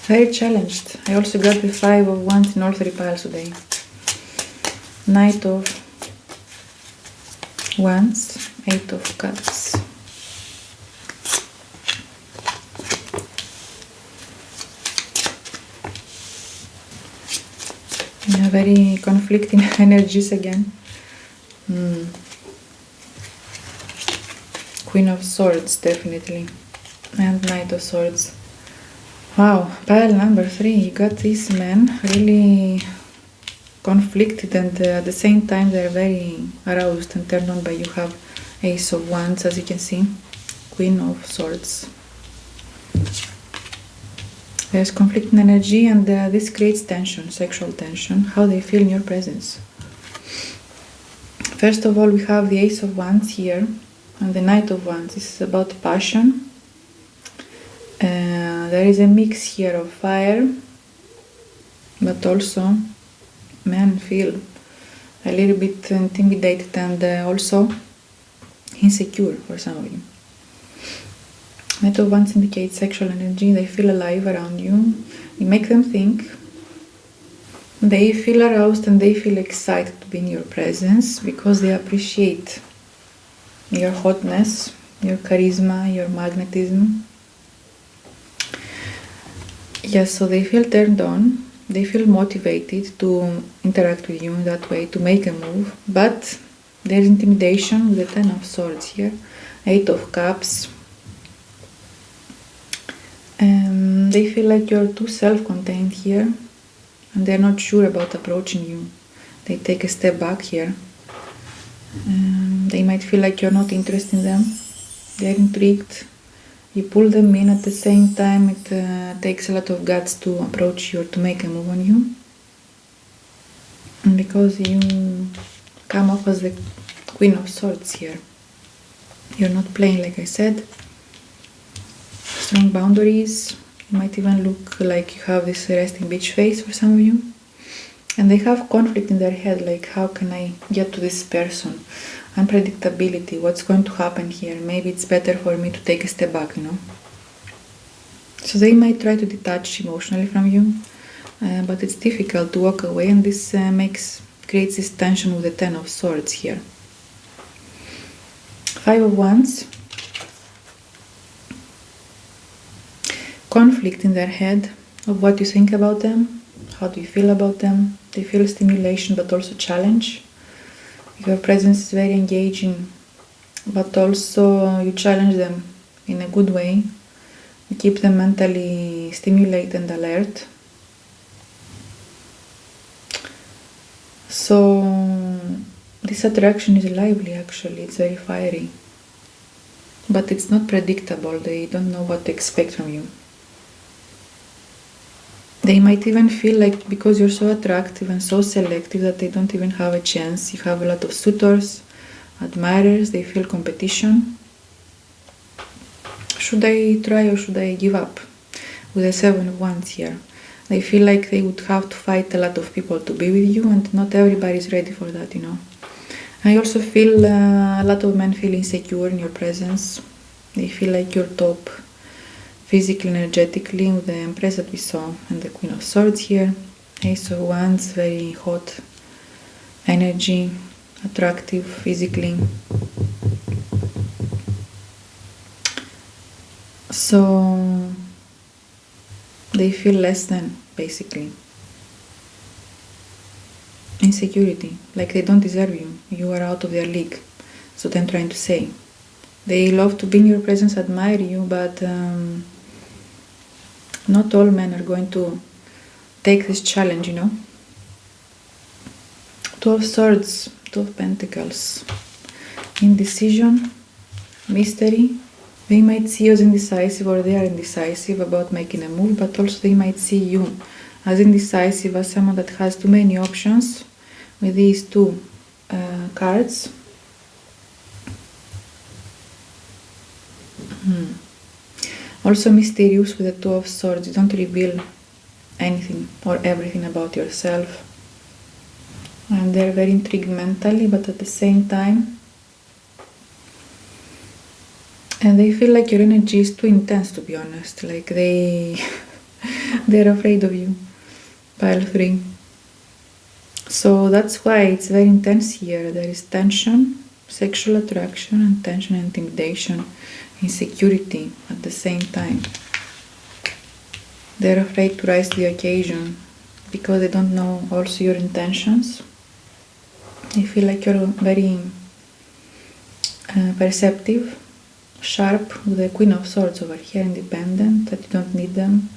Very challenged. I also got the 5 of Wands in all 3 piles today. Knight of Wands, 8 of Cups. Yeah, very conflicting energies again. Queen of Swords, definitely. And Knight of Swords. Wow, pile number 3. You got these men really conflicted, and at the same time they're very aroused and turned on by you. Have Ace of Wands, as you can see. Queen of Swords. There's conflicting energy, and this creates tension, sexual tension. How they feel in your presence. First of all, we have the Ace of Wands here, and the Knight of Wands. This is about passion. There is a mix here of fire, but also men feel a little bit intimidated and also insecure for some of you. Knight of Wands indicates sexual energy. They feel alive around you. You make them think. They feel aroused and they feel excited to be in your presence because they appreciate your hotness, your charisma, your magnetism. Yes, so they feel turned on. They feel motivated to interact with you in that way, to make a move. But there's intimidation with the 10 of Swords here. 8 of Cups. They feel like you're too self-contained here, and they're not sure about approaching you. They take a step back here. They might feel like you're not interested in them. They're intrigued. You pull them in. At the same time, it takes a lot of guts to approach you or to make a move on you. And because you come off as the Queen of Swords here, you're not playing, like I said. Strong boundaries. You might even look like you have this resting bitch face for some of you. And they have conflict in their head, like, how can I get to this person? Unpredictability, what's going to happen here? Maybe it's better for me to take a step back, you know. So they might try to detach emotionally from you, but it's difficult to walk away, and this creates this tension with the 10 of Swords here. 5 of Wands. Conflict in their head of what you think about them, how do you feel about them. They feel stimulation but also challenge. Your presence is very engaging, but also you challenge them in a good way. You keep them mentally stimulated and alert. So this attraction is lively, actually. It's very fiery, but it's not predictable. They don't know what to expect from you. They might even feel like, because you're so attractive and so selective, that they don't even have a chance. You have a lot of suitors, admirers. They feel competition. Should I try or should I give up? With the 7 of Wands here, they feel like they would have to fight a lot of people to be with you, and not everybody is ready for that, you know. I also feel a lot of men feel insecure in your presence. They feel like you're top physically, energetically, with the Empress that we saw, and the Queen of Swords here. Ace of Wands, very hot energy, attractive physically. So they feel less than, basically. Insecurity, like they don't deserve you. You are out of their league. That's what I'm trying to say. They love to be in your presence, admire you, but Not all men are going to take this challenge, you know. 2 of Swords, 2 of Pentacles, indecision, mystery. They might see you as indecisive, or they are indecisive about making a move, but also they might see you as indecisive, as someone that has too many options with these 2 cards. Also mysterious with the 2 of Swords. You don't reveal anything or everything about yourself. And they're very intrigued mentally, but at the same time, and they feel like your energy is too intense, to be honest. Like they're afraid of you. Pile 3. So that's why it's very intense here. There is tension, sexual attraction, and tension and intimidation, insecurity at the same time. They're afraid to rise to the occasion because they don't know also your intentions. They feel like you're very perceptive, sharp, with the Queen of Swords over here, independent, that you don't need them,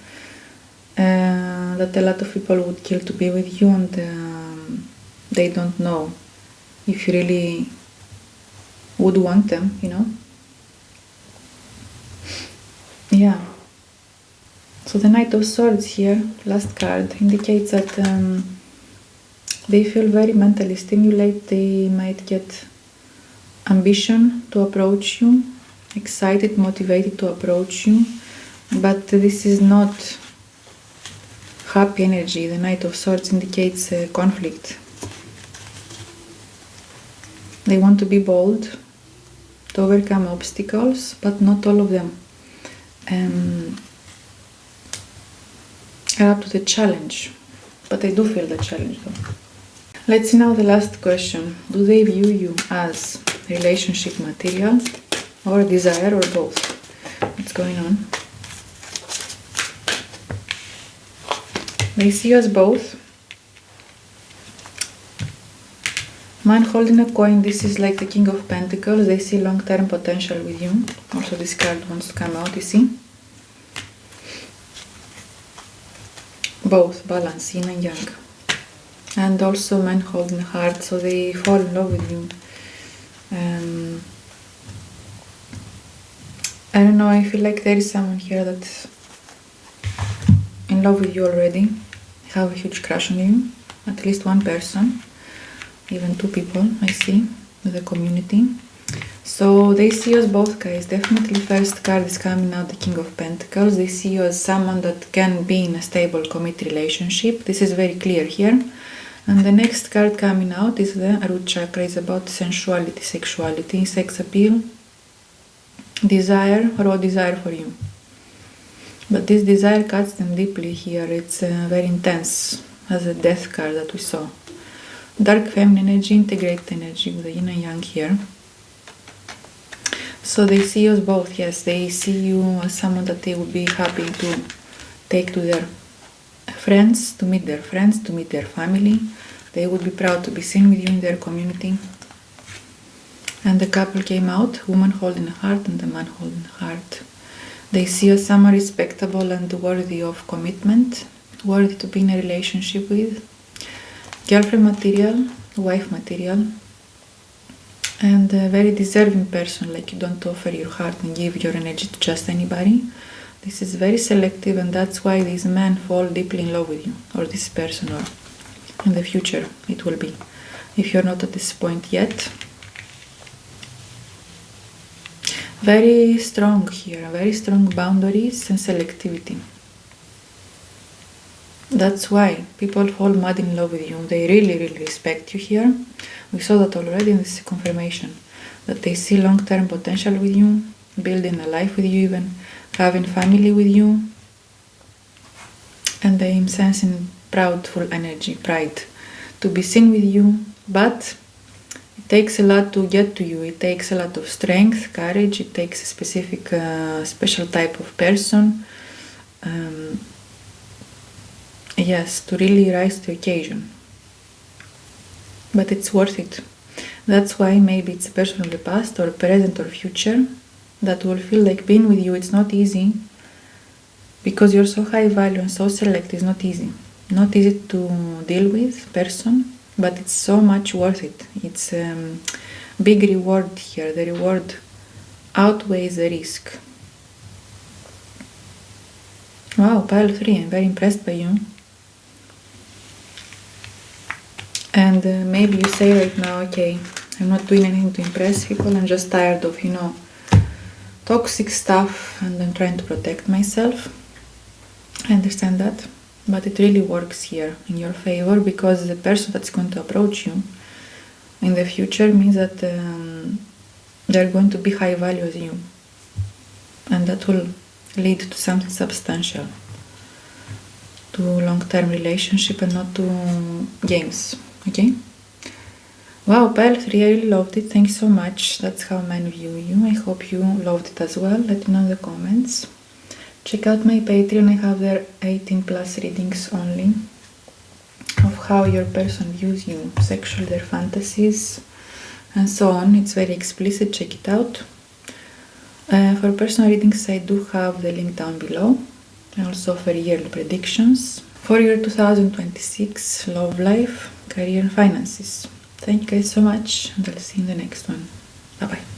that a lot of people would kill to be with you, and they don't know if you really would want them, you know. Yeah. So the Knight of Swords here, last card, indicates that they feel very mentally stimulated. They might get ambition to approach you, excited, motivated to approach you, but this is not happy energy. The Knight of Swords indicates conflict. They want to be bold, to overcome obstacles, but not all of them are up to the challenge. But I do feel the challenge though. Let's see now the last question. Do they view you as relationship material or desire, or both? What's going on? They see you as both. Man holding a coin, this is like the King of Pentacles. They see long-term potential with you. Also this card wants to come out, you see. Both, balance, yin and yang. And also man holding a heart, so they fall in love with you. I don't know, I feel like there is someone here that's in love with you already. Have a huge crush on you. At least one person. Even 2 people, I see, with the community. So they see you as both, guys. Definitely first card is coming out, the King of Pentacles. They see you as someone that can be in a stable, committed relationship. This is very clear here. And the next card coming out is the root chakra. It's about sensuality, sexuality, sex appeal, desire, raw desire for you. But this desire cuts them deeply here. It's very intense, as a death card that we saw. Dark feminine energy, integrated energy with the yin and yang here. So they see you as both, yes. They see you as someone that they would be happy to take to their friends, to meet their friends, to meet their family. They would be proud to be seen with you in their community. And the couple came out, woman holding a heart and the man holding a heart. They see you as someone respectable and worthy of commitment, worthy to be in a relationship with. Girlfriend material, wife material, and a very deserving person, like you don't offer your heart and give your energy to just anybody. This is very selective, and that's why these men fall deeply in love with you, or this person, or in the future it will be, if you're not at this point yet. Very strong here, very strong boundaries and selectivity. That's why people fall mad in love with you. They really, really respect you here. We saw that already, and this is a confirmation that they see long-term potential with you, building a life with you, even having family with you. And they am sensing proudful energy, pride, to be seen with you. But it takes a lot to get to you. It takes a lot of strength, courage. It takes a specific, special type of person. Yes, to really rise to the occasion. But it's worth it. That's why maybe it's a person of the past or present or future that will feel like being with you. It's not easy. because you're so high value and so select is not easy. Not easy to deal with person, but it's so much worth it. It's big reward here. The reward outweighs the risk. Wow, pile 3, I'm very impressed by you. And maybe you say right now, okay, I'm not doing anything to impress people, I'm just tired of, toxic stuff, and I'm trying to protect myself. I understand that, but it really works here in your favor, because the person that's going to approach you in the future means that they're going to be high value as you, and that will lead to something substantial, to long-term relationship and not to games. Okay? Wow, pile 3, I really loved it. Thanks so much. That's how men view you. I hope you loved it as well. Let me know in the comments. Check out my Patreon. I have there 18+ readings only of how your person views you sexually, their fantasies, and so on. It's very explicit. Check it out. For personal readings, I do have the link down below. I also offer yearly predictions for your 2026 love life, career, and finances. Thank you guys so much, and I'll see you in the next one. Bye bye.